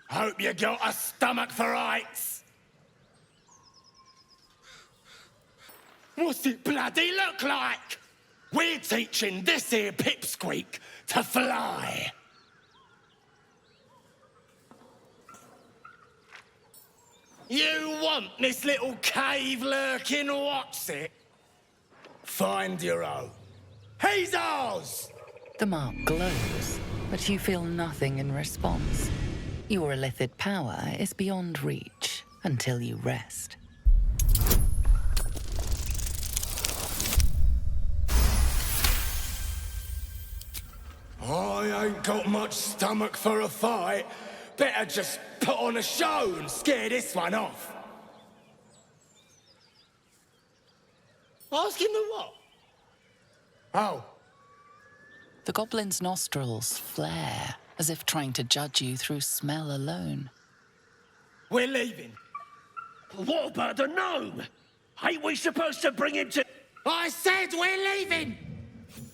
Hope you got a stomach for heights. What's it bloody look like? We're teaching this here pipsqueak to fly. You want this little cave lurking what's it? Find your own. He's ours! The mark glows, but you feel nothing in response. Your illithid power is beyond reach until you rest. I ain't got much stomach for a fight. Better just put on a show and scare this one off. Ask him the what? Oh. The goblin's nostrils flare, as if trying to judge you through smell alone. We're leaving. What about the gnome? Ain't we supposed to bring him to... I said we're leaving!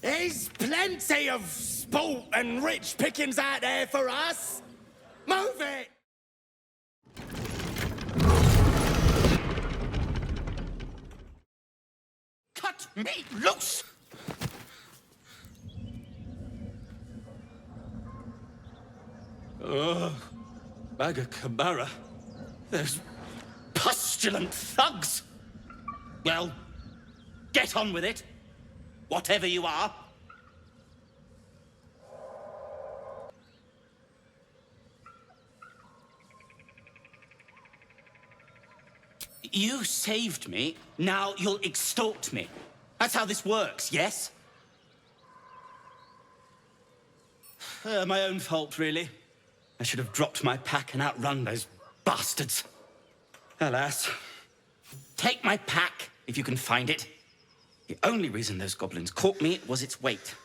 There's plenty of sport and rich pickings out there for us. Move it! Cut me loose! Bag of Cabara. Those pustulant thugs! Well, get on with it. Whatever you are. You saved me, now you'll extort me. That's how this works, yes? My own fault, really. I should have dropped my pack and outrun those bastards. Alas. Take my pack, if you can find it. The only reason those goblins caught me was its weight.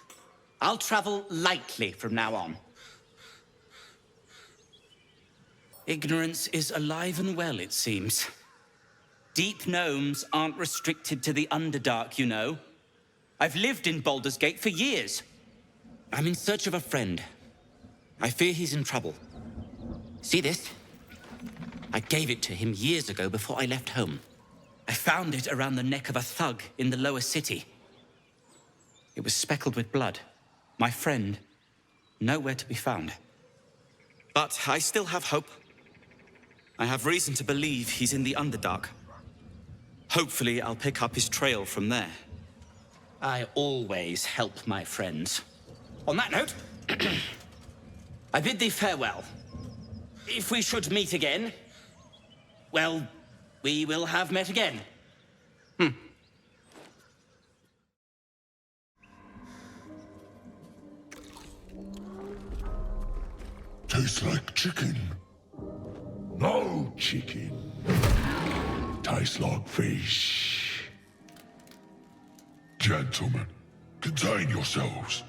I'll travel lightly from now on. Ignorance is alive and well, it seems. Deep gnomes aren't restricted to the Underdark, you know. I've lived in Baldur's Gate for years. I'm in search of a friend. I fear he's in trouble. See this? I gave it to him years ago before I left home. I found it around the neck of a thug in the lower city. It was speckled with blood. My friend, nowhere to be found. But I still have hope. I have reason to believe he's in the Underdark. Hopefully, I'll pick up his trail from there. I always help my friends. On that note, I bid thee farewell. If we should meet again, well, we will have met again. Tastes like chicken. No chicken. Tastes like fish. Gentlemen, contain yourselves.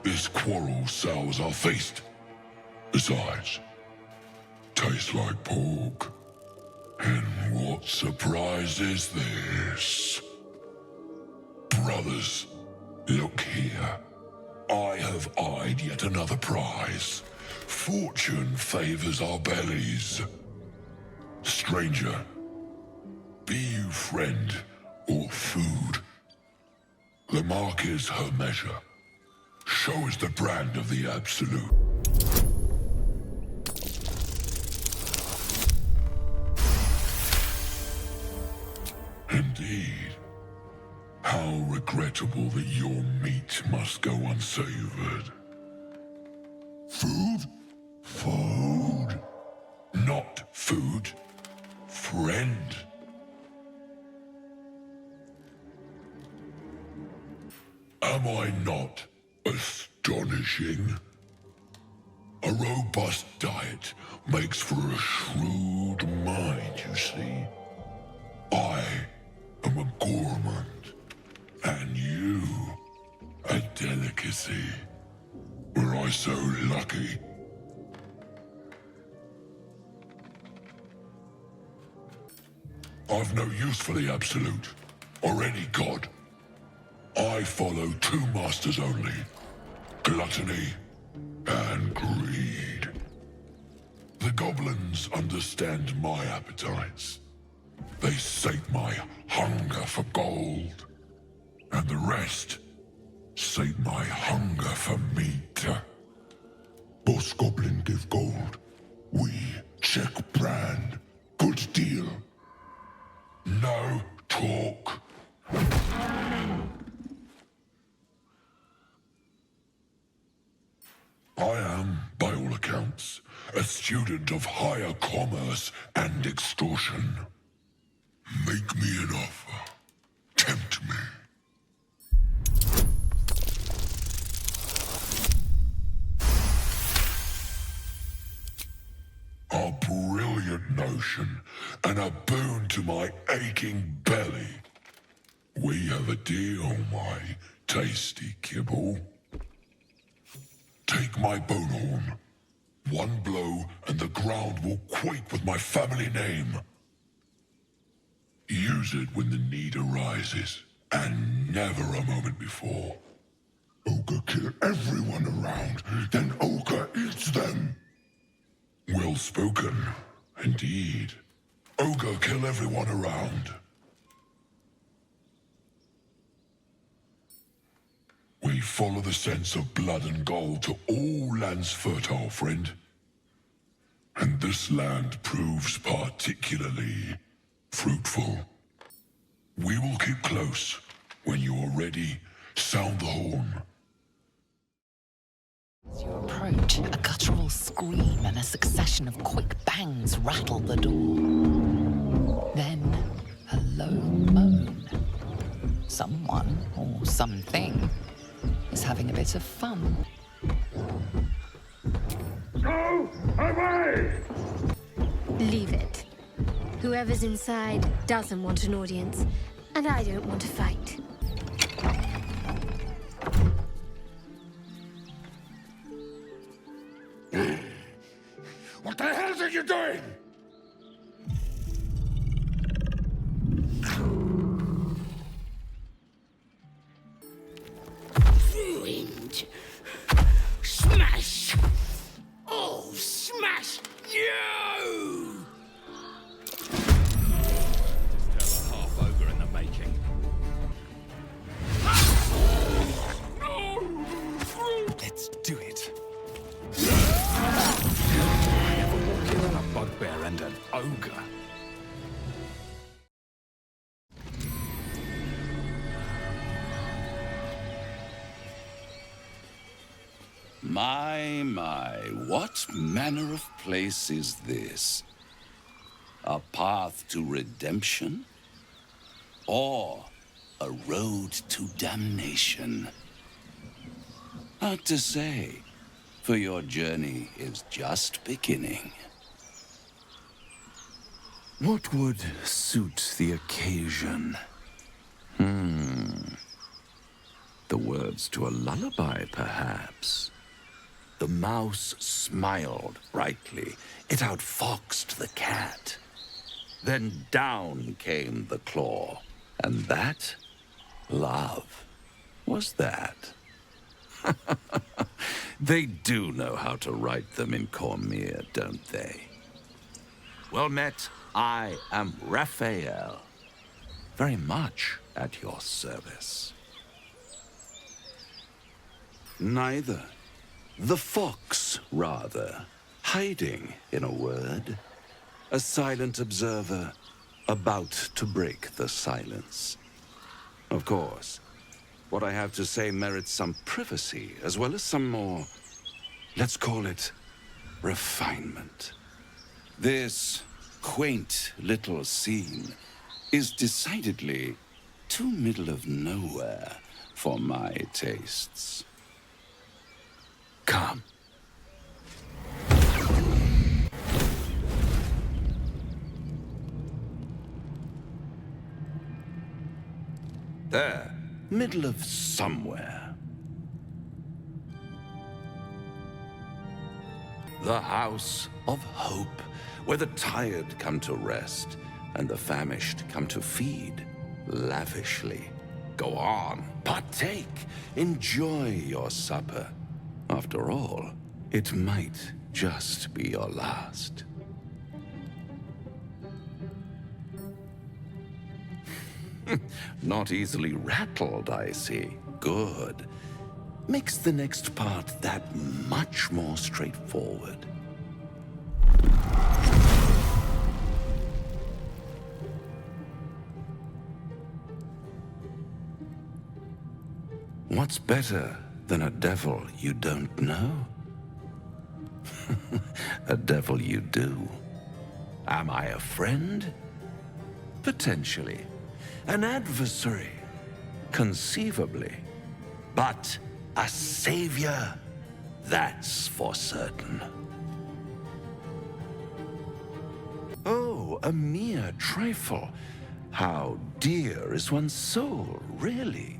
This quarrel sours our feast. Besides, tastes like pork. And what surprise is this? Brothers, look here. I have eyed yet another prize. Fortune favors our bellies. Stranger, be you friend or food. The mark is her measure. Show us the brand of the absolute. Indeed. How regrettable that your meat must go unsavored. Food? Food. Not food. Friend. Am I not astonishing? A robust diet makes for a shrewd mind, you see. I am a gourmand, and you a delicacy. Were I so lucky? I've no use for the absolute, or any god. I follow two masters only, gluttony and greed. The goblins understand my appetites. They sate my hunger for gold, and the rest sate my hunger for meat. Boss Goblin give gold. We check brand. Good deal. No talk. I am, by all accounts, a student of higher commerce and extortion. Make me an offer. Tempt me. A brilliant notion, and a boon to my aching belly. We have a deal, my tasty kibble. Take my bone horn. One blow, and the ground will quake with my family name. Use it when the need arises, and never a moment before. Ogre kill everyone around, then Ogre eats them. Well spoken, indeed. Ogre kill everyone around. We follow the sense of blood and gold to all lands fertile, friend. And this land proves particularly fruitful. We will keep close. When you are ready, sound the horn. As you approach, a guttural scream and a succession of quick bangs rattle the door. Then, a low moan. Someone, or something, is having a bit of fun. Go away! Leave it. Whoever's inside doesn't want an audience, and I don't want to fight. What the hell are you doing? Ruined. My, what manner of place is this? A path to redemption? Or a road to damnation? Hard to say, for your journey is just beginning. What would suit the occasion? The words to a lullaby, perhaps. The mouse smiled brightly. It outfoxed the cat. Then down came the claw. And that, love, was that. They do know how to write them in Cormier, don't they? Well met, I am Raphael. Very much at your service. Neither. The fox, rather. Hiding, in a word. A silent observer, about to break the silence. Of course, what I have to say merits some privacy, as well as some more, let's call it, refinement. This quaint little scene is decidedly too middle of nowhere for my tastes. Come. There, middle of somewhere. The house of hope, where the tired come to rest and the famished come to feed lavishly. Go on, partake, enjoy your supper. After all, it might just be your last. Not easily rattled, I see. Good. Makes the next part that much more straightforward. What's better than a devil you don't know? A devil you do. Am I a friend? Potentially. An adversary? Conceivably. But a savior? That's for certain. Oh, a mere trifle. How dear is one's soul, really?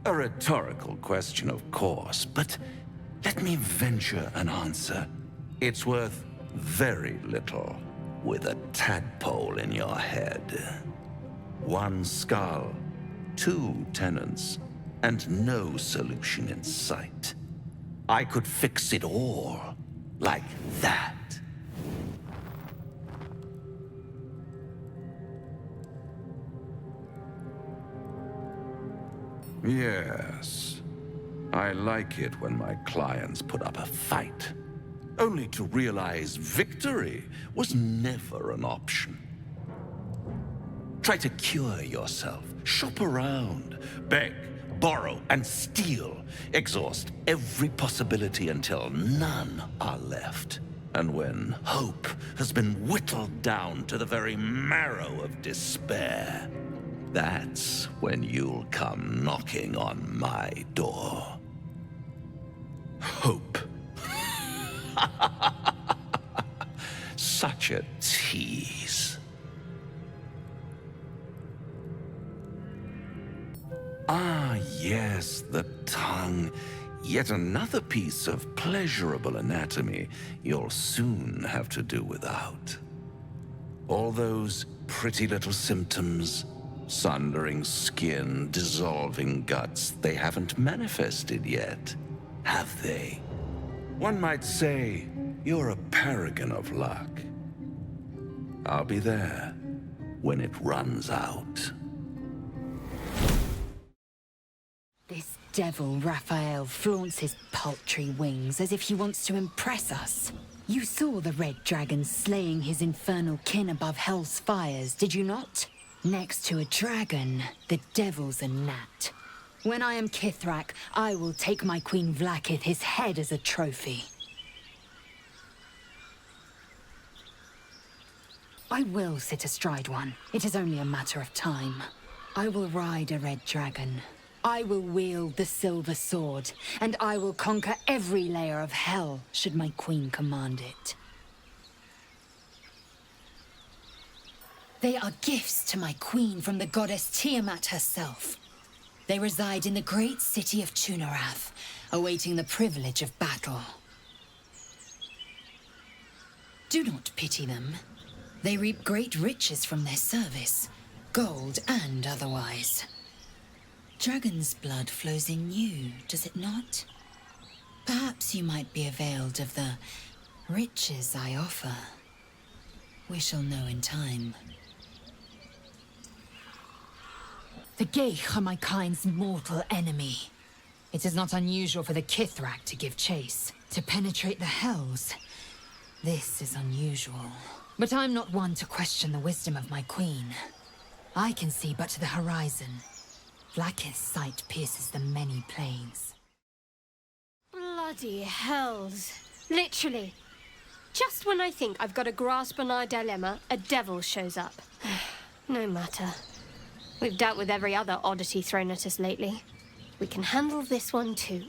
A rhetorical question, of course, but let me venture an answer. It's worth very little with a tadpole in your head. One skull, two tenants, and no solution in sight. I could fix it all like that. Yes, I like it when my clients put up a fight, only to realize victory was never an option. Try to cure yourself, shop around, beg, borrow, and steal. Exhaust every possibility until none are left. And when hope has been whittled down to the very marrow of despair, that's when you'll come knocking on my door. Hope. Such a tease. Ah, yes, the tongue. Yet another piece of pleasurable anatomy you'll soon have to do without. All those pretty little symptoms, sundering skin, dissolving guts, they haven't manifested yet, have they? One might say you're a paragon of luck. I'll be there when it runs out. This devil, Raphael, flaunts his paltry wings as if he wants to impress us. You saw the red dragon slaying his infernal kin above hell's fires, did you not? Next to a dragon, the devil's a gnat. When I am Kithrak, I will take my Queen Vlaakith his head as a trophy. I will sit astride one. It is only a matter of time. I will ride a red dragon. I will wield the silver sword, and I will conquer every layer of hell, should my queen command it. They are gifts to my queen from the goddess Tiamat herself. They reside in the great city of Tunarath, awaiting the privilege of battle. Do not pity them. They reap great riches from their service, gold and otherwise. Dragon's blood flows in you, does it not? Perhaps you might be availed of the riches I offer. We shall know in time. The Geich are my kind's mortal enemy. It is not unusual for the Kithrak to give chase, to penetrate the hells. This is unusual. But I'm not one to question the wisdom of my queen. I can see but to the horizon. Vlaakith's sight pierces the many plains. Bloody hells. Literally. Just when I think I've got a grasp on our dilemma, a devil shows up. No matter. We've dealt with every other oddity thrown at us lately. We can handle this one too.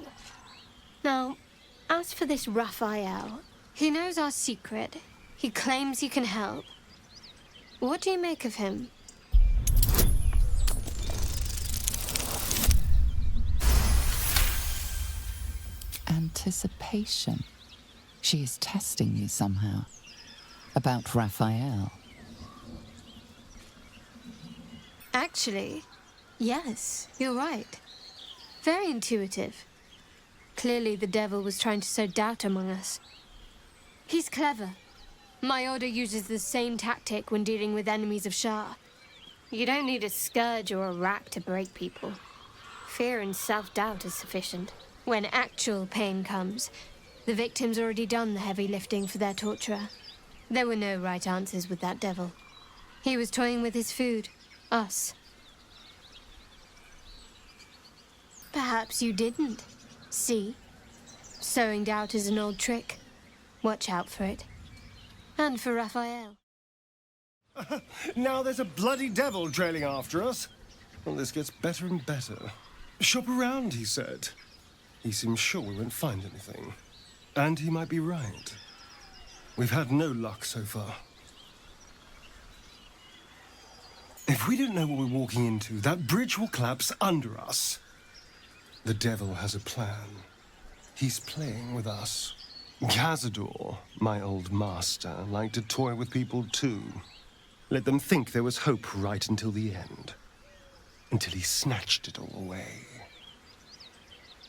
Now, as for this Raphael, he knows our secret. He claims he can help. What do you make of him? Anticipation. She is testing you somehow. About Raphael. Actually, yes, you're right. Very intuitive. Clearly the devil was trying to sow doubt among us. He's clever. My order uses the same tactic when dealing with enemies of Shah. You don't need a scourge or a rack to break people. Fear and self-doubt is sufficient. When actual pain comes, the victim's already done the heavy lifting for their torturer. There were no right answers with that devil. He was toying with his food, us. Perhaps you didn't. See? Sowing doubt is an old trick. Watch out for it. And for Raphael. Now there's a bloody devil trailing after us. Well, this gets better and better. Shop around, he said. He seems sure we won't find anything. And he might be right. We've had no luck so far. If we don't know what we're walking into, that bridge will collapse under us. The devil has a plan. He's playing with us. Cazador, my old master, liked to toy with people too. Let them think there was hope right until the end. Until he snatched it all away.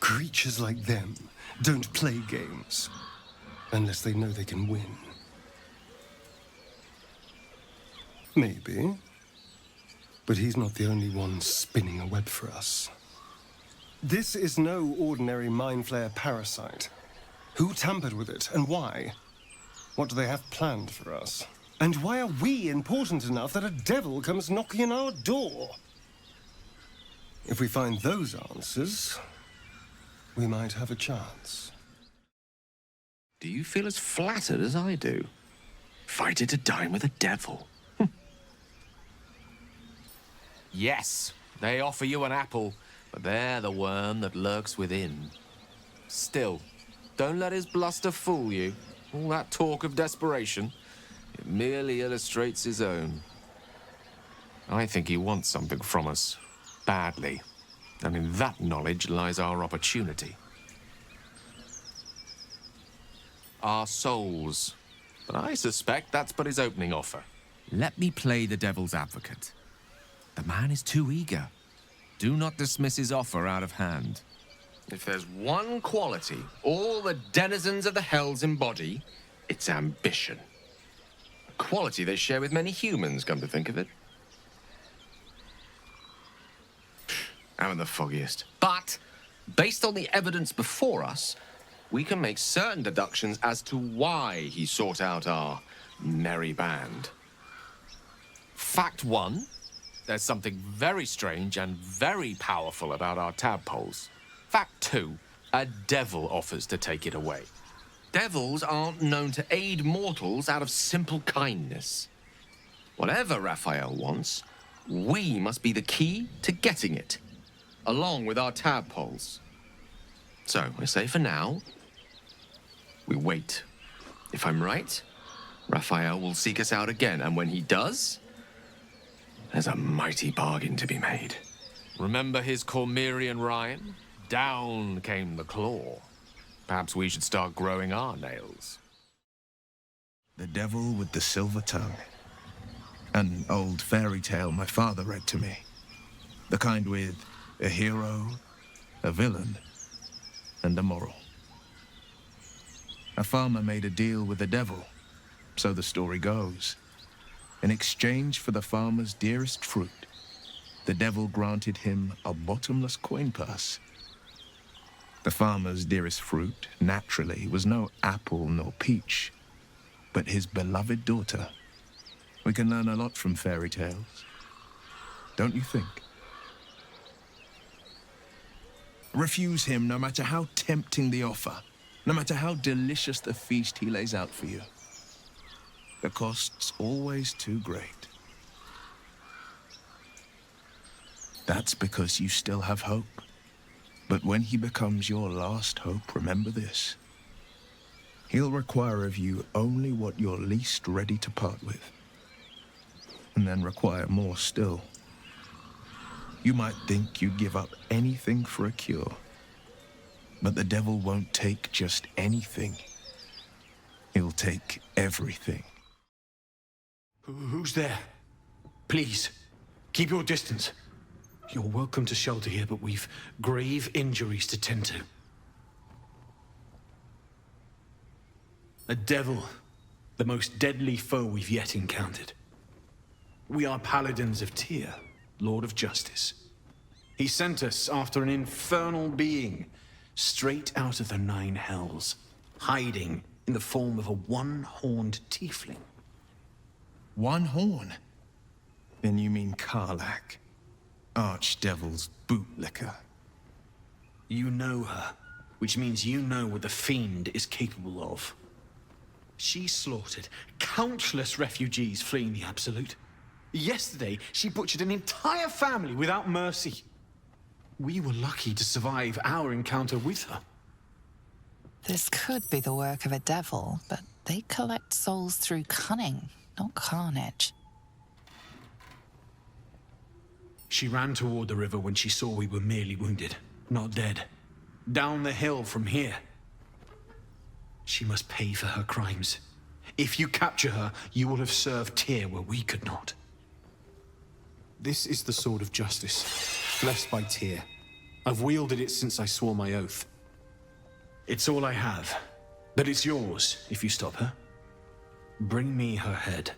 Creatures like them don't play games. Unless they know they can win. Maybe. But he's not the only one spinning a web for us. This is no ordinary mind flayer parasite. Who tampered with it, and why? What do they have planned for us? And why are we important enough that a devil comes knocking on our door? If we find those answers, we might have a chance. Do you feel as flattered as I do? Fighting to dine with a devil. Yes, they offer you an apple, but they're the worm that lurks within. Still, don't let his bluster fool you. All that talk of desperation, it merely illustrates his own. I think he wants something from us, badly. And in that knowledge lies our opportunity. Our souls. But I suspect that's but his opening offer. Let me play the devil's advocate. The man is too eager. Do not dismiss his offer out of hand. If there's one quality all the denizens of the hells embody, it's ambition. A quality they share with many humans, come to think of it. I'm the foggiest. But, based on the evidence before us, we can make certain deductions as to why he sought out our merry band. Fact one, there's something very strange and very powerful about our tadpoles. Fact 2, a devil offers to take it away. Devils aren't known to aid mortals out of simple kindness. Whatever Raphael wants, we must be the key to getting it, along with our tadpoles. So, I say for now, we wait. If I'm right, Raphael will seek us out again, and when he does, there's a mighty bargain to be made. Remember his Cormyrean rhyme? Down came the claw. Perhaps we should start growing our nails. The Devil with the Silver Tongue. An old fairy tale my father read to me. The kind with a hero, a villain, and a moral. A farmer made a deal with the devil, so the story goes. In exchange for the farmer's dearest fruit, the devil granted him a bottomless coin purse. The farmer's dearest fruit, naturally, was no apple nor peach, but his beloved daughter. We can learn a lot from fairy tales, don't you think? Refuse him no matter how tempting the offer, no matter how delicious the feast he lays out for you. The cost's always too great. That's because you still have hope. But when he becomes your last hope, remember this. He'll require of you only what you're least ready to part with. And then require more still. You might think you'd give up anything for a cure. But the devil won't take just anything. He'll take everything. Who's there? Please, keep your distance. You're welcome to shelter here, but we've grave injuries to tend to. A devil, the most deadly foe we've yet encountered. We are paladins of Tyr, Lord of Justice. He sent us after an infernal being, straight out of the Nine Hells, hiding in the form of a one-horned tiefling. One horn? Then you mean Karlach, Archdevil's bootlicker. You know her, which means you know what the Fiend is capable of. She slaughtered countless refugees fleeing the Absolute. Yesterday, she butchered an entire family without mercy. We were lucky to survive our encounter with her. This could be the work of a devil, but they collect souls through cunning, not carnage. She ran toward the river when she saw we were merely wounded, not dead. Down the hill from here. She must pay for her crimes. If you capture her, you will have served Tyr where we could not. This is the sword of justice, blessed by Tyr. I've wielded it since I swore my oath. It's all I have, but it's yours if you stop her. Bring me her head,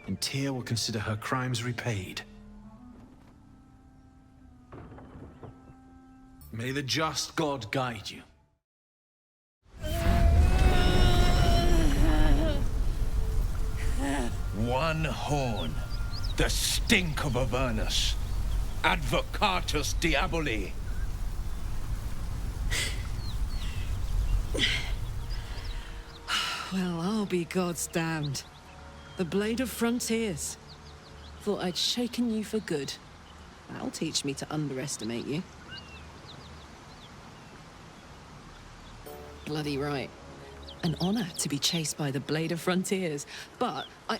and Tyr will consider her crimes repaid. May the just God guide you. One horn. The stink of Avernus. Advocatus Diaboli. Well, I'll be God's damned. The Blade of Frontiers. Thought I'd shaken you for good. That'll teach me to underestimate you. Bloody right. An honor to be chased by the Blade of Frontiers, but I...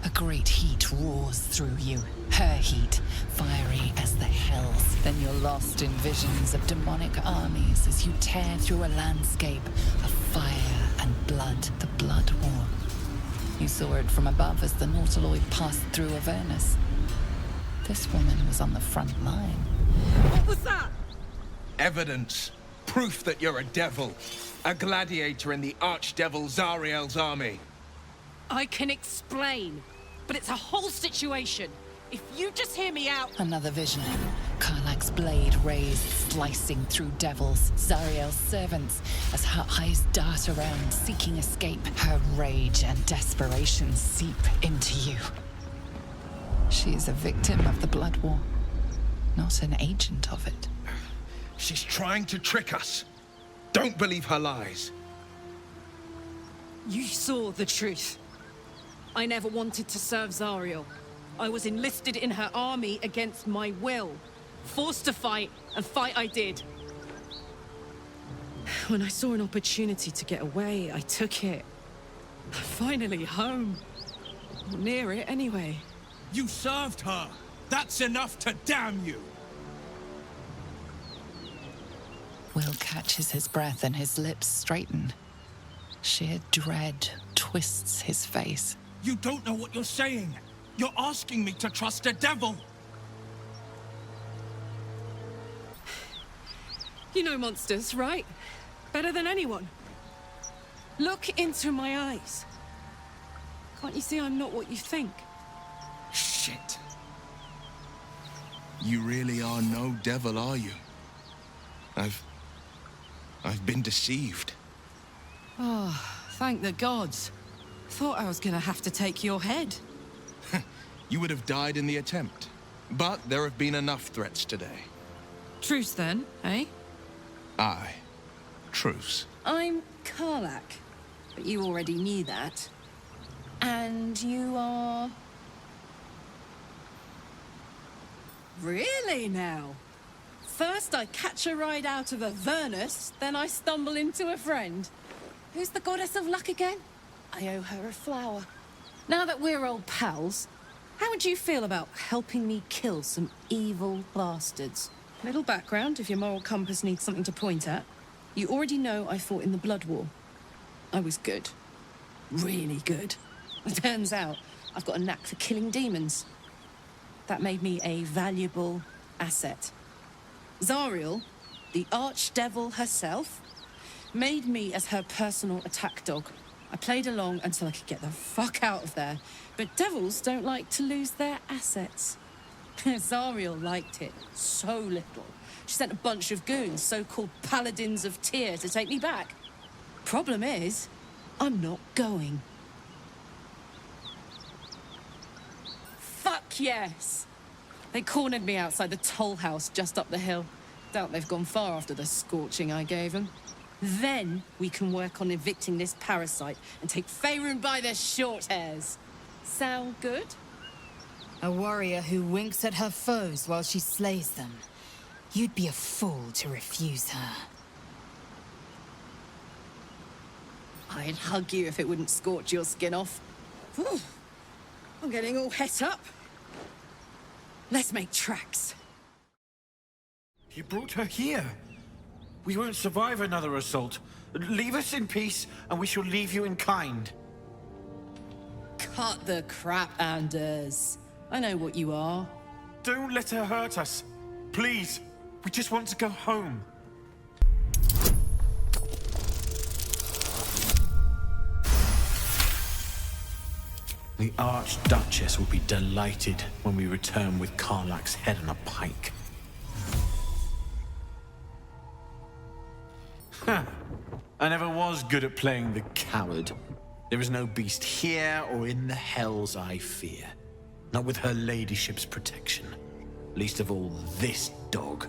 A great heat roars through you, her heat, fiery as the hells. Then you're lost in visions of demonic armies as you tear through a landscape of fire and blood, the Blood War. You saw it from above as the nautiloide passed through Avernus. This woman was on the front line. What was that? Evidence. Proof that you're a devil. A gladiator in the archdevil Zariel's army. I can explain, but it's a whole situation. If you just hear me out... Another vision. Karlach's blade raised, slicing through devils, Zariel's servants, as her eyes dart around, seeking escape. Her rage and desperation seep into you. She is a victim of the Blood War, not an agent of it. She's trying to trick us. Don't believe her lies. You saw the truth. I never wanted to serve Zariel. I was enlisted in her army against my will. Forced to fight, and fight I did. When I saw an opportunity to get away, I took it. Finally home. Near it, anyway. You served her! That's enough to damn you! Will catches his breath and his lips straighten. Sheer dread twists his face. You don't know what you're saying! You're asking me to trust a devil! You know monsters, right? Better than anyone. Look into my eyes. Can't you see I'm not what you think? Shit. You really are no devil, are you? I've been deceived. Oh, thank the gods. Thought I was gonna have to take your head. You would have died in the attempt. But there have been enough threats today. Truce then, eh? Aye. Truce. I'm Karlach, but you already knew that. And you are... Really now? First I catch a ride out of Avernus, then I stumble into a friend. Who's the goddess of luck again? I owe her a flower. Now that we're old pals, how would you feel about helping me kill some evil bastards? Little background, if your moral compass needs something to point at. You already know I fought in the Blood War. I was good. Really good. It turns out I've got a knack for killing demons. That made me a valuable asset. Zariel, the archdevil herself, made me as her personal attack dog. I played along until I could get the fuck out of there. But devils don't like to lose their assets. Zariel liked it so little. She sent a bunch of goons, so-called paladins of Tyr, to take me back. Problem is, I'm not going. Fuck yes! They cornered me outside the toll house just up the hill. Doubt they've gone far after the scorching I gave them. Then we can work on evicting this parasite and take Faerun by the short hairs. Sound good? A warrior who winks at her foes while she slays them. You'd be a fool to refuse her. I'd hug you if it wouldn't scorch your skin off. Whew. I'm getting all het up. Let's make tracks. You brought her here. We won't survive another assault. Leave us in peace, and we shall leave you in kind. Cut the crap, Anders. I know what you are. Don't let her hurt us. Please. We just want to go home. The Archduchess will be delighted when we return with Karlach's head on a pike. Huh. I never was good at playing the coward. There is no beast here or in the hells I fear. Not with her ladyship's protection. Least of all, this dog.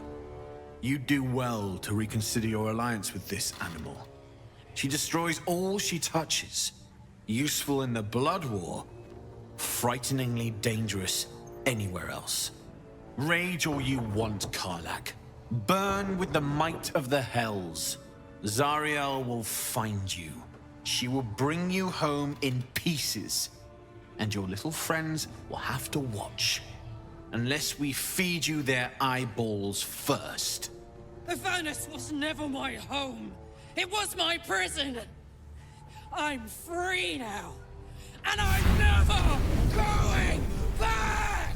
You do well to reconsider your alliance with this animal. She destroys all she touches. Useful in the Blood War. Frighteningly dangerous anywhere else. Rage all you want, Karlach. Burn with the might of the hells. Zariel will find you. She will bring you home in pieces. And your little friends will have to watch. Unless we feed you their eyeballs first. Avernus was never my home. It was my prison. I'm free now. And I'm never going back!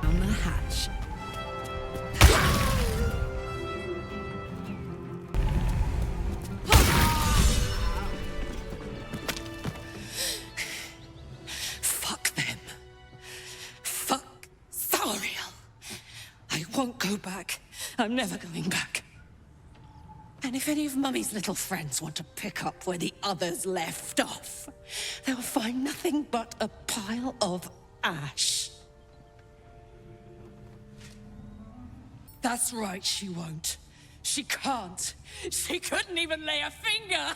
On the hatch. back. I'm never going back. And if any of Mummy's little friends want to pick up where the others left off, they'll find nothing but a pile of ash. That's right, she won't. She can't. She couldn't even lay a finger.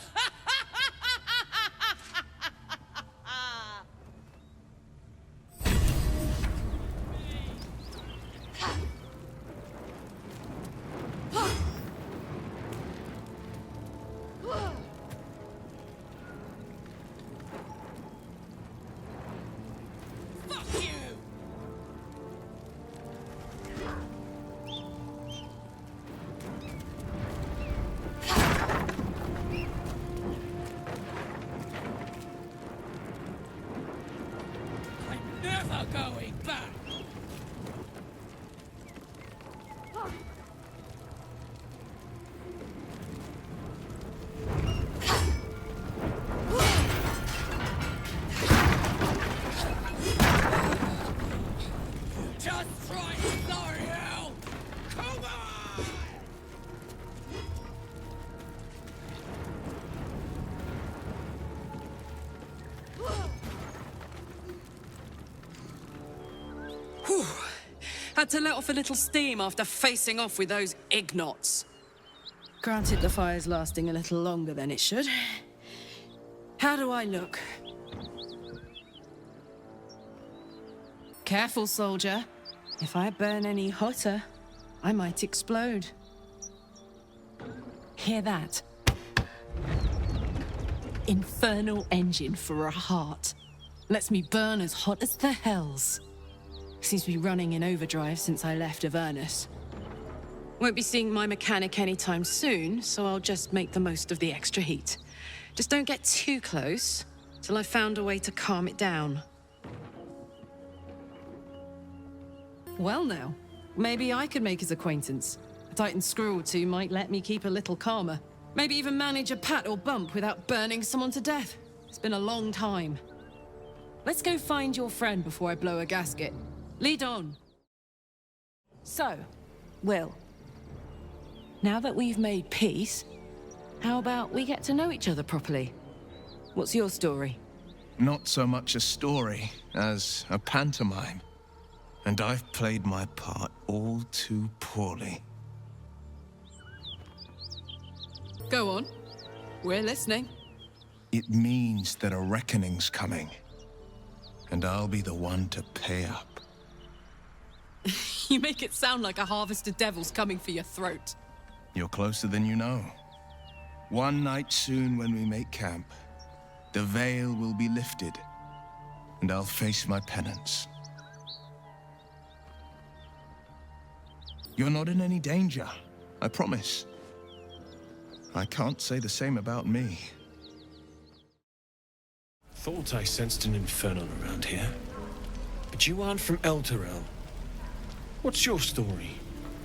Never going back! Just try it, Zariel! Come on! Whew. Had to let off a little steam after facing off with those ignots. Granted, the fire's lasting a little longer than it should. How do I look? Careful, soldier. If I burn any hotter, I might explode. Hear that? Infernal engine for a heart. Lets me burn as hot as the hells. Seems to be running in overdrive since I left Avernus. Won't be seeing my mechanic anytime soon, so I'll just make the most of the extra heat. Just don't get too close, till I've found a way to calm it down. Well now, maybe I could make his acquaintance. A Titan screw or two might let me keep a little calmer. Maybe even manage a pat or bump without burning someone to death. It's been a long time. Let's go find your friend before I blow a gasket. Lead on. So, Will, now that we've made peace, how about we get to know each other properly? What's your story? Not so much a story as a pantomime. And I've played my part all too poorly. Go on. We're listening. It means that a reckoning's coming. And I'll be the one to pay up. You make it sound like a harvest of devils coming for your throat. You're closer than you know. One night soon when we make camp, the veil will be lifted, and I'll face my penance. You're not in any danger, I promise. I can't say the same about me. Thought I sensed an infernal around here. But you aren't from Elturel. What's your story?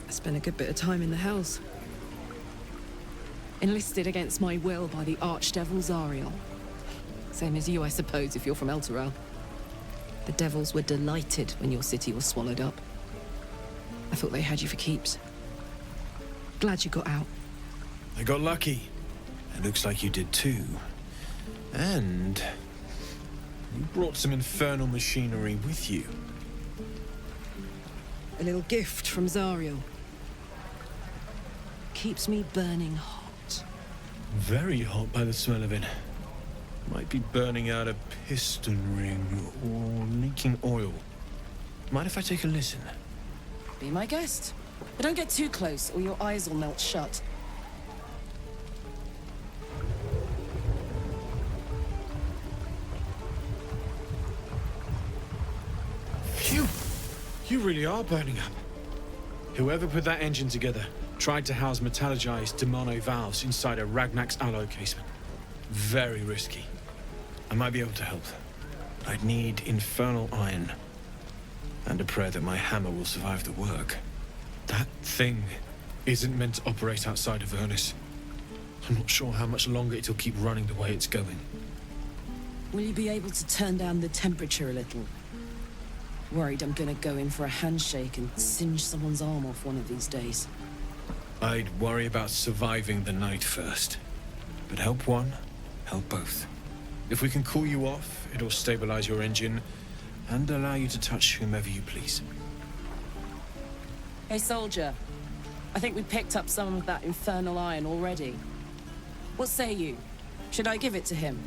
I spent a good bit of time in the Hells. Enlisted against my will by the Archdevil Zariel. Same as you, I suppose, if you're from Elturel. The devils were delighted when your city was swallowed up. I thought they had you for keeps. Glad you got out. I got lucky. It looks like you did too. And you brought some infernal machinery with you. A little gift from Zariel. Keeps me burning hot. Very hot by the smell of it. Might be burning out a piston ring or leaking oil. Mind if I take a listen? Be my guest. But don't get too close or your eyes will melt shut. Phew! You really are burning up. Whoever put that engine together tried to house metallurgized Demono valves inside a Ragnak's alloy casement. Very risky. I might be able to help. I'd need infernal iron. And a prayer that my hammer will survive the work. That thing isn't meant to operate outside of Avernus. I'm not sure how much longer it'll keep running the way it's going. Will you be able to turn down the temperature a little? Worried I'm gonna go in for a handshake and singe someone's arm off one of these days. I'd worry about surviving the night first. But help one, help both. If we can cool you off, it'll stabilize your engine and allow you to touch whomever you please. Hey, soldier. I think we picked up some of that infernal iron already. What say you? Should I give it to him?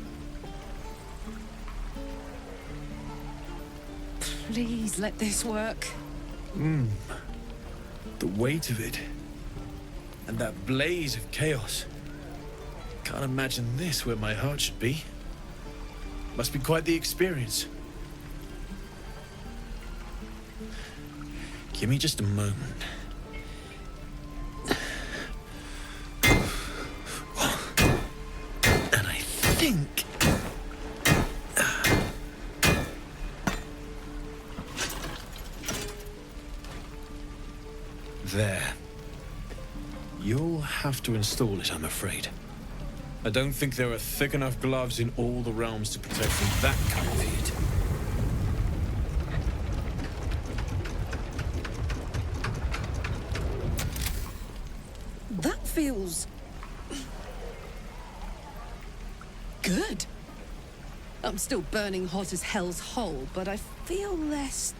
Please let this work. The weight of it. And that blaze of chaos. Can't imagine this where my heart should be. Must be quite the experience. Give me just a moment. And I think... There. You'll have to install it, I'm afraid. I don't think there are thick enough gloves in all the realms to protect from that kind of heat. That feels... good. I'm still burning hot as hell's hole, but I feel less...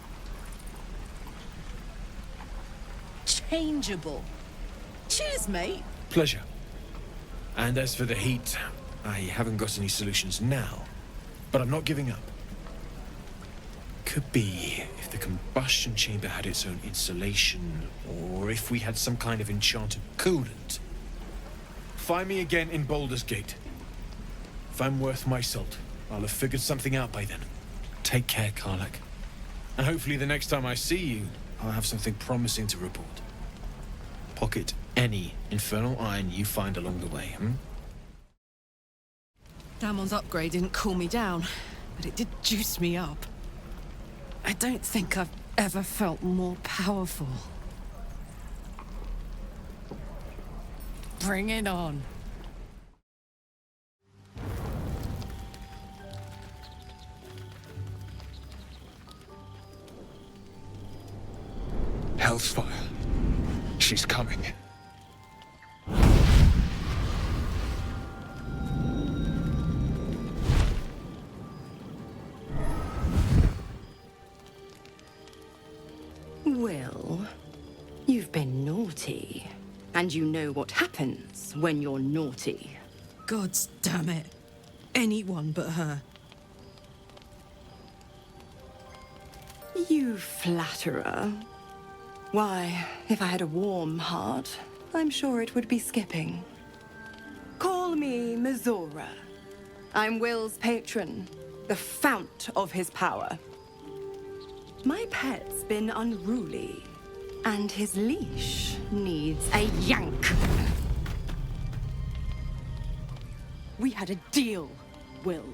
changeable. Cheers, mate. Pleasure. And as for the heat, I haven't got any solutions now, but I'm not giving up. Could be if the combustion chamber had its own insulation, or if we had some kind of enchanted coolant. Find me again in Baldur's Gate. If I'm worth my salt, I'll have figured something out by then. Take care, Karlach. And hopefully the next time I see you, I'll have something promising to report. Pocket any infernal iron you find along the way, Damon's upgrade didn't cool me down, but it did juice me up. I don't think I've ever felt more powerful. Bring it on. Hellsfire. She's coming. Well, you've been naughty. And you know what happens when you're naughty. Gods damn it. Anyone but her. You flatterer. Why, if I had a warm heart, I'm sure it would be skipping. Call me Mizora. I'm Will's patron, the fount of his power. My pet's been unruly, and his leash needs a yank. We had a deal, Will.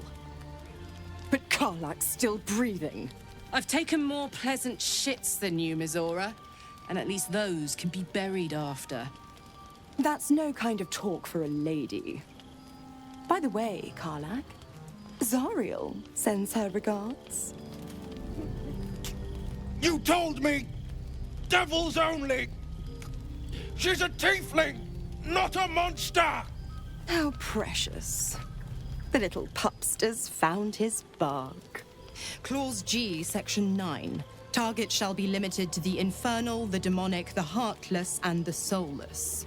But Karlach's still breathing. I've taken more pleasant shits than you, Mizora. And at least those can be buried after. That's no kind of talk for a lady. By the way, Karlach, Zariel sends her regards. You told me! Devils only! She's a tiefling, not a monster! How precious. The little pupster's found his bark. Clause G, Section 9. Target shall be limited to the infernal, the demonic, the heartless, and the soulless.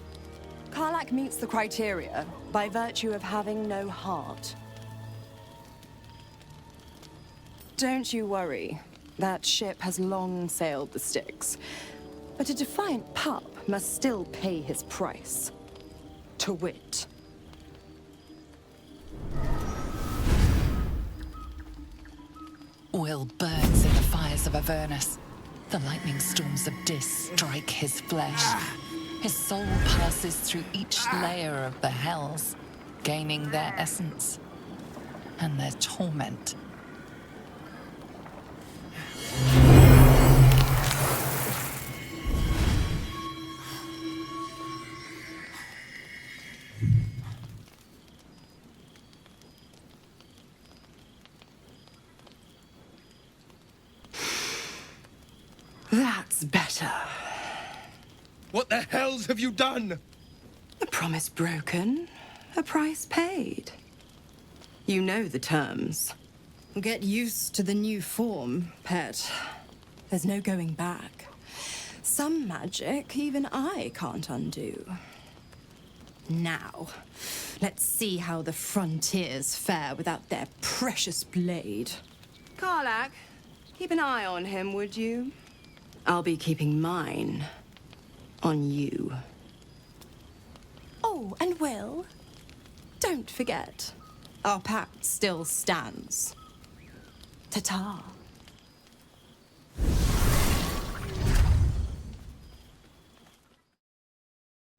Karlach meets the criteria by virtue of having no heart. Don't you worry. That ship has long sailed the Styx. But a defiant pup must still pay his price. To wit. Will burns in the fires of Avernus. The lightning storms of Dis strike his flesh. His soul passes through each layer of the hells, gaining their essence and their torment. That's better. What the hells have you done? A promise broken, a price paid. You know the terms. Get used to the new form, pet. There's no going back. Some magic even I can't undo. Now, let's see how the frontiers fare without their precious blade. Karlach, keep an eye on him, would you? I'll be keeping mine on you. Oh, and Will, don't forget, our pact still stands. Ta-ta.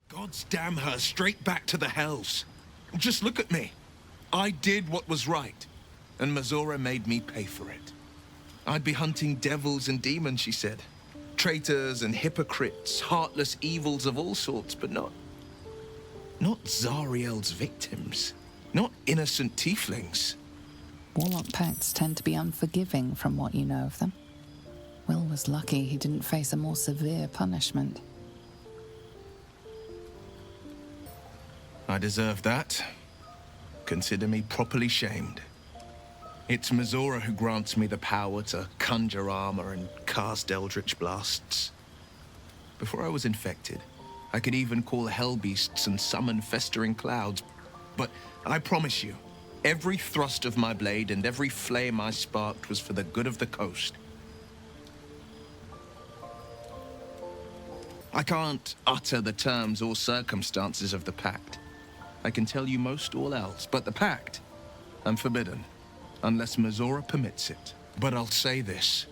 God's damn her, straight back to the hells. Just look at me. I did what was right, and Mazora made me pay for it. I'd be hunting devils and demons, she said. Traitors and hypocrites, heartless evils of all sorts, but not Zariel's victims. Not innocent tieflings. Warlock pacts tend to be unforgiving from what you know of them. Will was lucky he didn't face a more severe punishment. I deserve that. Consider me properly shamed. It's Mazora who grants me the power to conjure armor and cast eldritch blasts. Before I was infected, I could even call hell beasts and summon festering clouds. But I promise you, every thrust of my blade and every flame I sparked was for the good of the coast. I can't utter the terms or circumstances of the pact. I can tell you most all else, but the pact, I'm forbidden, unless Mazora permits it. But I'll say this.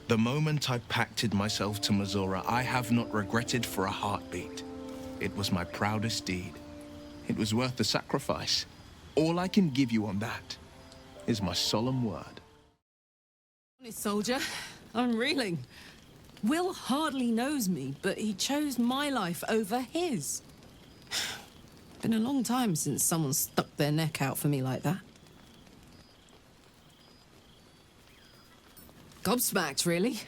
The moment I pacted myself to Mazora, I have not regretted for a heartbeat. It was my proudest deed. It was worth the sacrifice. All I can give you on that is my solemn word. Honest soldier, I'm reeling. Will hardly knows me, but he chose my life over his. Been a long time since someone stuck their neck out for me like that. Gobsmacked, really.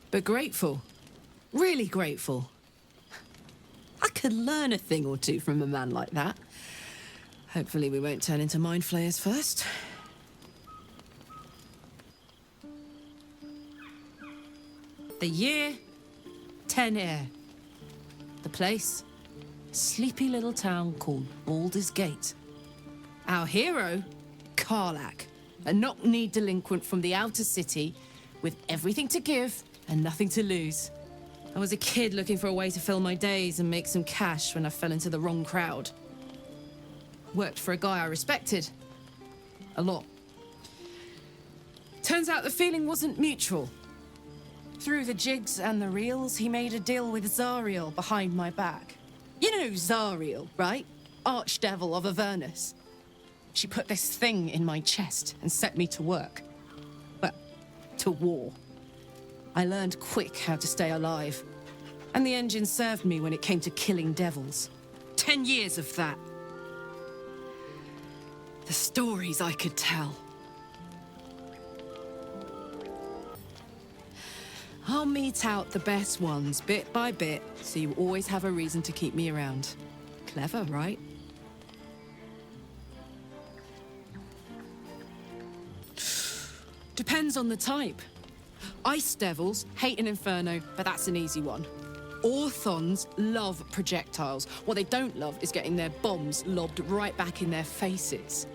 But grateful. Really grateful. I could learn a thing or two from a man like that. Hopefully we won't turn into mind flayers first. The year, 10 air. The place, sleepy little town called Baldur's Gate. Our hero, Karlach, a knock-kneed delinquent from the outer city with everything to give and nothing to lose. I was a kid looking for a way to fill my days and make some cash when I fell into the wrong crowd. Worked for a guy I respected. A lot. Turns out the feeling wasn't mutual. Through the jigs and the reels, he made a deal with Zariel behind my back. You know Zariel, right? Archdevil of Avernus. She put this thing in my chest and set me to work. Well, to war. I learned quick how to stay alive. And the engine served me when it came to killing devils. 10 years of that. The stories I could tell. I'll mete out the best ones bit by bit, so you always have a reason to keep me around. Clever, right? Depends on the type. Ice devils hate an inferno, but that's an easy one. Orthons love projectiles. What they don't love is getting their bombs lobbed right back in their faces.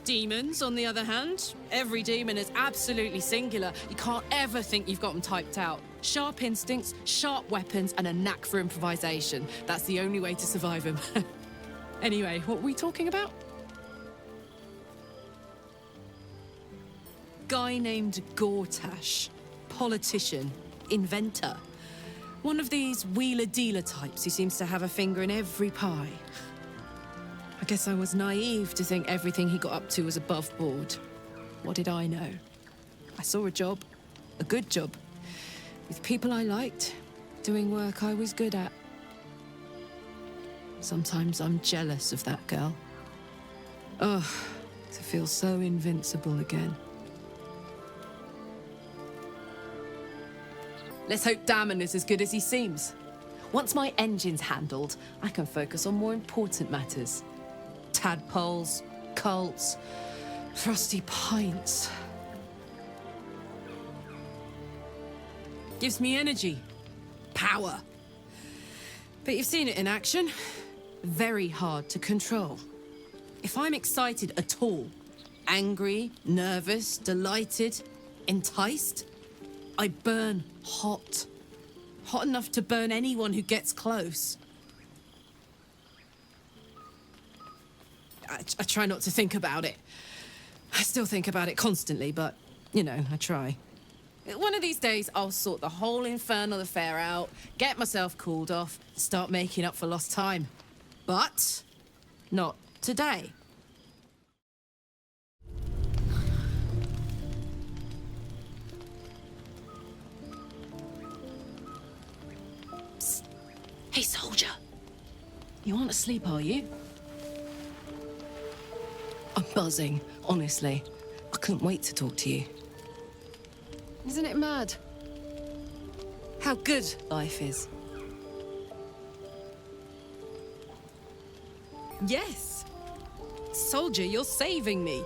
Demons, on the other hand, every demon is absolutely singular. You can't ever think you've got them typed out. Sharp instincts, sharp weapons, and a knack for improvisation. That's the only way to survive them. Anyway, what were we talking about? Guy named Gortash. Politician. Inventor. One of these wheeler-dealer types who seems to have a finger in every pie. I guess I was naive to think everything he got up to was above board. What did I know? I saw a job. A good job. With people I liked, doing work I was good at. Sometimes I'm jealous of that girl. Ugh, to feel so invincible again. Let's hope Damon is as good as he seems. Once my engine's handled, I can focus on more important matters. Tadpoles, cults, frosty pints. Gives me energy. Power. But you've seen it in action. Very hard to control. If I'm excited at all, angry, nervous, delighted, enticed, I burn hot. Hot enough to burn anyone who gets close. I try not to think about it. I still think about it constantly, but, you know, I try. One of these days, I'll sort the whole infernal affair out, get myself cooled off, start making up for lost time. But not today. Psst. Hey, soldier. You aren't asleep, are you? I'm buzzing, honestly. I couldn't wait to talk to you. Isn't it mad? How good life is. Yes. Soldier, you're saving me.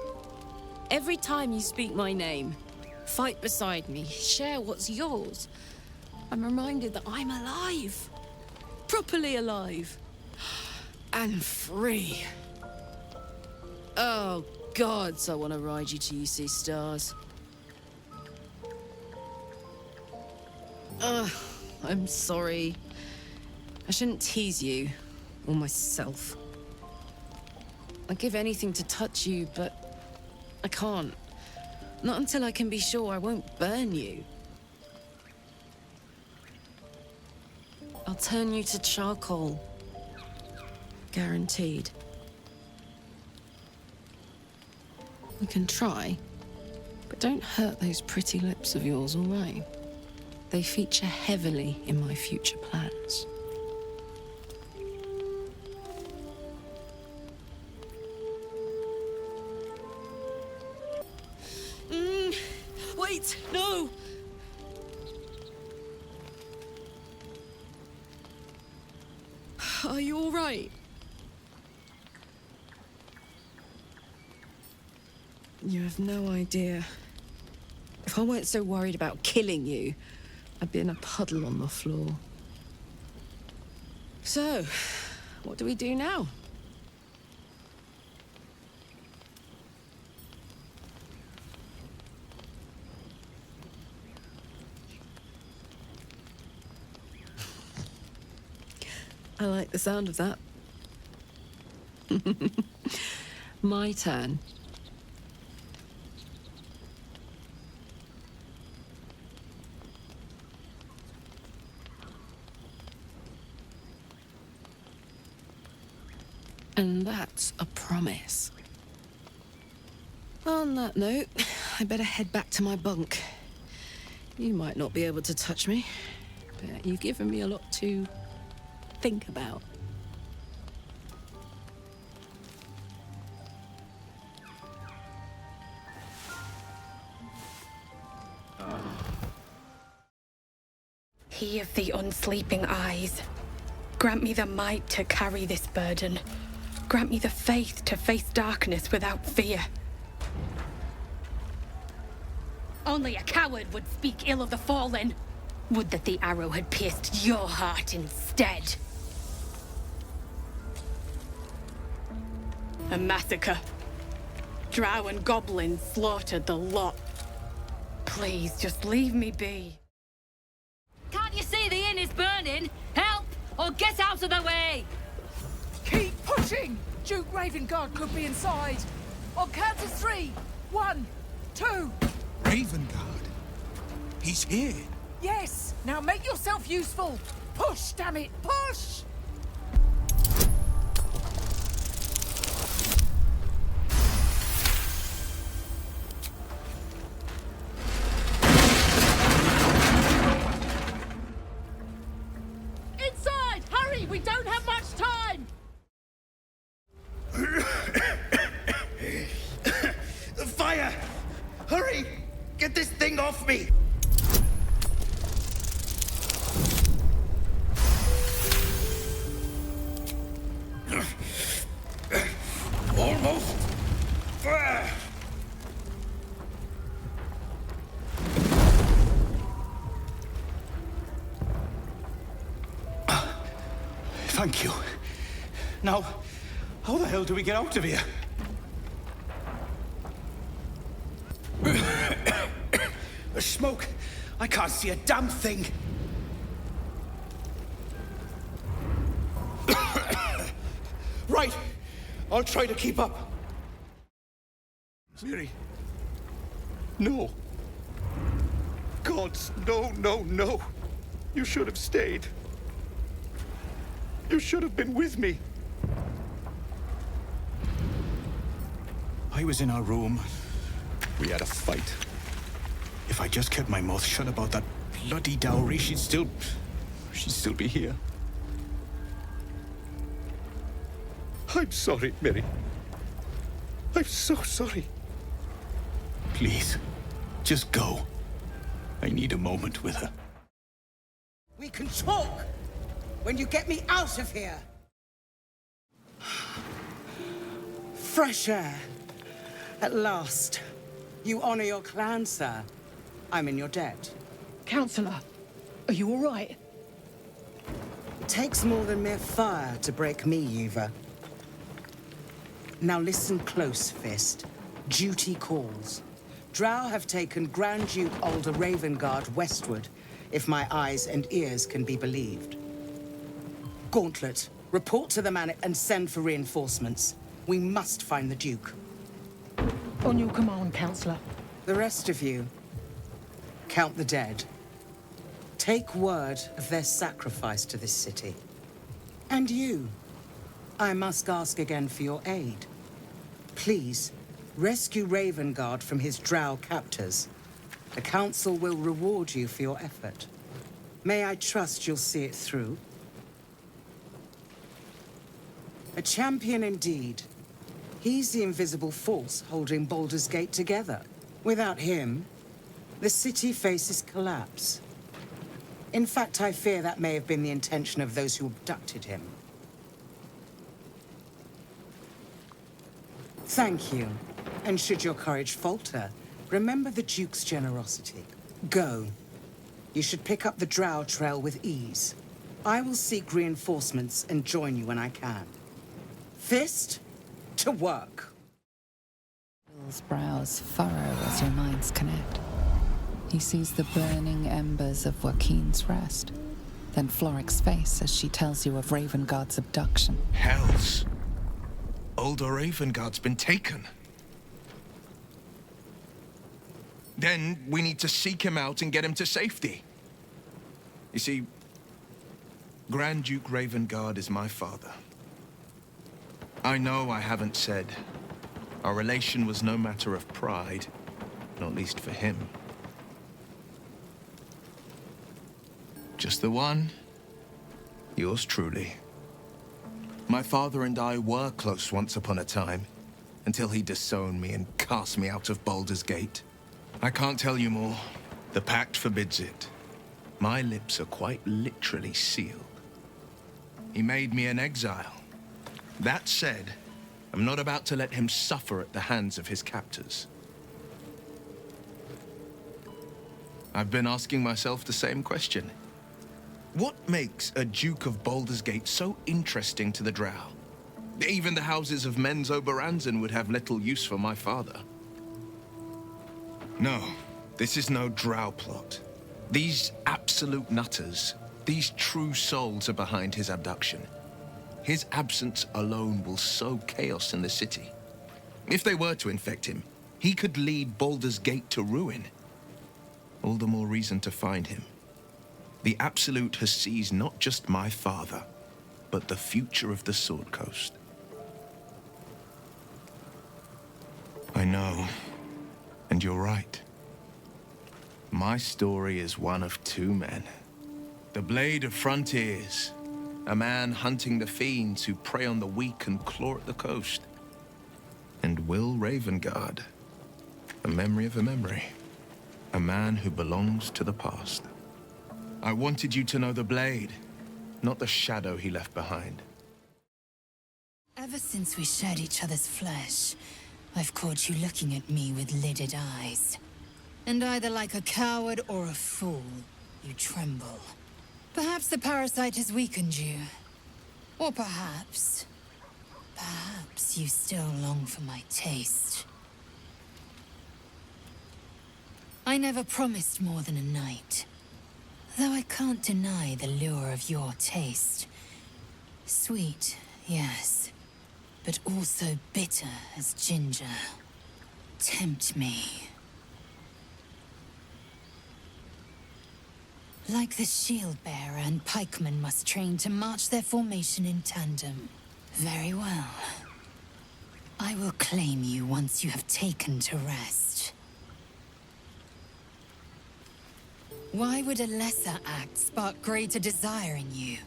Every time you speak my name, fight beside me, share what's yours, I'm reminded that I'm alive. Properly alive. And free. Oh, gods, I want to ride you till you see stars. I'm sorry. I shouldn't tease you, or myself. I'd give anything to touch you, but I can't. Not until I can be sure I won't burn you. I'll turn you to charcoal. Guaranteed. We can try, but don't hurt those pretty lips of yours, all right? They feature heavily in my future plans. Wait, no! Are you all right? You have no idea. If I weren't so worried about killing you, I'd be in a puddle on the floor. So, what do we do now? I like the sound of that. My turn. And that's a promise. On that note, I better head back to my bunk. You might not be able to touch me, but you've given me a lot to think about. He of the unsleeping eyes, grant me the might to carry this burden. Grant me the faith to face darkness without fear. Only a coward would speak ill of the fallen. Would that the arrow had pierced your heart instead. A massacre. Drow and goblins slaughtered the lot. Please, just leave me be. Can't you see the inn is burning? Help, or get out of the way! Keep pushing! Duke Ravengard could be inside. On count of 3. 1, 2. Ravengard? He's here. Yes! Now make yourself useful! Push, damn it! Push! Inside! Hurry! We don't have much time! Fire! Hurry! Get this thing off me! Almost. Thank you. Now, how the hell do we get out of here? The smoke. I can't see a damn thing. Right. I'll try to keep up. Miri. No. Gods, no, no, no. You should have stayed. You should have been with me. I was in our room. We had a fight. If I just kept my mouth shut about that bloody dowry, she'd still be here. I'm sorry, Miri. I'm so sorry. Please, just go. I need a moment with her. We can talk when you get me out of here. Fresh air. At last. You honor your clan, sir. I'm in your debt. Counselor, are you all right? It takes more than mere fire to break me, Yuva. Now listen close, Fist. Duty calls. Drow have taken Grand Duke Alder Ravengard westward, if my eyes and ears can be believed. Gauntlet, report to the man and send for reinforcements. We must find the Duke. On your command, Counselor. The rest of you, count the dead. Take word of their sacrifice to this city. And you, I must ask again for your aid. Please, rescue Ravengard from his drow captors. The Council will reward you for your effort. May I trust you'll see it through? A champion indeed. He's the invisible force holding Baldur's Gate together. Without him, the city faces collapse. In fact, I fear that may have been the intention of those who abducted him. Thank you. And should your courage falter, remember the Duke's generosity. Go. You should pick up the Drow trail with ease. I will seek reinforcements and join you when I can. Fist, to work. Bill's brows furrow as your minds connect. He sees the burning embers of Joaquin's rest, then Floric's face as she tells you of Ravengard's abduction. Hells! Older Ravengard's been taken. Then we need to seek him out and get him to safety. You see, Grand Duke Ravengard is my father. I know I haven't said. Our relation was no matter of pride, not least for him. Just the one, yours truly. My father and I were close once upon a time, until he disowned me and cast me out of Baldur's Gate. I can't tell you more. The pact forbids it. My lips are quite literally sealed. He made me an exile. That said, I'm not about to let him suffer at the hands of his captors. I've been asking myself the same question. What makes a Duke of Baldur's Gate so interesting to the Drow? Even the houses of Menzo Baranzan would have little use for my father. No, this is no Drow plot. These absolute nutters, these true souls are behind his abduction. His absence alone will sow chaos in the city. If they were to infect him, he could lead Baldur's Gate to ruin. All the more reason to find him. The Absolute has seized not just my father, but the future of the Sword Coast. I know, and you're right. My story is one of two men. The Blade of Frontiers, a man hunting the fiends who prey on the weak and claw at the coast. And Will Ravengard, a memory of a memory, a man who belongs to the past. I wanted you to know the Blade, not the shadow he left behind. Ever since we shared each other's flesh, I've caught you looking at me with lidded eyes. And either like a coward or a fool, you tremble. Perhaps the parasite has weakened you. Or perhaps you still long for my taste. I never promised more than a night. Though I can't deny the lure of your taste. Sweet, yes, but also bitter as ginger. Tempt me. Like the shield bearer and pikeman must train to march their formation in tandem. Very well. I will claim you once you have taken to rest. Why would a lesser act spark greater desire in you?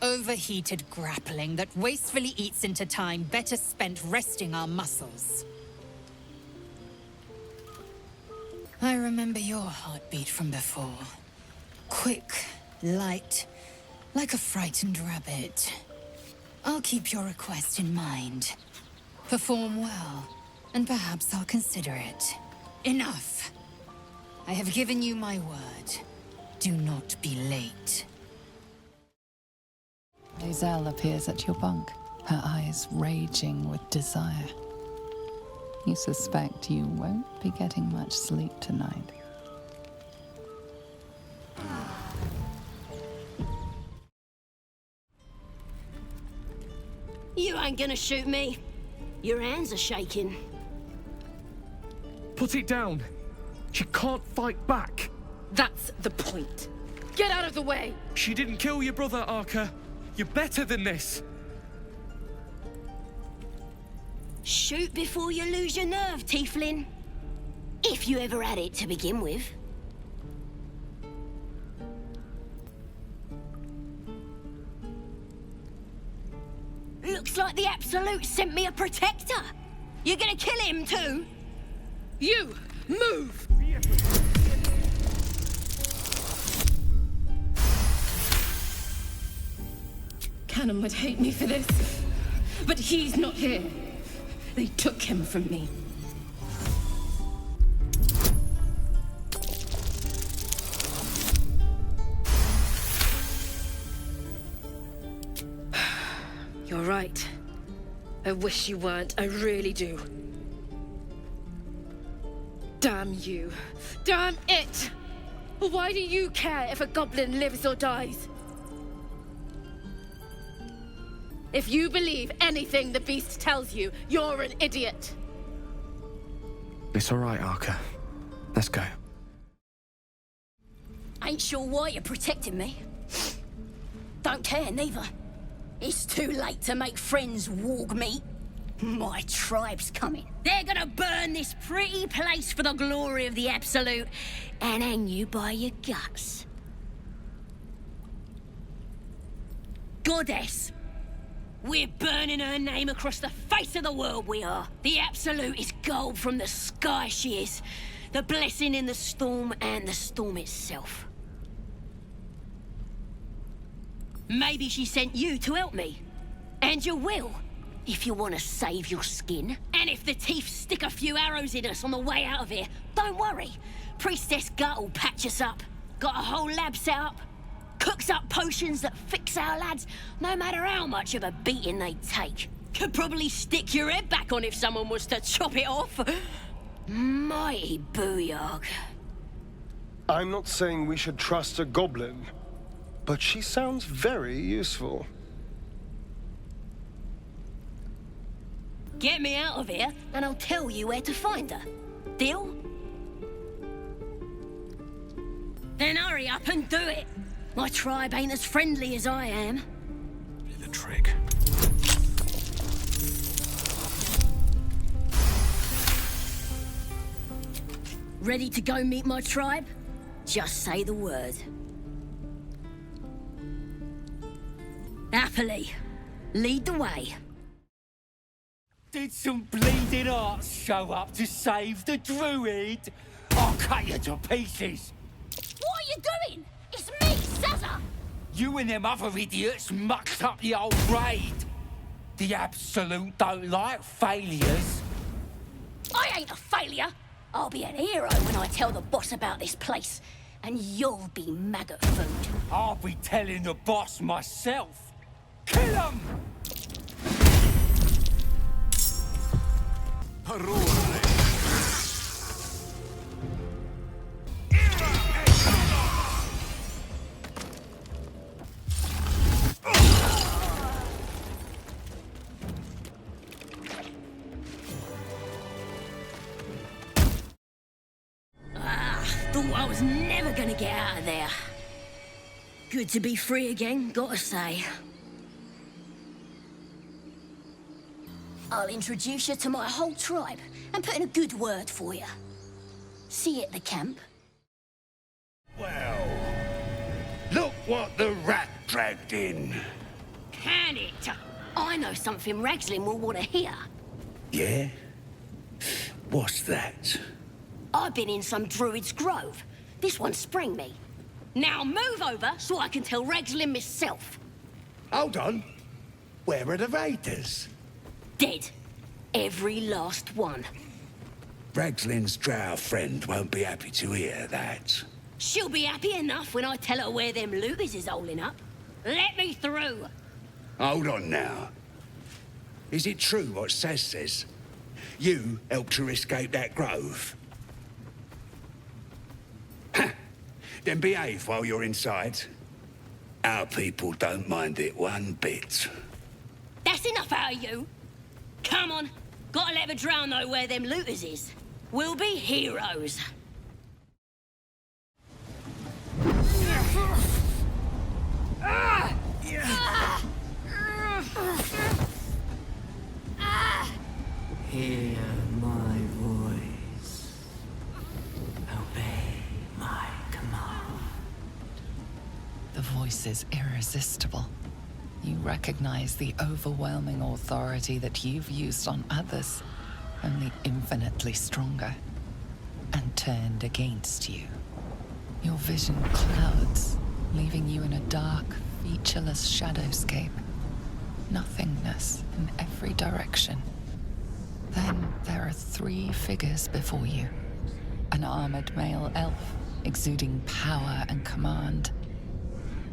Overheated grappling that wastefully eats into time better spent resting our muscles. I remember your heartbeat from before. Quick, light, like a frightened rabbit. I'll keep your request in mind. Perform well, and perhaps I'll consider it. Enough! I have given you my word. Do not be late. Lae'zel appears at your bunk, her eyes raging with desire. You suspect you won't be getting much sleep tonight. You ain't gonna shoot me. Your hands are shaking. Put it down. She can't fight back. That's the point. Get out of the way! She didn't kill your brother, Arka. You're better than this. Shoot before you lose your nerve, Tiefling. If you ever had it to begin with. Looks like the Absolute sent me a protector. You're gonna kill him too? You! Move! Cannon would hate me for this, but he's not here. They took him from me. You're right. I wish you weren't. I really do. Damn you. Damn it! Why do you care if a goblin lives or dies? If you believe anything the beast tells you, you're an idiot. It's all right, Arka. Let's go. Ain't sure why you're protecting me. Don't care, neither. It's too late to make friends, warg meat. My tribe's coming. They're gonna burn this pretty place for the glory of the Absolute and hang you by your guts. Goddess! We're burning her name across the face of the world, we are. The Absolute is gold from the sky, she is. The blessing in the storm and the storm itself. Maybe she sent you to help me. And you will, if you want to save your skin. And if the teeth stick a few arrows in us on the way out of here, don't worry. Priestess Gut will patch us up. Got a whole lab set up. Cooks up potions that fix our lads, no matter how much of a beating they take. Could probably stick your head back on if someone was to chop it off. Mighty booyog. I'm not saying we should trust a goblin, but she sounds very useful. Get me out of here, and I'll tell you where to find her. Deal? Then hurry up and do it. My tribe ain't as friendly as I am. The trick. Ready to go meet my tribe? Just say the word. Happily. Lead the way. Did some bleeding arts show up to save the druid? I'll cut you to pieces. What are you doing? It's me, Sazza! You and them other idiots mucked up the old raid. The absolute don't like failures. I ain't a failure. I'll be an hero when I tell the boss about this place. And you'll be maggot food. I'll be telling the boss myself. Kill him! Thought I was never gonna get out of there. Good to be free again, gotta say. I'll introduce you to my whole tribe and put in a good word for you. See you at the camp. Well, look what the rat dragged in. Can it? I know something Ragslin will want to hear. Yeah? What's that? I've been in some druid's grove. This one sprang me. Now move over so I can tell Ragslin myself. Hold on. Where are the raiders? Dead. Every last one. Ragslin's drow friend won't be happy to hear that. She'll be happy enough when I tell her where them looters is holding up. Let me through. Hold on now. Is it true what Saz says? You helped her escape that grove? Then behave while you're inside. Our people don't mind it one bit. That's enough out of you. Come on. Gotta let the drow know where them looters is. We'll be heroes. Hear my voice. Obey my command. The voice is irresistible. You recognize the overwhelming authority that you've used on others, only infinitely stronger, and turned against you. Your vision clouds, leaving you in a dark, featureless shadowscape. Nothingness in every direction. Then there are 3 figures before you. An armored male elf, exuding power and command.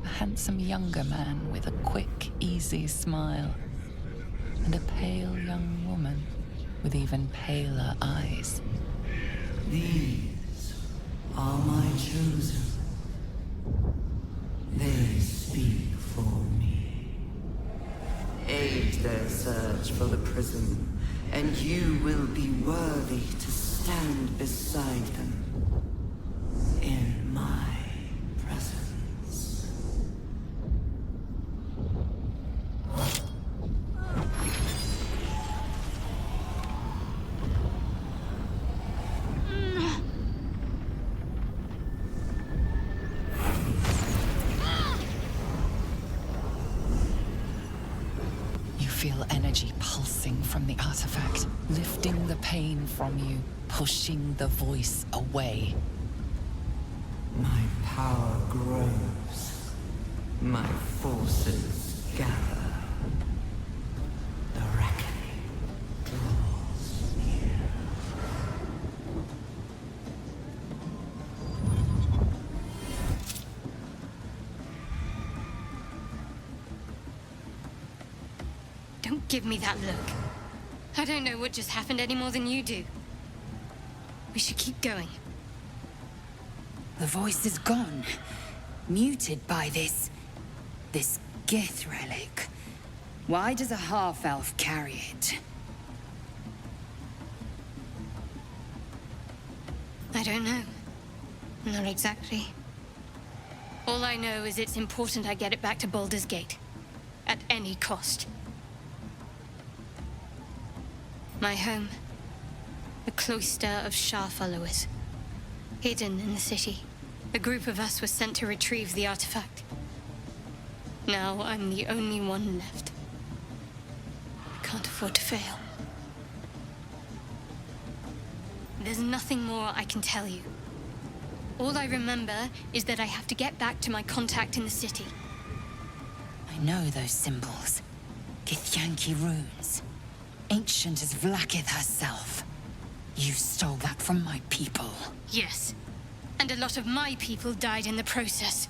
A handsome younger man with a quick, easy smile. And a pale young woman with even paler eyes. These are my chosen. They speak for me. Aid their search for the prism, and you will be worthy to stand beside them in my presence. Feel energy pulsing from the artifact, lifting the pain from you, pushing the voice away. My power grows. My forces gather. The reckoning draws near. Don't give me that look. I don't know what just happened any more than you do. We should keep going. The voice is gone. Muted by this Gith relic. Why does a half-elf carry it? I don't know. Not exactly. All I know is it's important I get it back to Baldur's Gate. At any cost. My home. The cloister of Shah followers. Hidden in the city. A group of us was sent to retrieve the artifact. Now I'm the only one left. I can't afford to fail. There's nothing more I can tell you. All I remember is that I have to get back to my contact in the city. I know those symbols. Githyanki runes. Ancient as Vlaakith herself. You stole that from my people. Yes. And a lot of my people died in the process.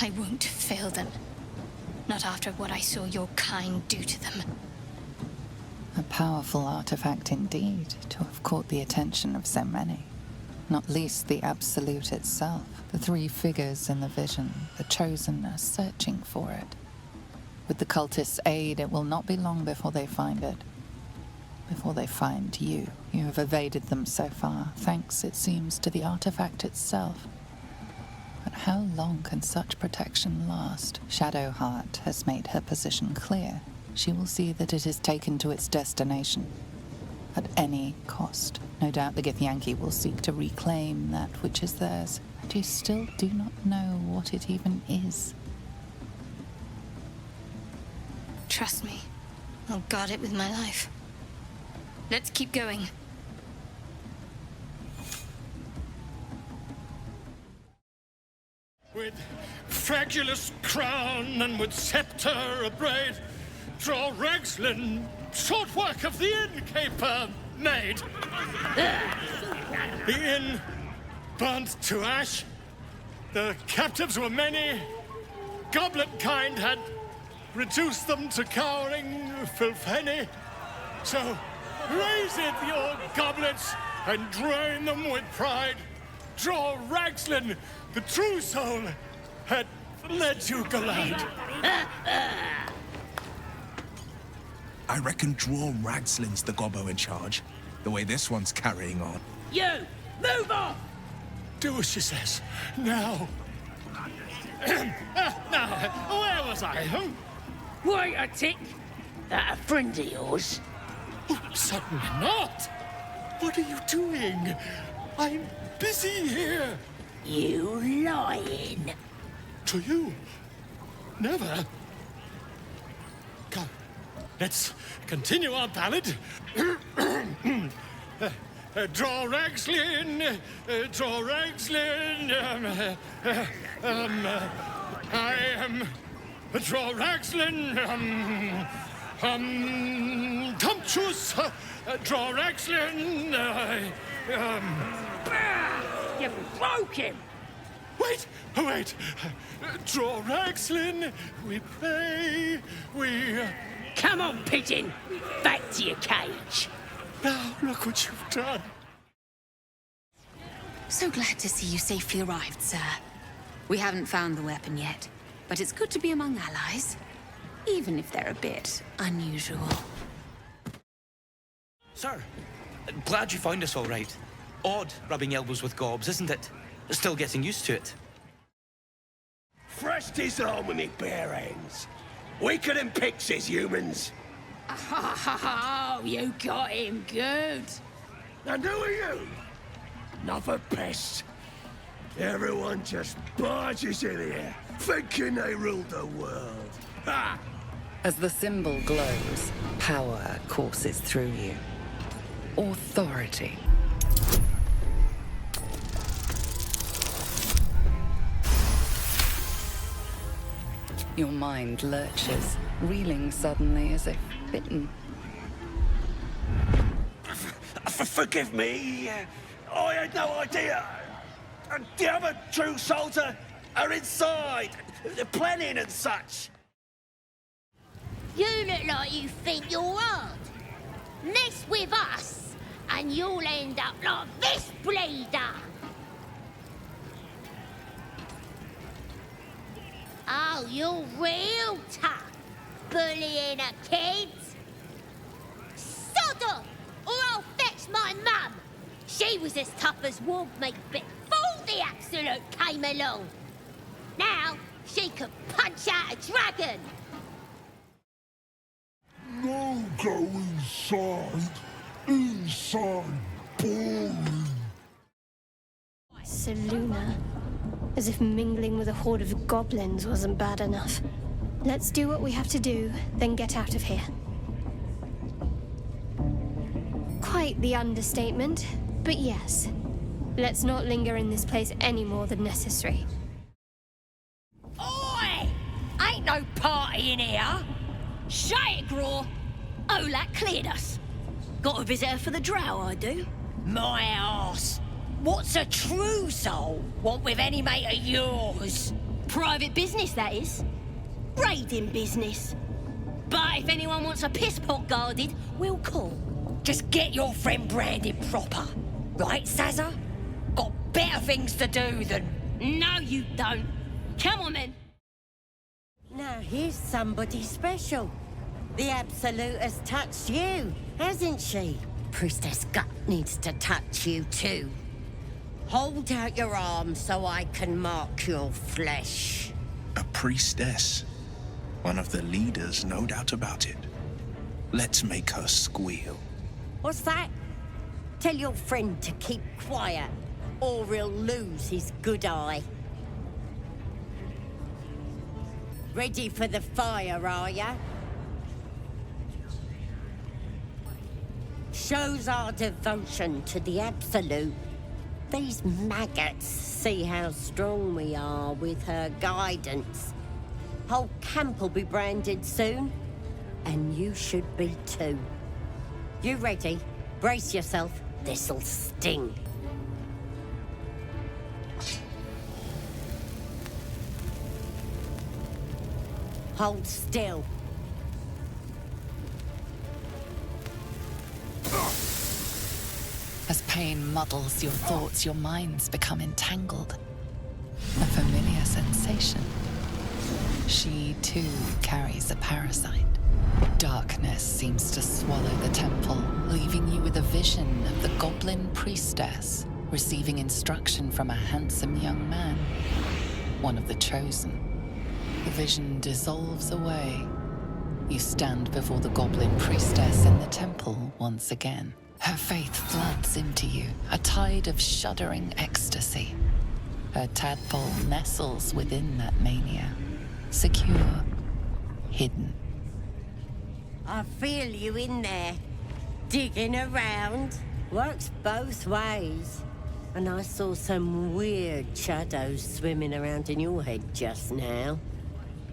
I won't fail them. Not after what I saw your kind do to them. A powerful artifact indeed, to have caught the attention of so many. Not least the Absolute itself, the three figures in the vision, the Chosen are searching for it. With the cultists' aid, it will not be long before they find it. Before they find you. You have evaded them so far, thanks, it seems, to the artifact itself. But how long can such protection last? Shadowheart has made her position clear. She will see that it is taken to its destination. At any cost. No doubt the Githyanki will seek to reclaim that which is theirs. And you still do not know what it even is. Trust me. I'll guard it with my life. Let's keep going. With fragulous crown and with scepter abraid, draw Ragslin, short work of the innkeeper made. The inn burnt to ash. The captives were many. Goblet kind had reduced them to cowering filfenny. So raise it, your goblets, and drain them with pride. Draw Ragslin, the true soul, had led you glide. I reckon Draw Ragslin's the gobbo in charge, the way this one's carrying on. You! Move off! Do as she says. Now. Now, where was I? Wait a tick. That a friend of yours? Oh, certainly not. What are you doing? I'm busy here. You lying. To you? Never. Come, let's continue our ballad. Draw Ragslin, draw Ragslin. I am draw Ragslin. Tumptuous. Draw Ragslin. You broke him. Wait, wait. Draw Ragslin. We play. We. Come on, pigeon. Back to your cage. Now, look what you've done. So glad to see you safely arrived, sir. We haven't found the weapon yet, but it's good to be among allies, even if they're a bit unusual. Sir, glad you found us all right. Odd rubbing elbows with gobs, isn't it? Still getting used to it. Fresh disarm with me bare hands. Weaker than pixies, humans. Oh, you got him good. And who are you? Another pest. Everyone just barges in here, thinking they rule the world. Ha! As the symbol glows, power courses through you. Authority. Your mind lurches, reeling suddenly as if bitten. Forgive me. I had no idea. The other true souls are inside, planning and such. You look like you think you're hard. Mess with us, and you'll end up like this bleeder. Oh, you're real tough, bullying a kid. Sod off, or I'll fetch my mum. She was as tough as wood meat before the Absolute came along. Now, she could punch out a dragon. No go inside. Inside. Boring. Seluna. As if mingling with a horde of goblins wasn't bad enough. Let's do what we have to do, then get out of here. Quite the understatement, but yes. Let's not linger in this place any more than necessary. Oi! Ain't no party in here. Shut it, Graw! Olak cleared us. Got a visitor for the drow, I do. My arse! What's a true soul want with any mate of yours? Private business, that is. Raiding business. But if anyone wants a piss pot guarded, we'll call. Just get your friend branded proper. Right, Sazza? Got better things to do than... No, you don't. Come on, then. Now here's somebody special. The Absolute has touched you, hasn't she? Priestess Gut needs to touch you too. Hold out your arm so I can mark your flesh. A priestess. One of the leaders, no doubt about it. Let's make her squeal. What's that? Tell your friend to keep quiet, or he'll lose his good eye. Ready for the fire, are ya? Shows our devotion to the Absolute. These maggots see how strong we are with her guidance. Whole camp will be branded soon, and you should be too. You ready? Brace yourself. This'll sting. Hold still. As pain muddles your thoughts, your minds become entangled. A familiar sensation. She, too, carries a parasite. Darkness seems to swallow the temple, leaving you with a vision of the goblin priestess receiving instruction from a handsome young man, one of the chosen. The vision dissolves away. You stand before the goblin priestess in the temple once again. Her faith floods into you, a tide of shuddering ecstasy. Her tadpole nestles within that mania, secure, hidden. I feel you in there, digging around. Works both ways. And I saw some weird shadows swimming around in your head just now.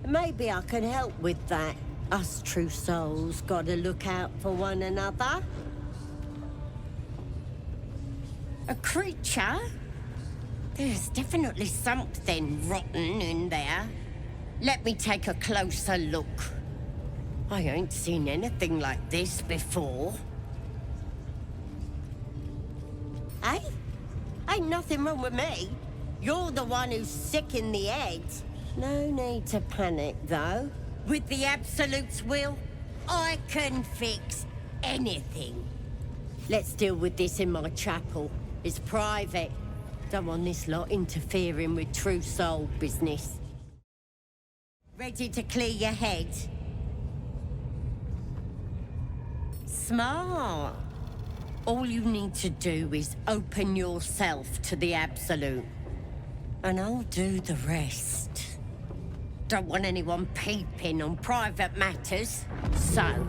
Maybe I can help with that. Us true souls gotta look out for one another. A creature? There's definitely something rotten in there. Let me take a closer look. I ain't seen anything like this before. Hey? Ain't nothing wrong with me. You're the one who's sick in the head. No need to panic, though. With the Absolute's will, I can fix anything. Let's deal with this in my chapel. It's private. Don't want this lot interfering with true soul business. Ready to clear your head? Smart. All you need to do is open yourself to the Absolute. And I'll do the rest. Don't want anyone peeping on private matters, so...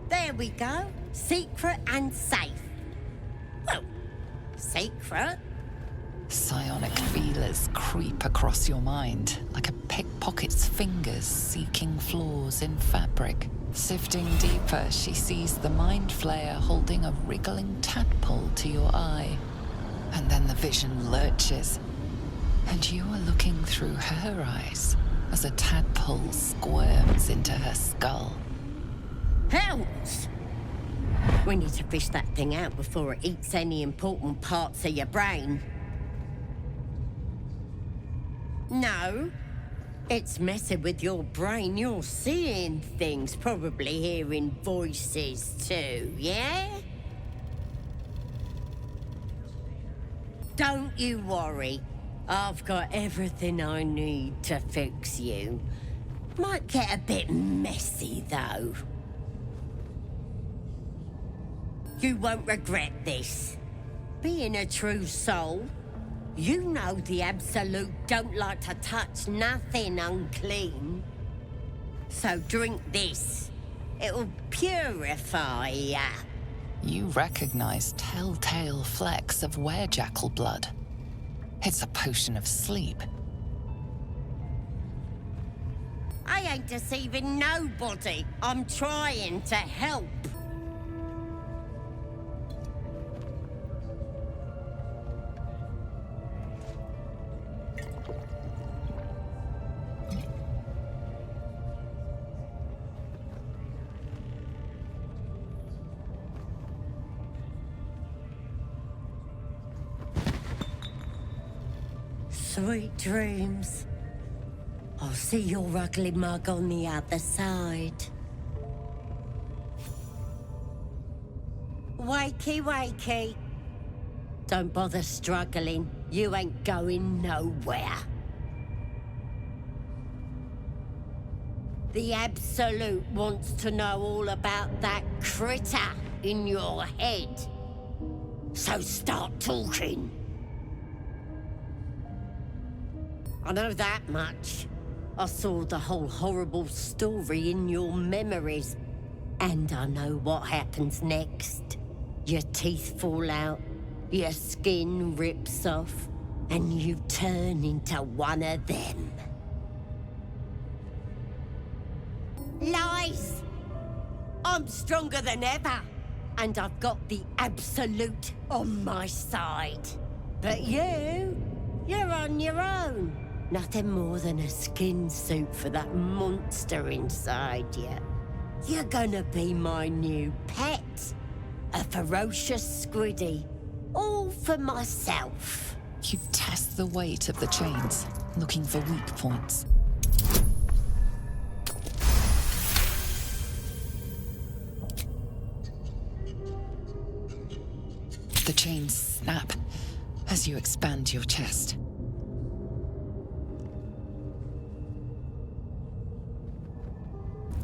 There we go. Secret and safe. Well, secret. Psionic feelers creep across your mind, like a pickpocket's fingers seeking flaws in fabric. Sifting deeper, she sees the mind flayer holding a wriggling tadpole to your eye. And then the vision lurches, and you are looking through her eyes as a tadpole squirms into her skull. Hells! We need to fish that thing out before it eats any important parts of your brain. No. It's messing with your brain. You're seeing things, probably hearing voices too, yeah? Don't you worry. I've got everything I need to fix you. Might get a bit messy, though. You won't regret this. Being a true soul, you know the Absolute don't like to touch nothing unclean. So drink this. It'll purify ya. You recognize telltale flecks of werejackal blood. It's a potion of sleep. I ain't deceiving nobody. I'm trying to help. Sweet dreams. I'll see your ugly mug on the other side. Wakey, wakey. Don't bother struggling. You ain't going nowhere. The Absolute wants to know all about that critter in your head. So start talking. I know that much. I saw the whole horrible story in your memories. And I know what happens next. Your teeth fall out, your skin rips off, and you turn into one of them. Lies! I'm stronger than ever, and I've got the Absolute on my side. But you're on your own. Nothing more than a skin suit for that monster inside you. You're gonna be my new pet. A ferocious squiddy. All for myself. You test the weight of the chains, looking for weak points. The chains snap as you expand your chest.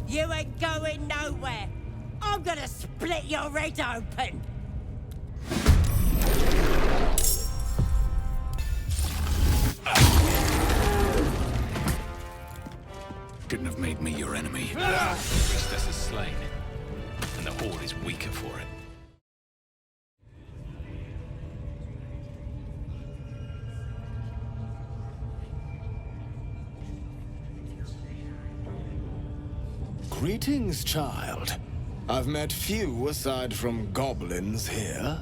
You ain't going nowhere. I'm gonna split your head open. Couldn't have made me your enemy. Priestess is slain, and the Horde is weaker for it. Greetings, child. I've met few aside from goblins here.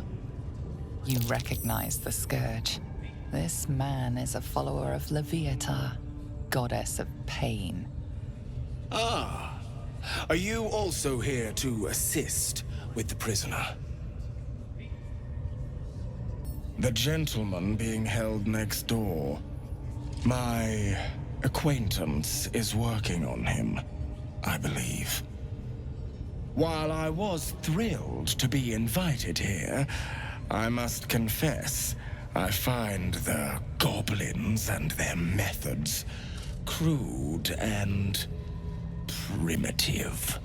You recognize the Scourge. This man is a follower of Leviatha, goddess of pain. Ah. Are you also here to assist with the prisoner? The gentleman being held next door. My acquaintance is working on him, I believe. While I was thrilled to be invited here, I must confess, I find the goblins and their methods crude and primitive.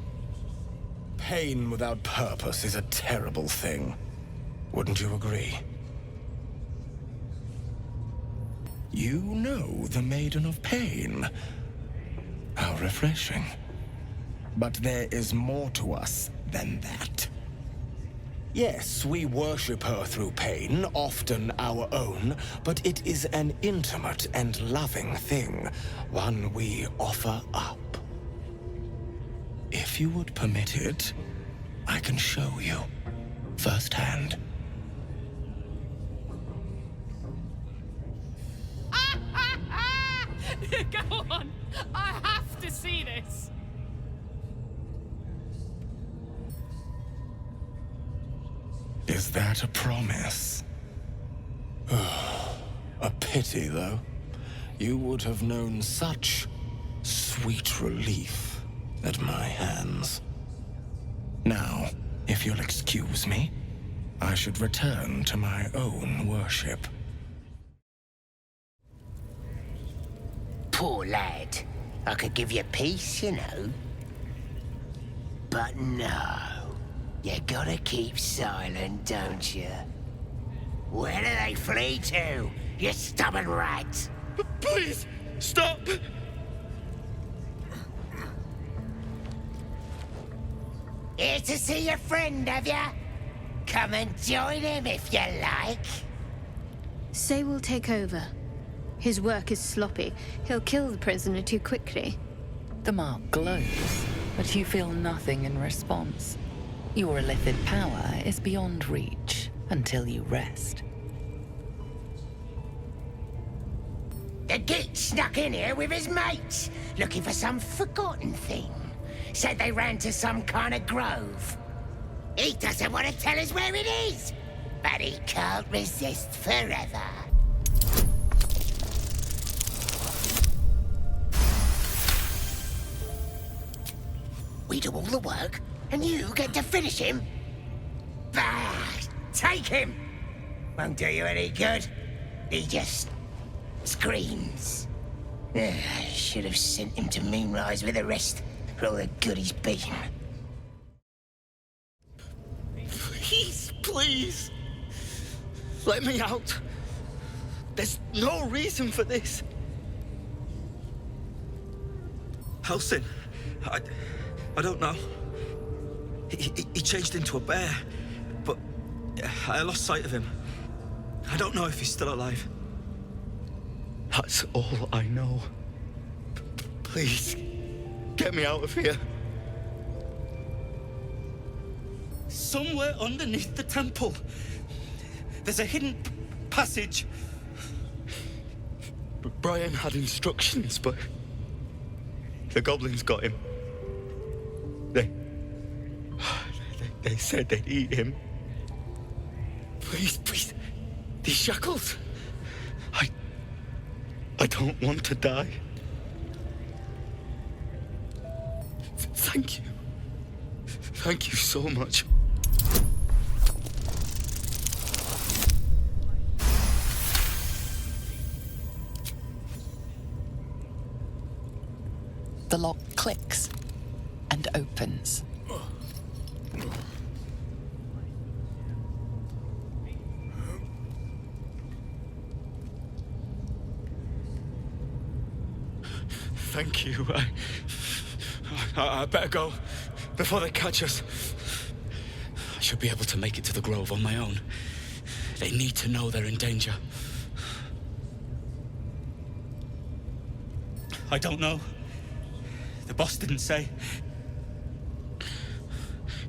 Pain without purpose is a terrible thing. Wouldn't you agree? You know the Maiden of Pain. How refreshing. But there is more to us than that. Yes, we worship her through pain, often our own, but it is an intimate and loving thing, one we offer up. If you would permit it, I can show you firsthand. Go on! I have to see this! Is that a promise? A pity, though. You would have known such sweet relief at my hands. Now, if you'll excuse me, I should return to my own worship. Poor lad. I could give you peace, you know. But no. You gotta keep silent, don't you? Where do they flee to, you stubborn rat? Please, stop! Here to see your friend, have ya? Come and join him if you like. Say will take over. His work is sloppy. He'll kill the prisoner too quickly. The mark glows, but you feel nothing in response. Your illithid power is beyond reach until you rest. The geek snuck in here with his mates, looking for some forgotten thing. Said they ran to some kind of grove. He doesn't want to tell us where it is, but he can't resist forever. We do all the work, and you get to finish him? Bah! Take him! Won't do you any good. He just screams. I should have sent him to Moonrise with the rest for all the good he's been. Please, please. Let me out. There's no reason for this. Helsing, I don't know. He changed into a bear, but I lost sight of him. I don't know if he's still alive. That's all I know. Please, get me out of here. Somewhere underneath the temple, there's a hidden passage. Brian had instructions, but the goblins got him. They said they'd eat him. Please, please, these shackles. I don't want to die. Thank you. Thank you so much. The lock clicks and opens. Thank you. I better go before they catch us. I should be able to make it to the grove on my own. They need to know they're in danger. I don't know. The boss didn't say.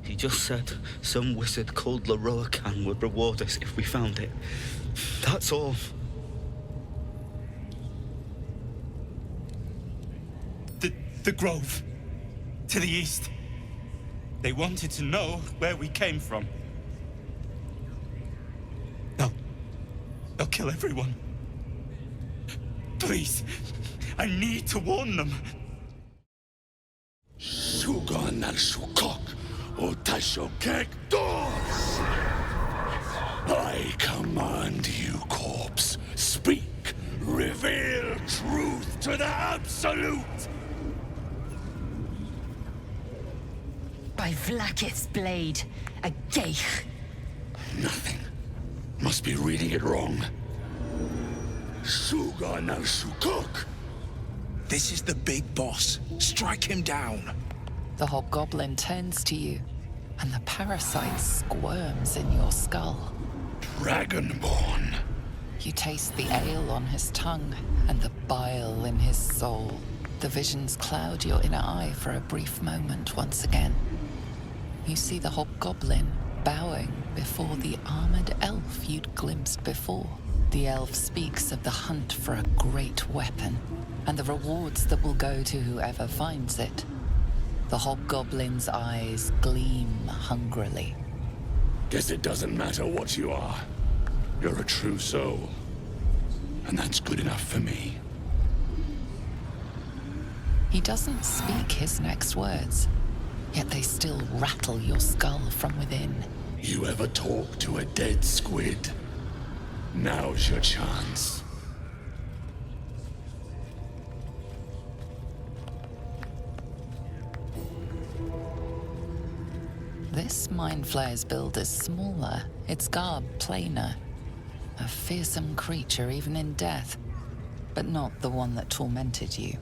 He just said some wizard called Leroycan would reward us if we found it. That's all. The grove. To the east. They wanted to know where we came from. They'll kill everyone. Please, I need to warn them. Sugan al Sukok, Otashokek Dos! I command you, corpse. Speak. Reveal truth to the absolute! By Vlaakith's blade, a geich. Nothing. Must be reading it wrong. Sugan al Sukok. This is the big boss. Strike him down. The hobgoblin turns to you, and the parasite squirms in your skull. Dragonborn. You taste the ale on his tongue and the bile in his soul. The visions cloud your inner eye for a brief moment once again. You see the hobgoblin bowing before the armored elf you'd glimpsed before. The elf speaks of the hunt for a great weapon and the rewards that will go to whoever finds it. The hobgoblin's eyes gleam hungrily. Guess it doesn't matter what you are. You're a true soul. And that's good enough for me. He doesn't speak his next words, yet they still rattle your skull from within. You ever talk to a dead squid? Now's your chance. This Mind Flayer's build is smaller, its garb plainer. A fearsome creature even in death, but not the one that tormented you.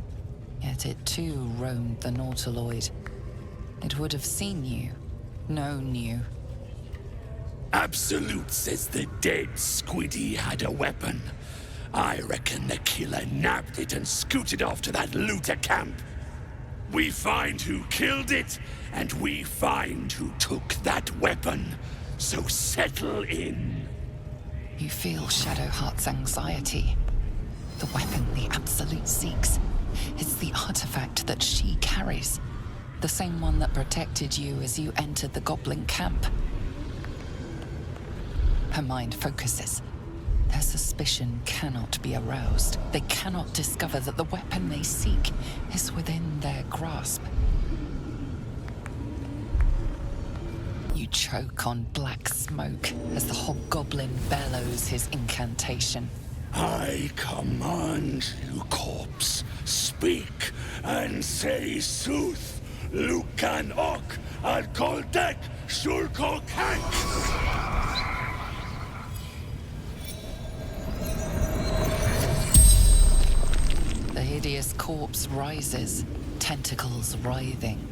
Yet it too roamed the nautiloide. It would have seen you, known you. Absolute says the dead squiddy had a weapon. I reckon the killer nabbed it and scooted off to that looter camp. We find who killed it, and we find who took that weapon. So settle in. You feel Shadowheart's anxiety. The weapon the Absolute seeks. It's the artifact that she carries. The same one that protected you as you entered the goblin camp. Her mind focuses. Their suspicion cannot be aroused. They cannot discover that the weapon they seek is within their grasp. You choke on black smoke as the hobgoblin bellows his incantation. I command you, corpse, speak and say sooth. Lucan ok al koldek shulko kank. The hideous corpse rises, tentacles writhing.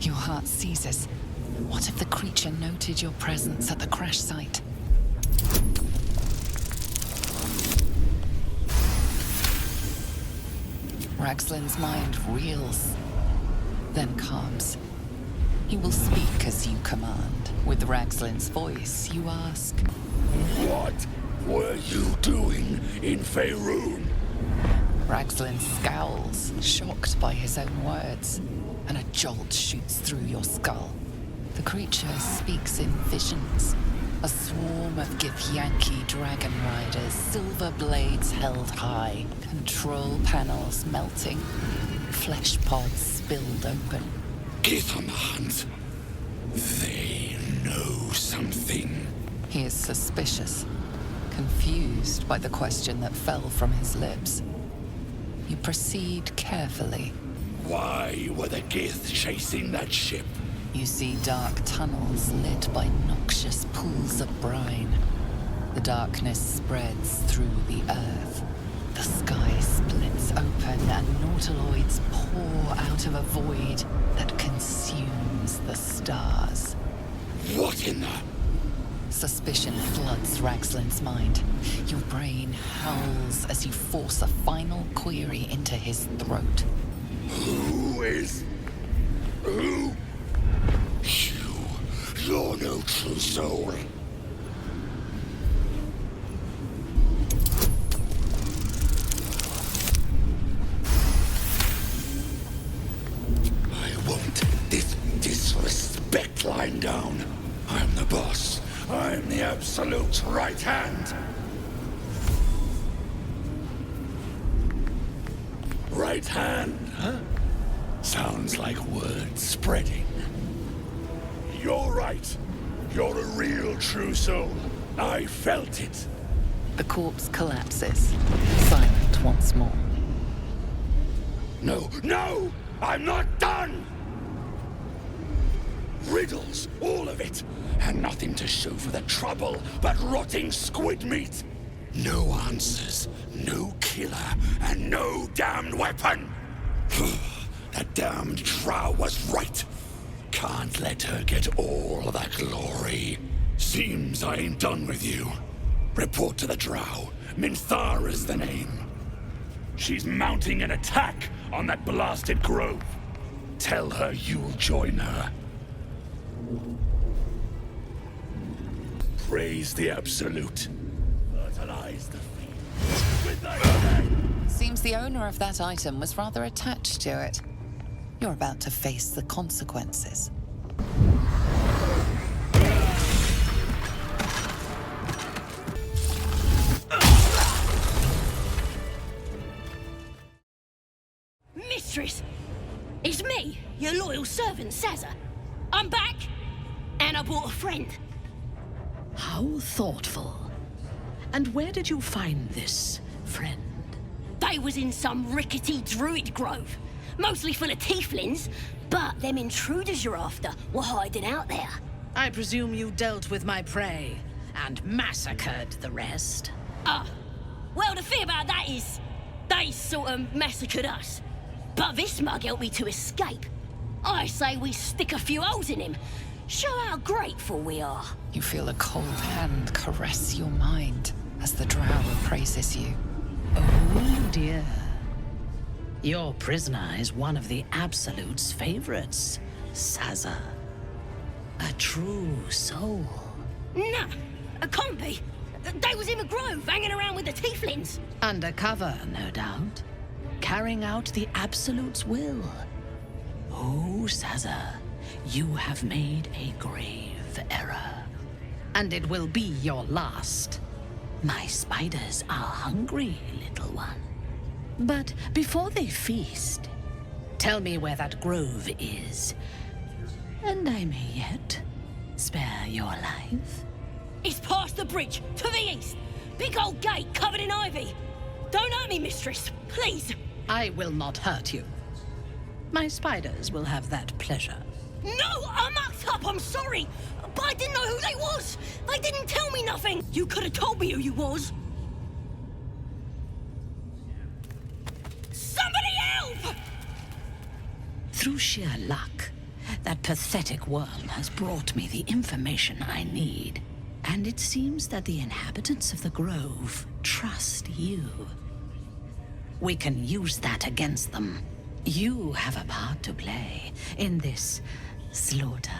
Your heart seizes. What if the creature noted your presence at the crash site? Ragslin's mind reels, then calms. He will speak as you command. With Ragslin's voice, you ask, What were you doing in Faerun? Ragslin scowls, shocked by his own words, and a jolt shoots through your skull. The creature speaks in visions. A swarm of Githyanki dragon riders, silver blades held high, control panels melting, flesh pods spilled open. Githemand, they know something. He is suspicious, confused by the question that fell from his lips. You proceed carefully. Why were the Gith chasing that ship? You see dark tunnels lit by noxious pools of brine. The darkness spreads through the earth. The sky splits open and nautiloids pour out of a void that consumes the stars. What in the... Suspicion floods Ragslin's mind. Your brain howls as you force a final query into his throat. Who? You're no true soul. I won't take this disrespect lying down. I'm the boss. I'm the absolute right hand. Right hand, huh? Sounds like word spreading. You're right. You're a real true soul. I felt it. The corpse collapses, silent once more. No! I'm not done! Riddles, all of it, and nothing to show for the trouble but rotting squid meat. No answers, no killer, and no damned weapon. That damned drow was right. Can't let her get all that glory. Seems I ain't done with you. Report to the drow. Minthara's the name. She's mounting an attack on that blasted grove. Tell her you'll join her. Praise the Absolute. Fertilize the field with thy hand. Seems the owner of that item was rather attached to it. You're about to face the consequences. Mistress! It's me, your loyal servant, Sazza. I'm back, and I brought a friend. How thoughtful. And where did you find this friend? They was in some rickety druid grove, mostly full of tieflings, but them intruders you're after were hiding out there. I presume you dealt with my prey and massacred the rest. Well, the thing about that is, they sort of massacred us. But this mug helped me to escape. I say we stick a few holes in him. Show how grateful we are. You feel a cold hand caress your mind as the drow praises you. Oh dear. Your prisoner is one of the Absolute's favorites, Saza. A true soul. Nah, a can't be. They was in the grove, hanging around with the tieflings. Undercover, no doubt. Carrying out the Absolute's will. Oh, Saza, you have made a grave error. And it will be your last. My spiders are hungry, little one. But before they feast, tell me where that grove is. And I may yet spare your life. It's past the bridge, to the east. Big old gate covered in ivy. Don't hurt me, mistress, please. I will not hurt you. My spiders will have that pleasure. No, I mucked up, I'm sorry. But I didn't know who they was. They didn't tell me nothing. You could have told me who you was. Somebody help! Through sheer luck, that pathetic worm has brought me the information I need. And it seems that the inhabitants of the grove trust you. We can use that against them. You have a part to play in this slaughter.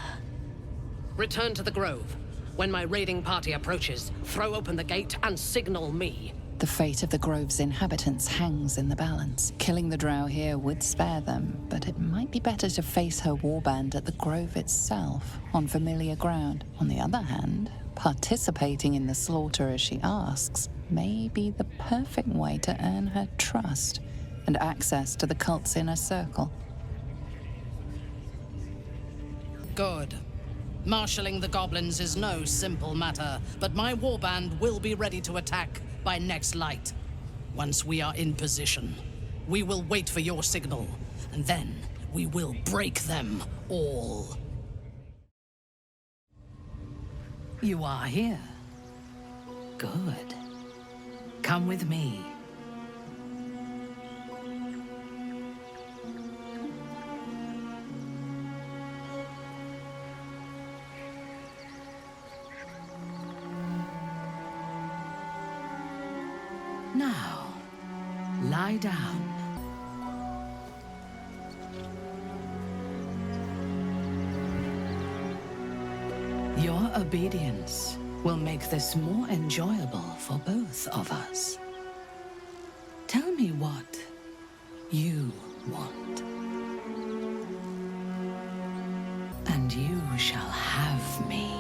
Return to the grove. When my raiding party approaches, throw open the gate and signal me. The fate of the grove's inhabitants hangs in the balance. Killing the drow here would spare them, but it might be better to face her warband at the grove itself, on familiar ground. On the other hand, participating in the slaughter as she asks may be the perfect way to earn her trust and access to the cult's inner circle. Good. Marshalling the goblins is no simple matter, but my warband will be ready to attack by next light. Once we are in position, we will wait for your signal, and then we will break them all. You are here. Good. Come with me. Now, lie down. Your obedience will make this more enjoyable for both of us. Tell me what you want. And you shall have me.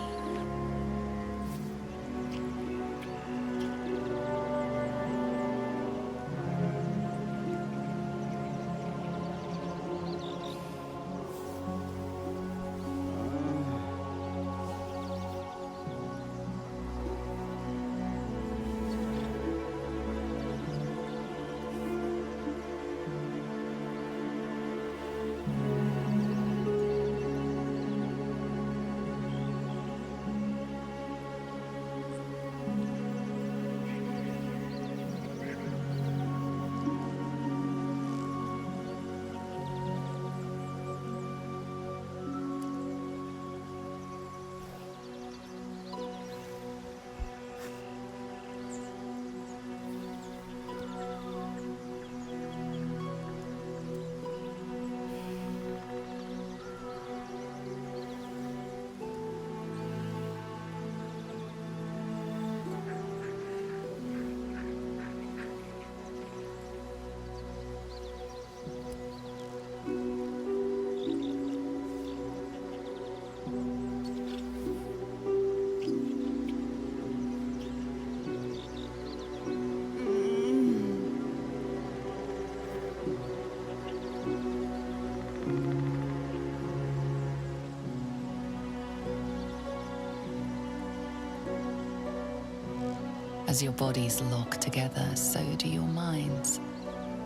As your bodies lock together, so do your minds.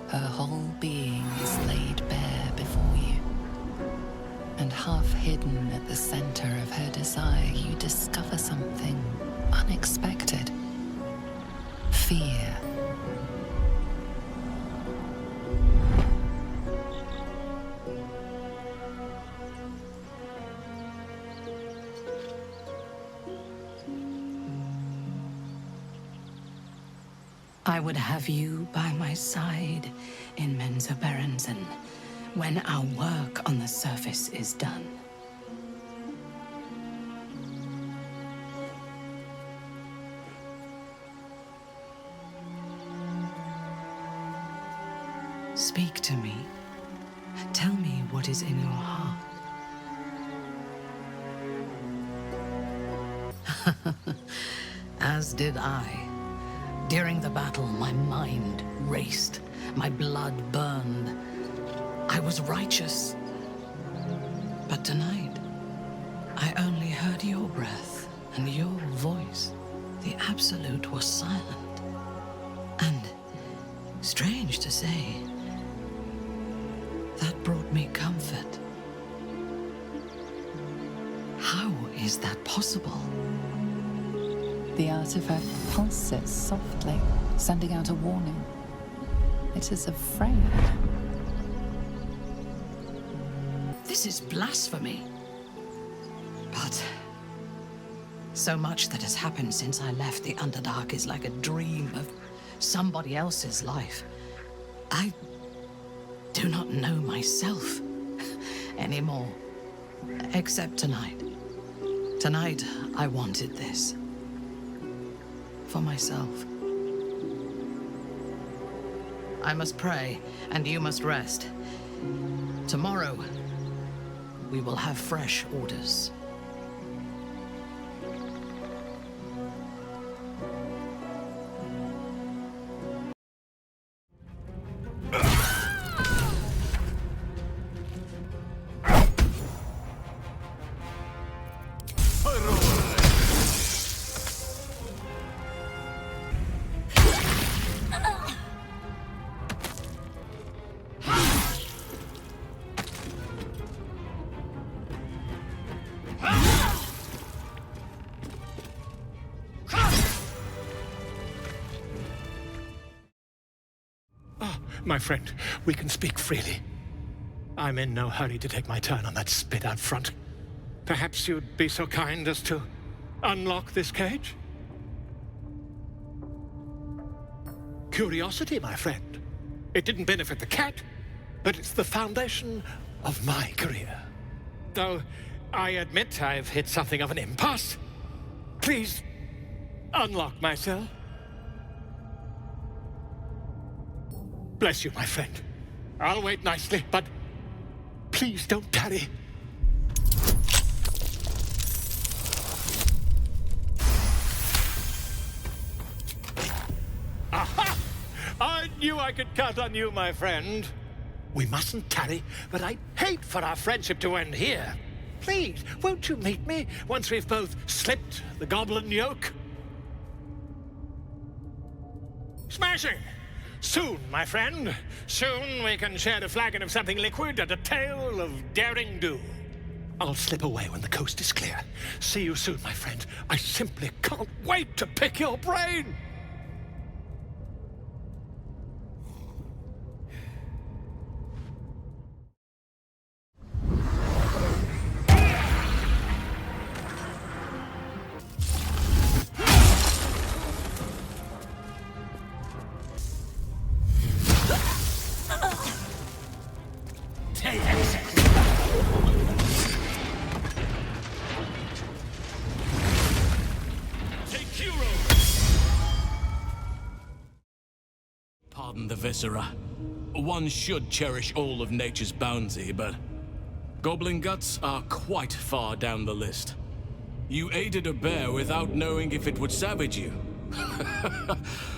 Her whole being is laid bare before you. And half hidden at the center of her desire, you discover something unexpected. Fear. I would have you by my side in Mensa Berensen when our work on the surface is done. Speak to me. Tell me what is in your heart. As did I. During the battle, my mind raced, my blood burned. I was righteous. But tonight, I only heard your breath and your voice. The Absolute was silent. And, strange to say, that brought me comfort. How is that possible? The artifact pulsates softly, sending out a warning. It is afraid. This is blasphemy. But so much that has happened since I left the Underdark is like a dream of somebody else's life. I do not know myself anymore, except tonight. Tonight, I wanted this. For myself. I must pray, and you must rest. Tomorrow, we will have fresh orders. My friend, we can speak freely. I'm in no hurry to take my turn on that spit-out front. Perhaps you'd be so kind as to unlock this cage? Curiosity, my friend. It didn't benefit the cat, but it's the foundation of my career. Though I admit I've hit something of an impasse. Please, unlock my cell. Bless you, my friend. I'll wait nicely, but please don't tarry. Aha! I knew I could count on you, my friend. We mustn't tarry, but I'd hate for our friendship to end here. Please, won't you meet me once we've both slipped the goblin yoke? Smashing! Soon, my friend. Soon we can share a flagon of something liquid and a tale of daring do. I'll slip away when the coast is clear. See you soon, my friend. I simply can't wait to pick your brain! Pardon the viscera. One should cherish all of nature's bounty, but goblin guts are quite far down the list. You aided a bear without knowing if it would savage you.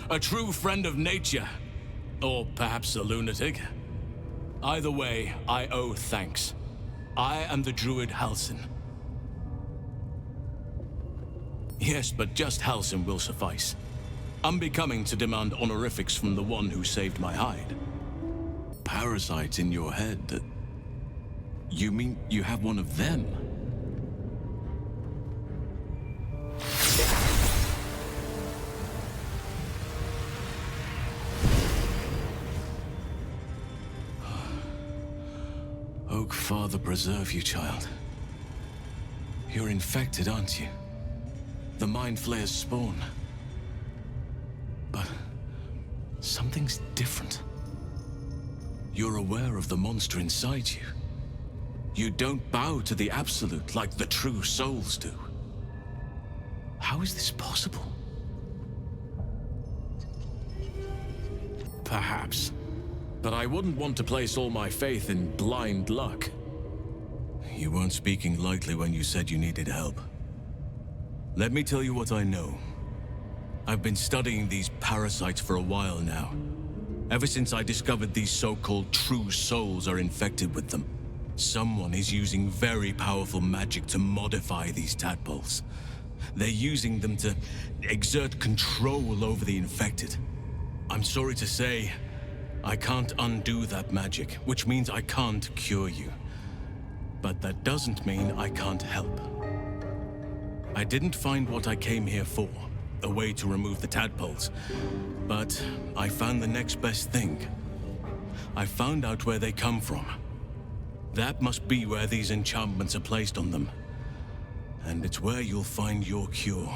A true friend of nature. Or perhaps a lunatic. Either way, I owe thanks. I am the druid Halsin. Yes, but just Halsin will suffice. Unbecoming to demand honorifics from the one who saved my hide. Parasites in your head that... You mean you have one of them? Oak Father preserve you, child. You're infected, aren't you? The Mind Flayer's spawn. But Something's different. You're aware of the monster inside you. You don't bow to the absolute like the true souls do. How is this possible? Perhaps. But I wouldn't want to place all my faith in blind luck. You weren't speaking lightly when you said you needed help. Let me tell you what I know. I've been studying these parasites for a while now. Ever since I discovered these so-called true souls are infected with them. Someone is using very powerful magic to modify these tadpoles. They're using them to exert control over the infected. I'm sorry to say, I can't undo that magic, which means I can't cure you. But that doesn't mean I can't help. I didn't find what I came here for, a way to remove the tadpoles, but I found the next best thing. I found out where they come from. That must be where these enchantments are placed on them. And it's where you'll find your cure.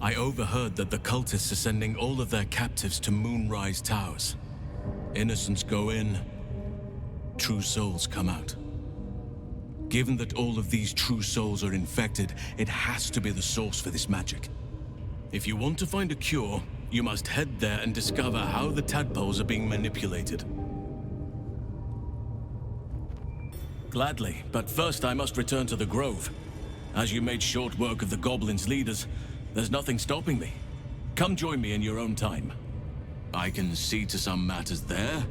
I overheard that the cultists are sending all of their captives to Moonrise Towers. Innocents go in, true souls come out. Given that all of these true souls are infected, it has to be the source for this magic. If you want to find a cure, you must head there and discover how the tadpoles are being manipulated. Gladly, but first I must return to the Grove. As you made short work of the goblins' leaders, there's nothing stopping me. Come join me in your own time. I can see to some matters there,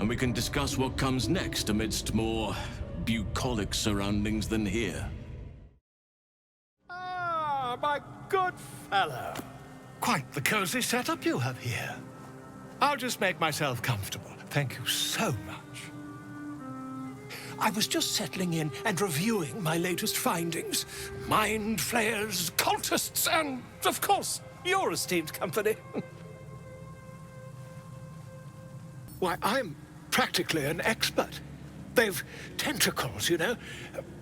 and we can discuss what comes next amidst more bucolic surroundings than here. Ah, my good fellow. Quite the cozy setup you have here. I'll just make myself comfortable. Thank you so much. I was just settling in and reviewing my latest findings. Mind flayers, cultists, and, of course, your esteemed company. Why, I'm practically an expert. They've tentacles, you know.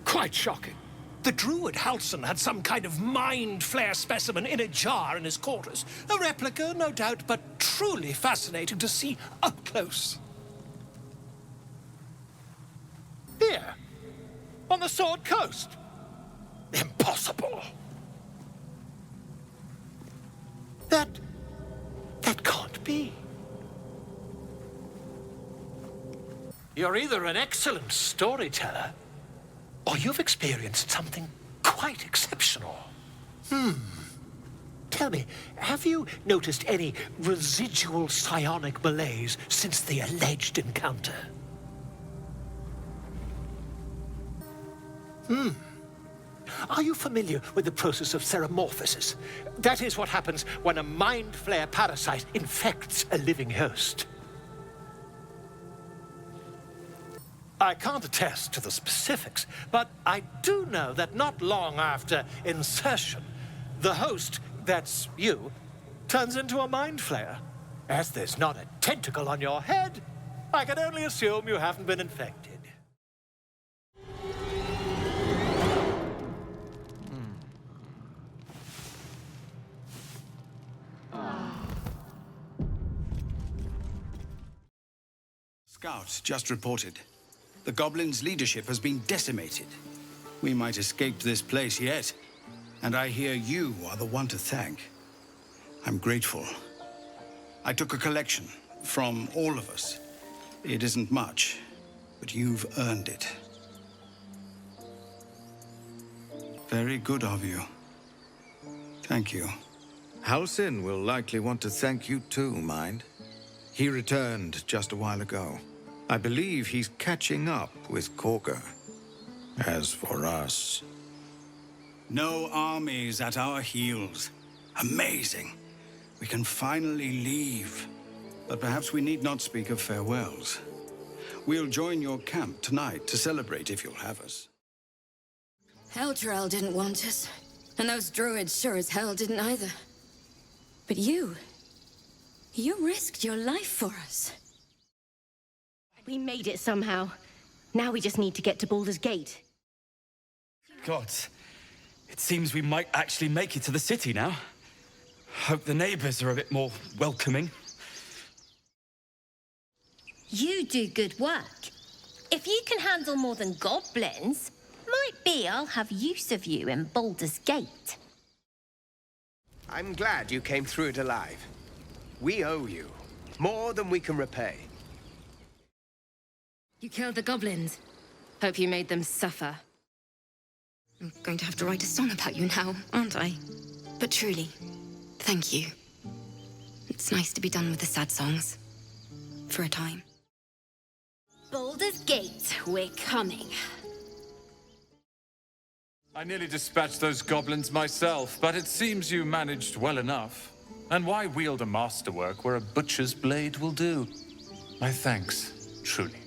Quite shocking. The druid Halson had some kind of mind flare specimen in a jar in his quarters. A replica, no doubt, but truly fascinating to see up close. Here, on the Sword Coast. Impossible. That can't be. You're either an excellent storyteller, or you've experienced something quite exceptional. Tell me, have you noticed any residual psionic malaise since the alleged encounter? Are you familiar with the process of theromorphosis? That is what happens when a mind flare parasite infects a living host. I can't attest to the specifics, but I do know that not long after insertion, the host, that's you, turns into a mind flayer. As there's not a tentacle on your head, I can only assume you haven't been infected. Scouts just reported. The goblins' leadership has been decimated. We might escape this place yet, and I hear you are the one to thank. I'm grateful. I took a collection from all of us. It isn't much, but you've earned it. Very good of you. Thank you. Halsin will likely want to thank you too, Mind. He returned just a while ago. I believe he's catching up with Korga. As for us... No armies at our heels. Amazing. We can finally leave. But perhaps we need not speak of farewells. We'll join your camp tonight to celebrate if you'll have us. Elturel didn't want us. And those druids sure as hell didn't either. But you risked your life for us. We made it somehow. Now we just need to get to Baldur's Gate. God, it seems we might actually make it to the city now. Hope the neighbors are a bit more welcoming. You do good work. If you can handle more than goblins, might be I'll have use of you in Baldur's Gate. I'm glad you came through it alive. We owe you more than we can repay. You killed the goblins. Hope you made them suffer. I'm going to have to write a song about you now, aren't I? But truly, thank you. It's nice to be done with the sad songs. For a time. Baldur's Gate, we're coming. I nearly dispatched those goblins myself, but it seems you managed well enough. And why wield a masterwork where a butcher's blade will do? My thanks, truly.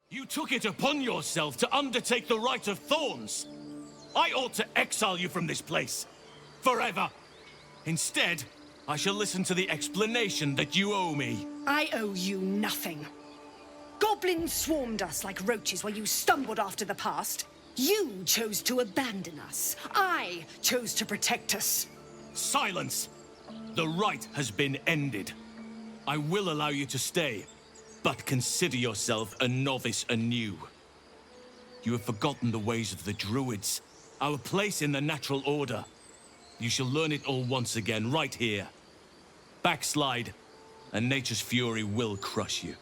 You took it upon yourself to undertake the Rite of Thorns. I ought to exile you from this place. Forever. Instead, I shall listen to the explanation that you owe me. I owe you nothing. Goblins swarmed us like roaches while you stumbled after the past. You chose to abandon us. I chose to protect us. Silence! The rite has been ended. I will allow you to stay, but consider yourself a novice anew. You have forgotten the ways of the druids, our place in the natural order. You shall learn it all once again, right here. Backslide, and nature's fury will crush you.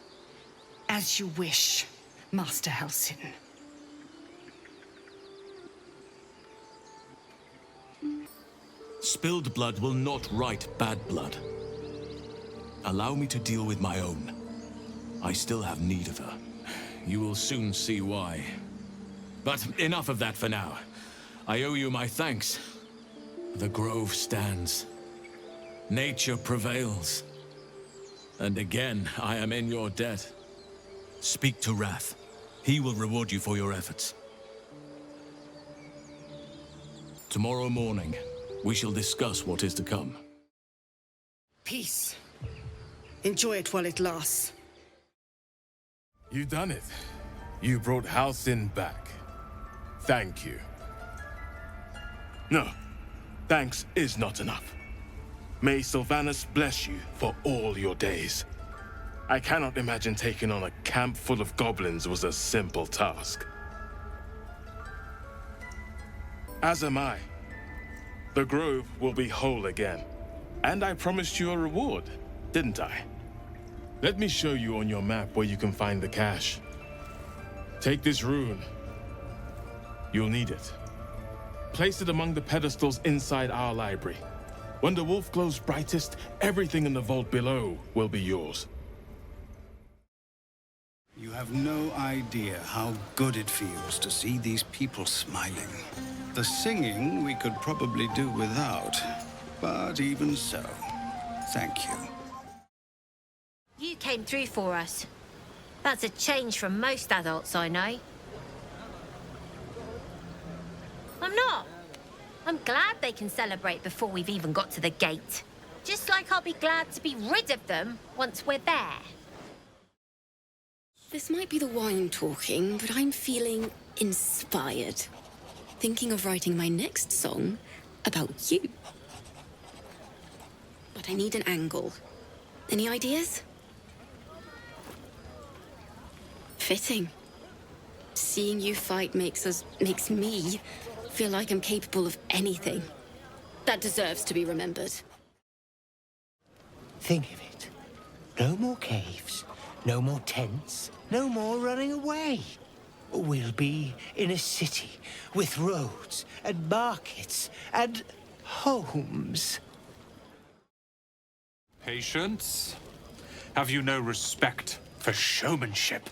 As you wish, Master Halsin. Spilled blood will not right bad blood. Allow me to deal with my own. I still have need of her. You will soon see why. But enough of that for now. I owe you my thanks. The grove stands. Nature prevails. And again, I am in your debt. Speak to Wrath. He will reward you for your efforts. Tomorrow morning, we shall discuss what is to come. Peace. Enjoy it while it lasts. You've done it. You brought Halsin back. Thank you. No, thanks is not enough. May Sylvanus bless you for all your days. I cannot imagine taking on a camp full of goblins was a simple task. As am I. The grove will be whole again. And I promised you a reward, didn't I? Let me show you on your map where you can find the cache. Take this rune. You'll need it. Place it among the pedestals inside our library. When the wolf glows brightest, everything in the vault below will be yours. You have no idea how good it feels to see these people smiling. The singing we could probably do without, but even so, thank you. You came through for us. That's a change from most adults I know. I'm not. I'm glad they can celebrate before we've even got to the gate. Just like I'll be glad to be rid of them once we're there. This might be the wine talking, but I'm feeling inspired. Thinking of writing my next song about you. But I need an angle. Any ideas? Fitting. Seeing you fight makes me feel like I'm capable of anything. That deserves to be remembered. Think of it. No more caves, no more tents, no more running away. We'll be in a city with roads and markets and homes. Patience? Have you no respect for showmanship?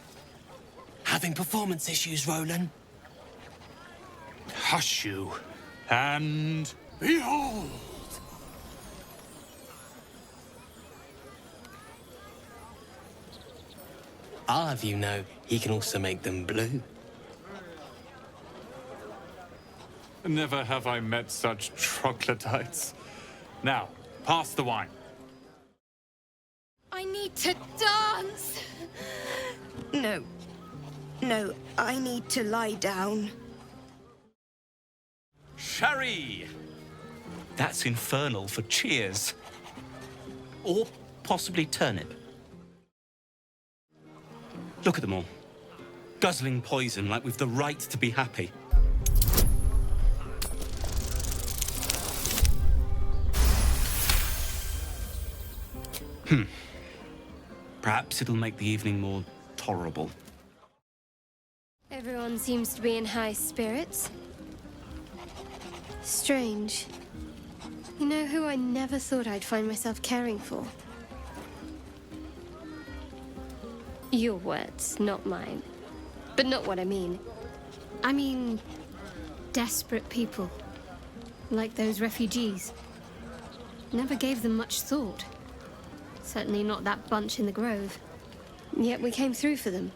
Having performance issues, Roland. Hush you, and behold! I'll have you know, he can also make them blue. Never have I met such troglodytes. Now, pass the wine. I need to dance! No. No, I need to lie down. Sherry! That's infernal for cheers. Or possibly turnip. Look at them all. Guzzling poison like we've the right to be happy. Perhaps it'll make the evening more tolerable. Everyone seems to be in high spirits. Strange. You know who I never thought I'd find myself caring for? Your words, not mine. But not what I mean. I mean, desperate people. Like those refugees. Never gave them much thought. Certainly not that bunch in the grove. Yet we came through for them.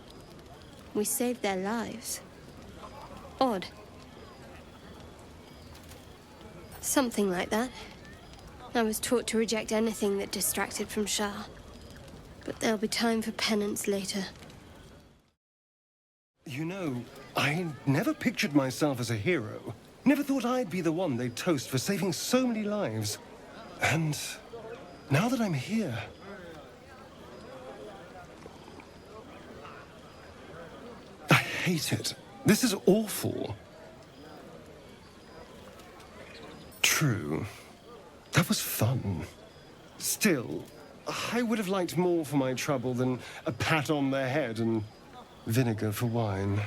We saved their lives. Odd. Something like that. I was taught to reject anything that distracted from Shah. But there'll be time for penance later. You know, I never pictured myself as a hero. Never thought I'd be the one they'd toast for saving so many lives. And now that I'm here... I hate it. This is awful. True. That was fun. Still, I would have liked more for my trouble than a pat on the head and vinegar for wine.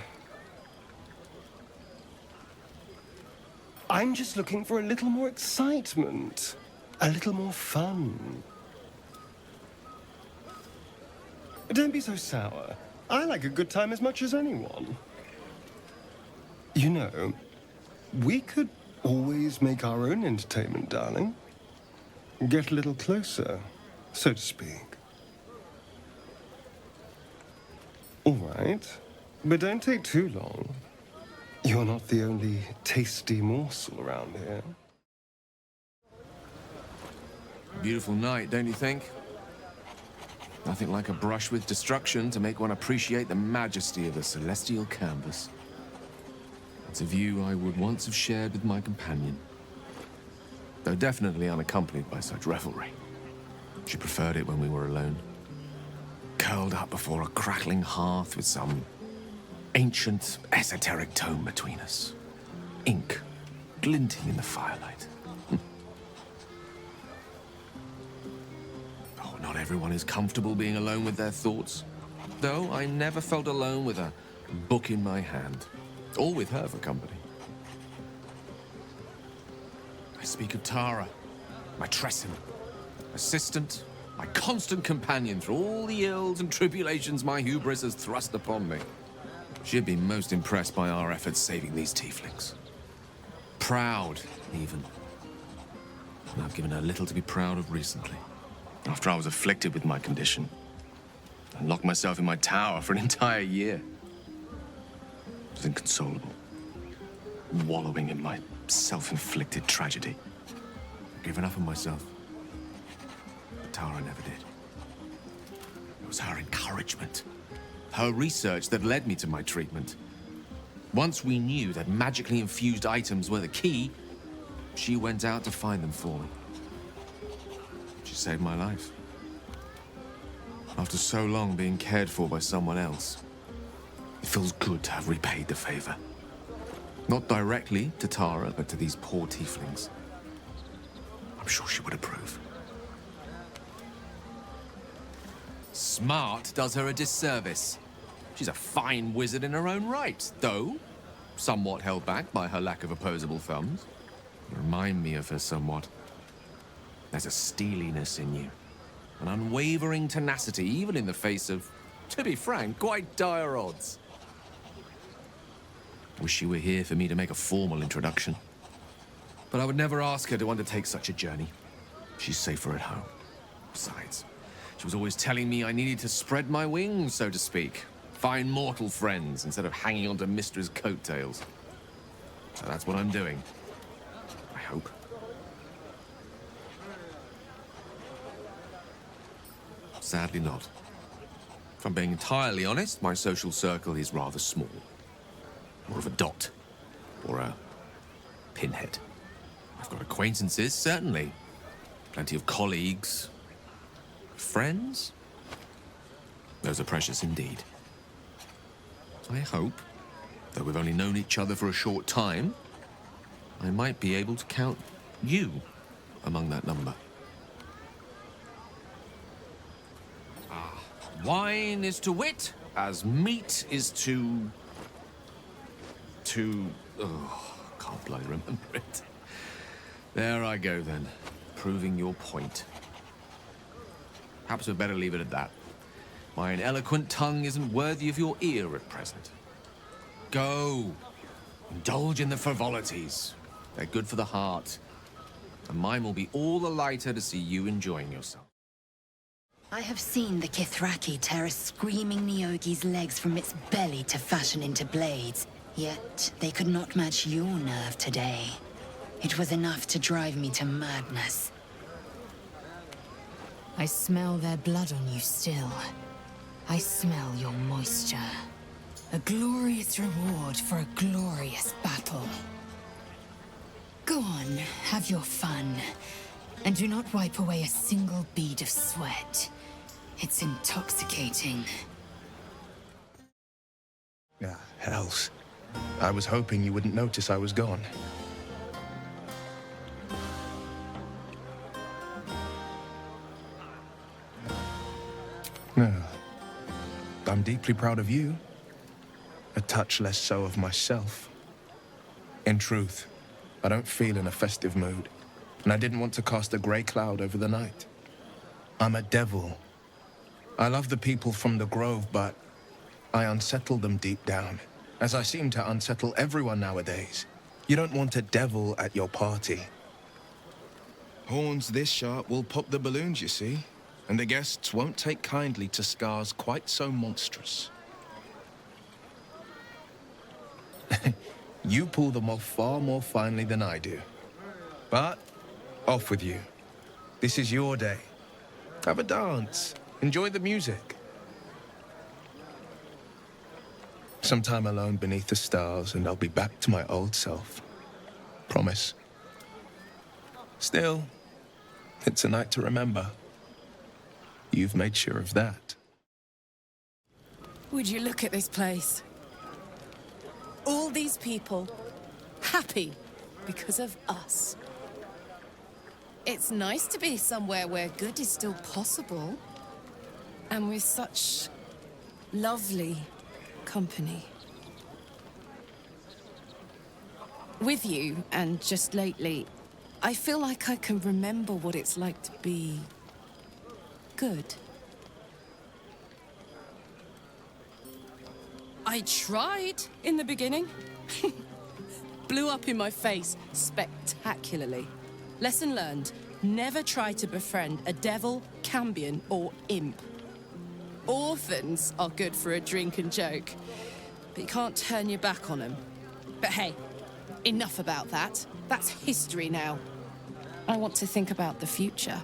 I'm just looking for a little more excitement. A little more fun. Don't be so sour. I like a good time as much as anyone. You know, we could always make our own entertainment, darling. Get a little closer, so to speak. All right, but don't take too long. You're not the only tasty morsel around here. Beautiful night, don't you think? Nothing like a brush with destruction to make one appreciate the majesty of a celestial canvas. It's a view I would once have shared with my companion, though definitely unaccompanied by such revelry. She preferred it when we were alone, curled up before a crackling hearth with some ancient, esoteric tome between us. Ink glinting in the firelight. Oh, not everyone is comfortable being alone with their thoughts, though I never felt alone with a book in my hand, or with her for company. I speak of Tara, my Tressin, assistant, my constant companion through all the ills and tribulations my hubris has thrust upon me. She'd been most impressed by our efforts saving these tieflings. Proud, even. And I've given her little to be proud of recently. After I was afflicted with my condition, and locked myself in my tower for an entire year. I was inconsolable, wallowing in my self-inflicted tragedy. I'd given up on myself. But Tara never did. It was her encouragement, her research that led me to my treatment. Once we knew that magically infused items were the key, she went out to find them for me. She saved my life. After so long being cared for by someone else, it feels good to have repaid the favor. Not directly to Tara, but to these poor tieflings. I'm sure she would approve. Smart does her a disservice. She's a fine wizard in her own right, though somewhat held back by her lack of opposable thumbs. You remind me of her somewhat. There's a steeliness in you, an unwavering tenacity, even in the face of, to be frank, quite dire odds. Wish she were here for me to make a formal introduction. But I would never ask her to undertake such a journey. She's safer at home. Besides, she was always telling me I needed to spread my wings, so to speak. Find mortal friends instead of hanging onto Mistress' coattails. So that's what I'm doing. I hope. Sadly not. If I'm being entirely honest, my social circle is rather small. More of a dot. Or a pinhead. I've got acquaintances, certainly. Plenty of colleagues. Friends? Those are precious indeed. I hope, though we've only known each other for a short time, I might be able to count you among that number. Wine is to wit as meat is to... Oh, can't bloody remember it. There I go then, proving your point. Perhaps we'd better leave it at that. My ineloquent tongue isn't worthy of your ear at present. Go, indulge in the frivolities. They're good for the heart. And mine will be all the lighter to see you enjoying yourself. I have seen the Kithraki tear a screaming Neogi's legs from its belly to fashion into blades. Yet they could not match your nerve today. It was enough to drive me to madness. I smell their blood on you still. I smell your moisture. A glorious reward for a glorious battle. Go on, have your fun. And do not wipe away a single bead of sweat. It's intoxicating. Ah, hells. I was hoping you wouldn't notice I was gone. No. I'm deeply proud of you. A touch less so of myself. In truth, I don't feel in a festive mood, and I didn't want to cast a grey cloud over the night. I'm a devil. I love the people from the Grove, but I unsettle them deep down, as I seem to unsettle everyone nowadays. You don't want a devil at your party. Horns this sharp will pop the balloons, you see, and the guests won't take kindly to scars quite so monstrous. You pull them off far more finely than I do. But, off with you. This is your day. Have a dance. Enjoy the music. Some time alone beneath the stars, and I'll be back to my old self. Promise. Still, it's a night to remember. You've made sure of that. Would you look at this place? All these people, happy because of us. It's nice to be somewhere where good is still possible, and with such lovely company. With you, and just lately, I feel like I can remember what it's like to be good. I tried in the beginning. Blew up in my face spectacularly. Lesson learned, never try to befriend a devil, cambion, or imp. Orphans are good for a drink and joke, but you can't turn your back on them. But hey, enough about that. That's history now. I want to think about the future.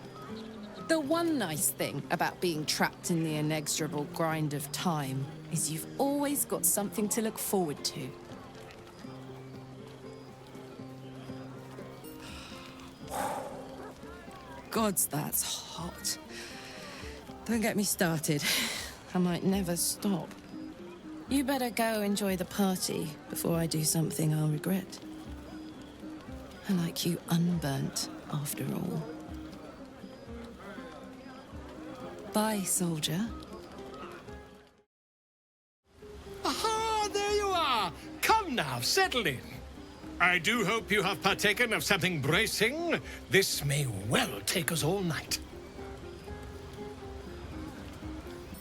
The one nice thing about being trapped in the inexorable grind of time is you've always got something to look forward to. Gods, that's hot. Don't get me started. I might never stop. You better go enjoy the party before I do something I'll regret. I like you unburnt, after all. Bye, soldier. Aha, there you are! Come now, settle in. I do hope you have partaken of something bracing. This may well take us all night.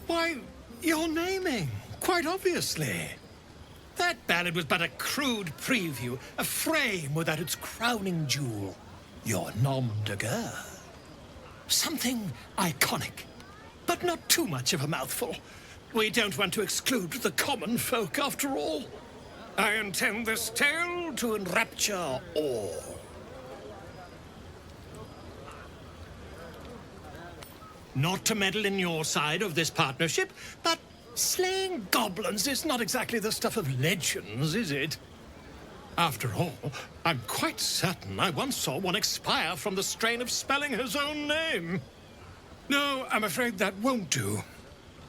Why, you're naming, quite obviously. That ballad was but a crude preview, a frame without its crowning jewel. Your nom de guerre. Something iconic, but not too much of a mouthful. We don't want to exclude the common folk, after all. I intend this tale to enrapture all. Not to meddle in your side of this partnership, but slaying goblins is not exactly the stuff of legends, is it? After all, I'm quite certain I once saw one expire from the strain of spelling his own name. No, I'm afraid that won't do.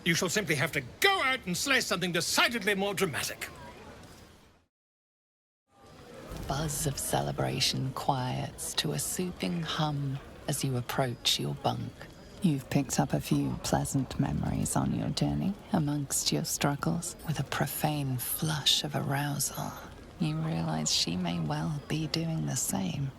You shall simply have to go out and slay something decidedly more dramatic. Buzz of celebration quiets to a soothing hum as you approach your bunk. You've picked up a few pleasant memories on your journey amongst your struggles. With a profane flush of arousal, you realize she may well be doing the same.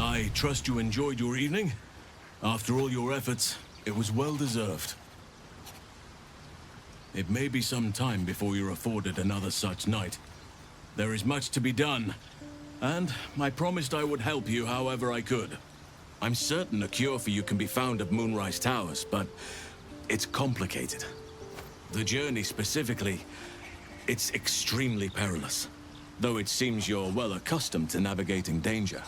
I trust you enjoyed your evening. After all your efforts, it was well deserved. It may be some time before you're afforded another such night. There is much to be done, and I promised I would help you however I could. I'm certain a cure for you can be found at Moonrise Towers, but it's complicated. The journey specifically, it's extremely perilous, though it seems you're well accustomed to navigating danger.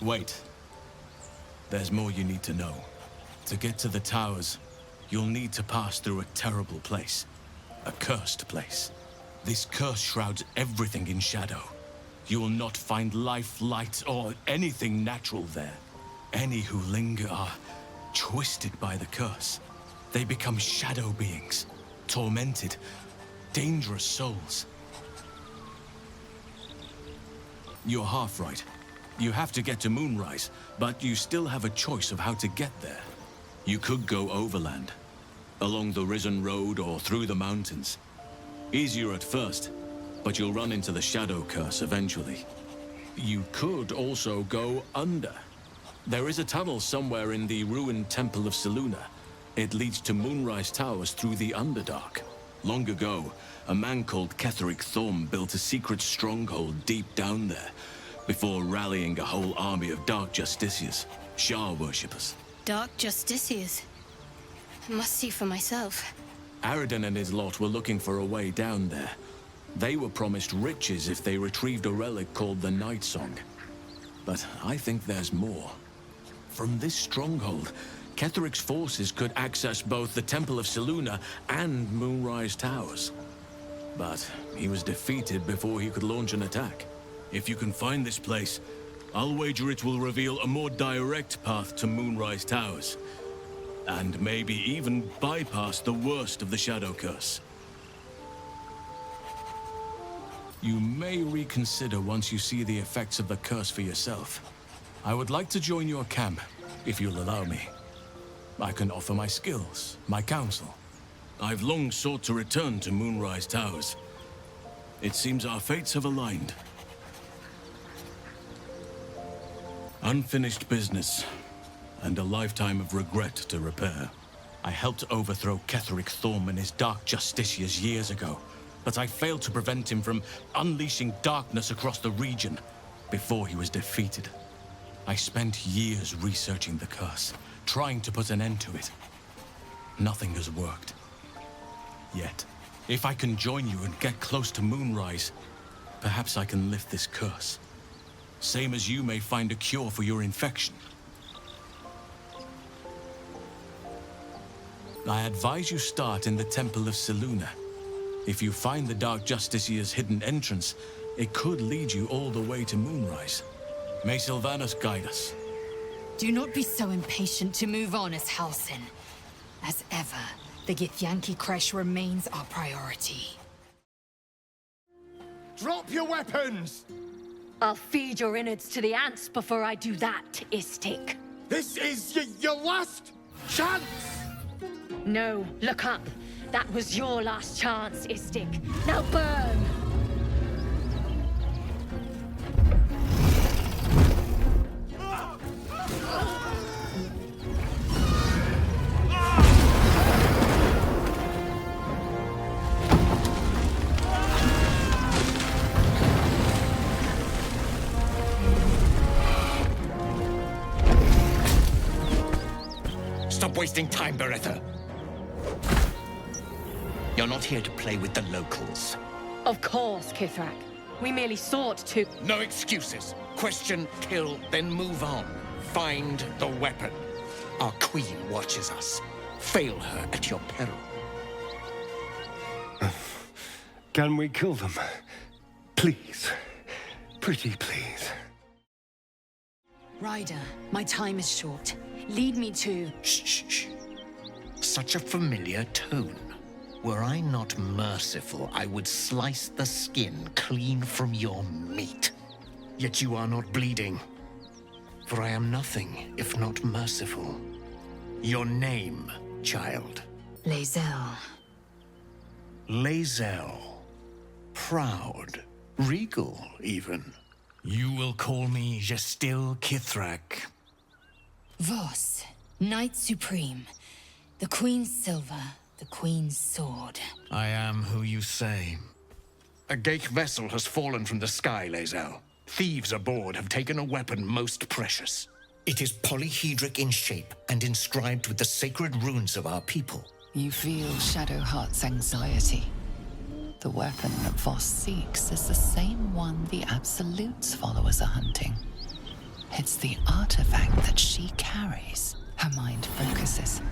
Wait. There's more you need to know. To get to the towers, you'll need to pass through a terrible place. A cursed place. This curse shrouds everything in shadow. You will not find life, light, or anything natural there. Any who linger are twisted by the curse. They become shadow beings, tormented, dangerous souls. You're half right. You have to get to Moonrise, but you still have a choice of how to get there. You could go overland, along the Risen Road or through the mountains. Easier at first, but you'll run into the Shadow Curse eventually. You could also go under. There is a tunnel somewhere in the ruined Temple of Selûne. It leads to Moonrise Towers through the Underdark. Long ago, a man called Ketheric Thorm built a secret stronghold deep down there, before rallying a whole army of Dark Justiciars, Shah worshippers. Dark Justiciars. I must see for myself. Aradin and his lot were looking for a way down there. They were promised riches if they retrieved a relic called the Night Song. But I think there's more. From this stronghold, Ketheric's forces could access both the Temple of Selûne and Moonrise Towers. But he was defeated before he could launch an attack. If you can find this place, I'll wager it will reveal a more direct path to Moonrise Towers. And maybe even bypass the worst of the Shadow Curse. You may reconsider once you see the effects of the curse for yourself. I would like to join your camp, if you'll allow me. I can offer my skills, my counsel. I've long sought to return to Moonrise Towers. It seems our fates have aligned. Unfinished business, and a lifetime of regret to repair. I helped overthrow Ketheric Thorm and his Dark Justiciars years ago, but I failed to prevent him from unleashing darkness across the region before he was defeated. I spent years researching the curse, trying to put an end to it. Nothing has worked. Yet, if I can join you and get close to Moonrise, perhaps I can lift this curse. Same as you may find a cure for your infection. I advise you start in the Temple of Selûne. If you find the Dark Justiciar's hidden entrance, it could lead you all the way to Moonrise. May Sylvanas guide us. Do not be so impatient to move on as Halsin. As ever, the Githyanki Kresh remains our priority. Drop your weapons! I'll feed your innards to the ants before I do that, Istik. This is your last chance! No, look up. That was your last chance, Istik. Now burn! Stop wasting time, Beretta. You're not here to play with the locals. Of course, Kithrak. We merely sought to... No excuses. Question, kill, then move on. Find the weapon. Our queen watches us. Fail her at your peril. Can we kill them? Please. Pretty please. Ryder, my time is short. Lead me to... Shh. Such a familiar tone. Were I not merciful, I would slice the skin clean from your meat. Yet you are not bleeding. For I am nothing if not merciful. Your name, child? Lae'zel. Lae'zel. Proud. Regal, even. You will call me Gestil Kithrak. Voss, Knight Supreme. The Queen's silver, the Queen's sword. I am who you say. A Geich vessel has fallen from the sky, Lae'zel. Thieves aboard have taken a weapon most precious. It is polyhedric in shape and inscribed with the sacred runes of our people. You feel Shadowheart's anxiety. The weapon that Voss seeks is the same one the Absolute's followers are hunting. It's the artifact that she carries. Her mind focuses.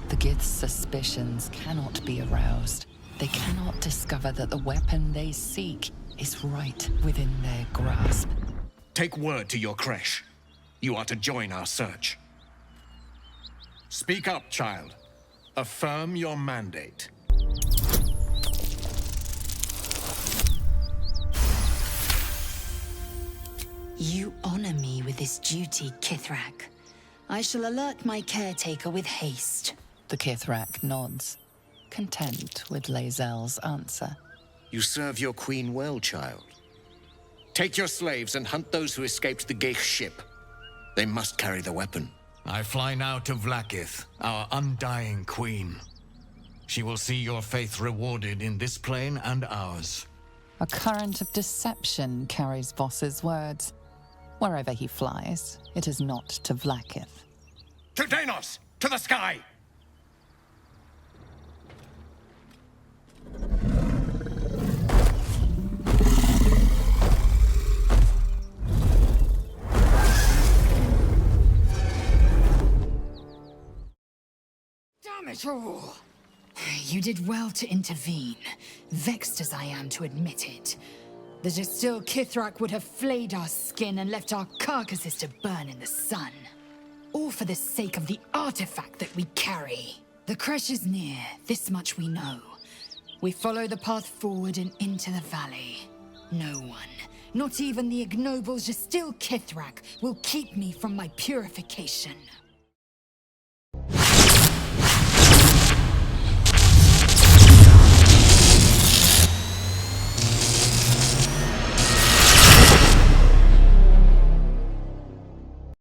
The Gith's suspicions cannot be aroused. They cannot discover that the weapon they seek is right within their grasp. Take word to your creche. You are to join our search. Speak up, child. Affirm your mandate. You honor me with this duty, Kithrak. I shall alert my caretaker with haste. The Kithrak nods, content with Lae'zel's answer. You serve your queen well, child. Take your slaves and hunt those who escaped the Geich ship. They must carry the weapon. I fly now to Vlaakith, our undying queen. She will see your faith rewarded in this plane and ours. A current of deception carries Voss's words. Wherever he flies, it is not to Vlaakith. To Danos! To the sky! Damn it all! You did well to intervene, vexed as I am to admit it. The Gestil Kithrak would have flayed our skin and left our carcasses to burn in the sun. All for the sake of the artifact that we carry. The creche is near, this much we know. We follow the path forward and into the valley. No one, not even the ignoble Gestil Kithrak, will keep me from my purification.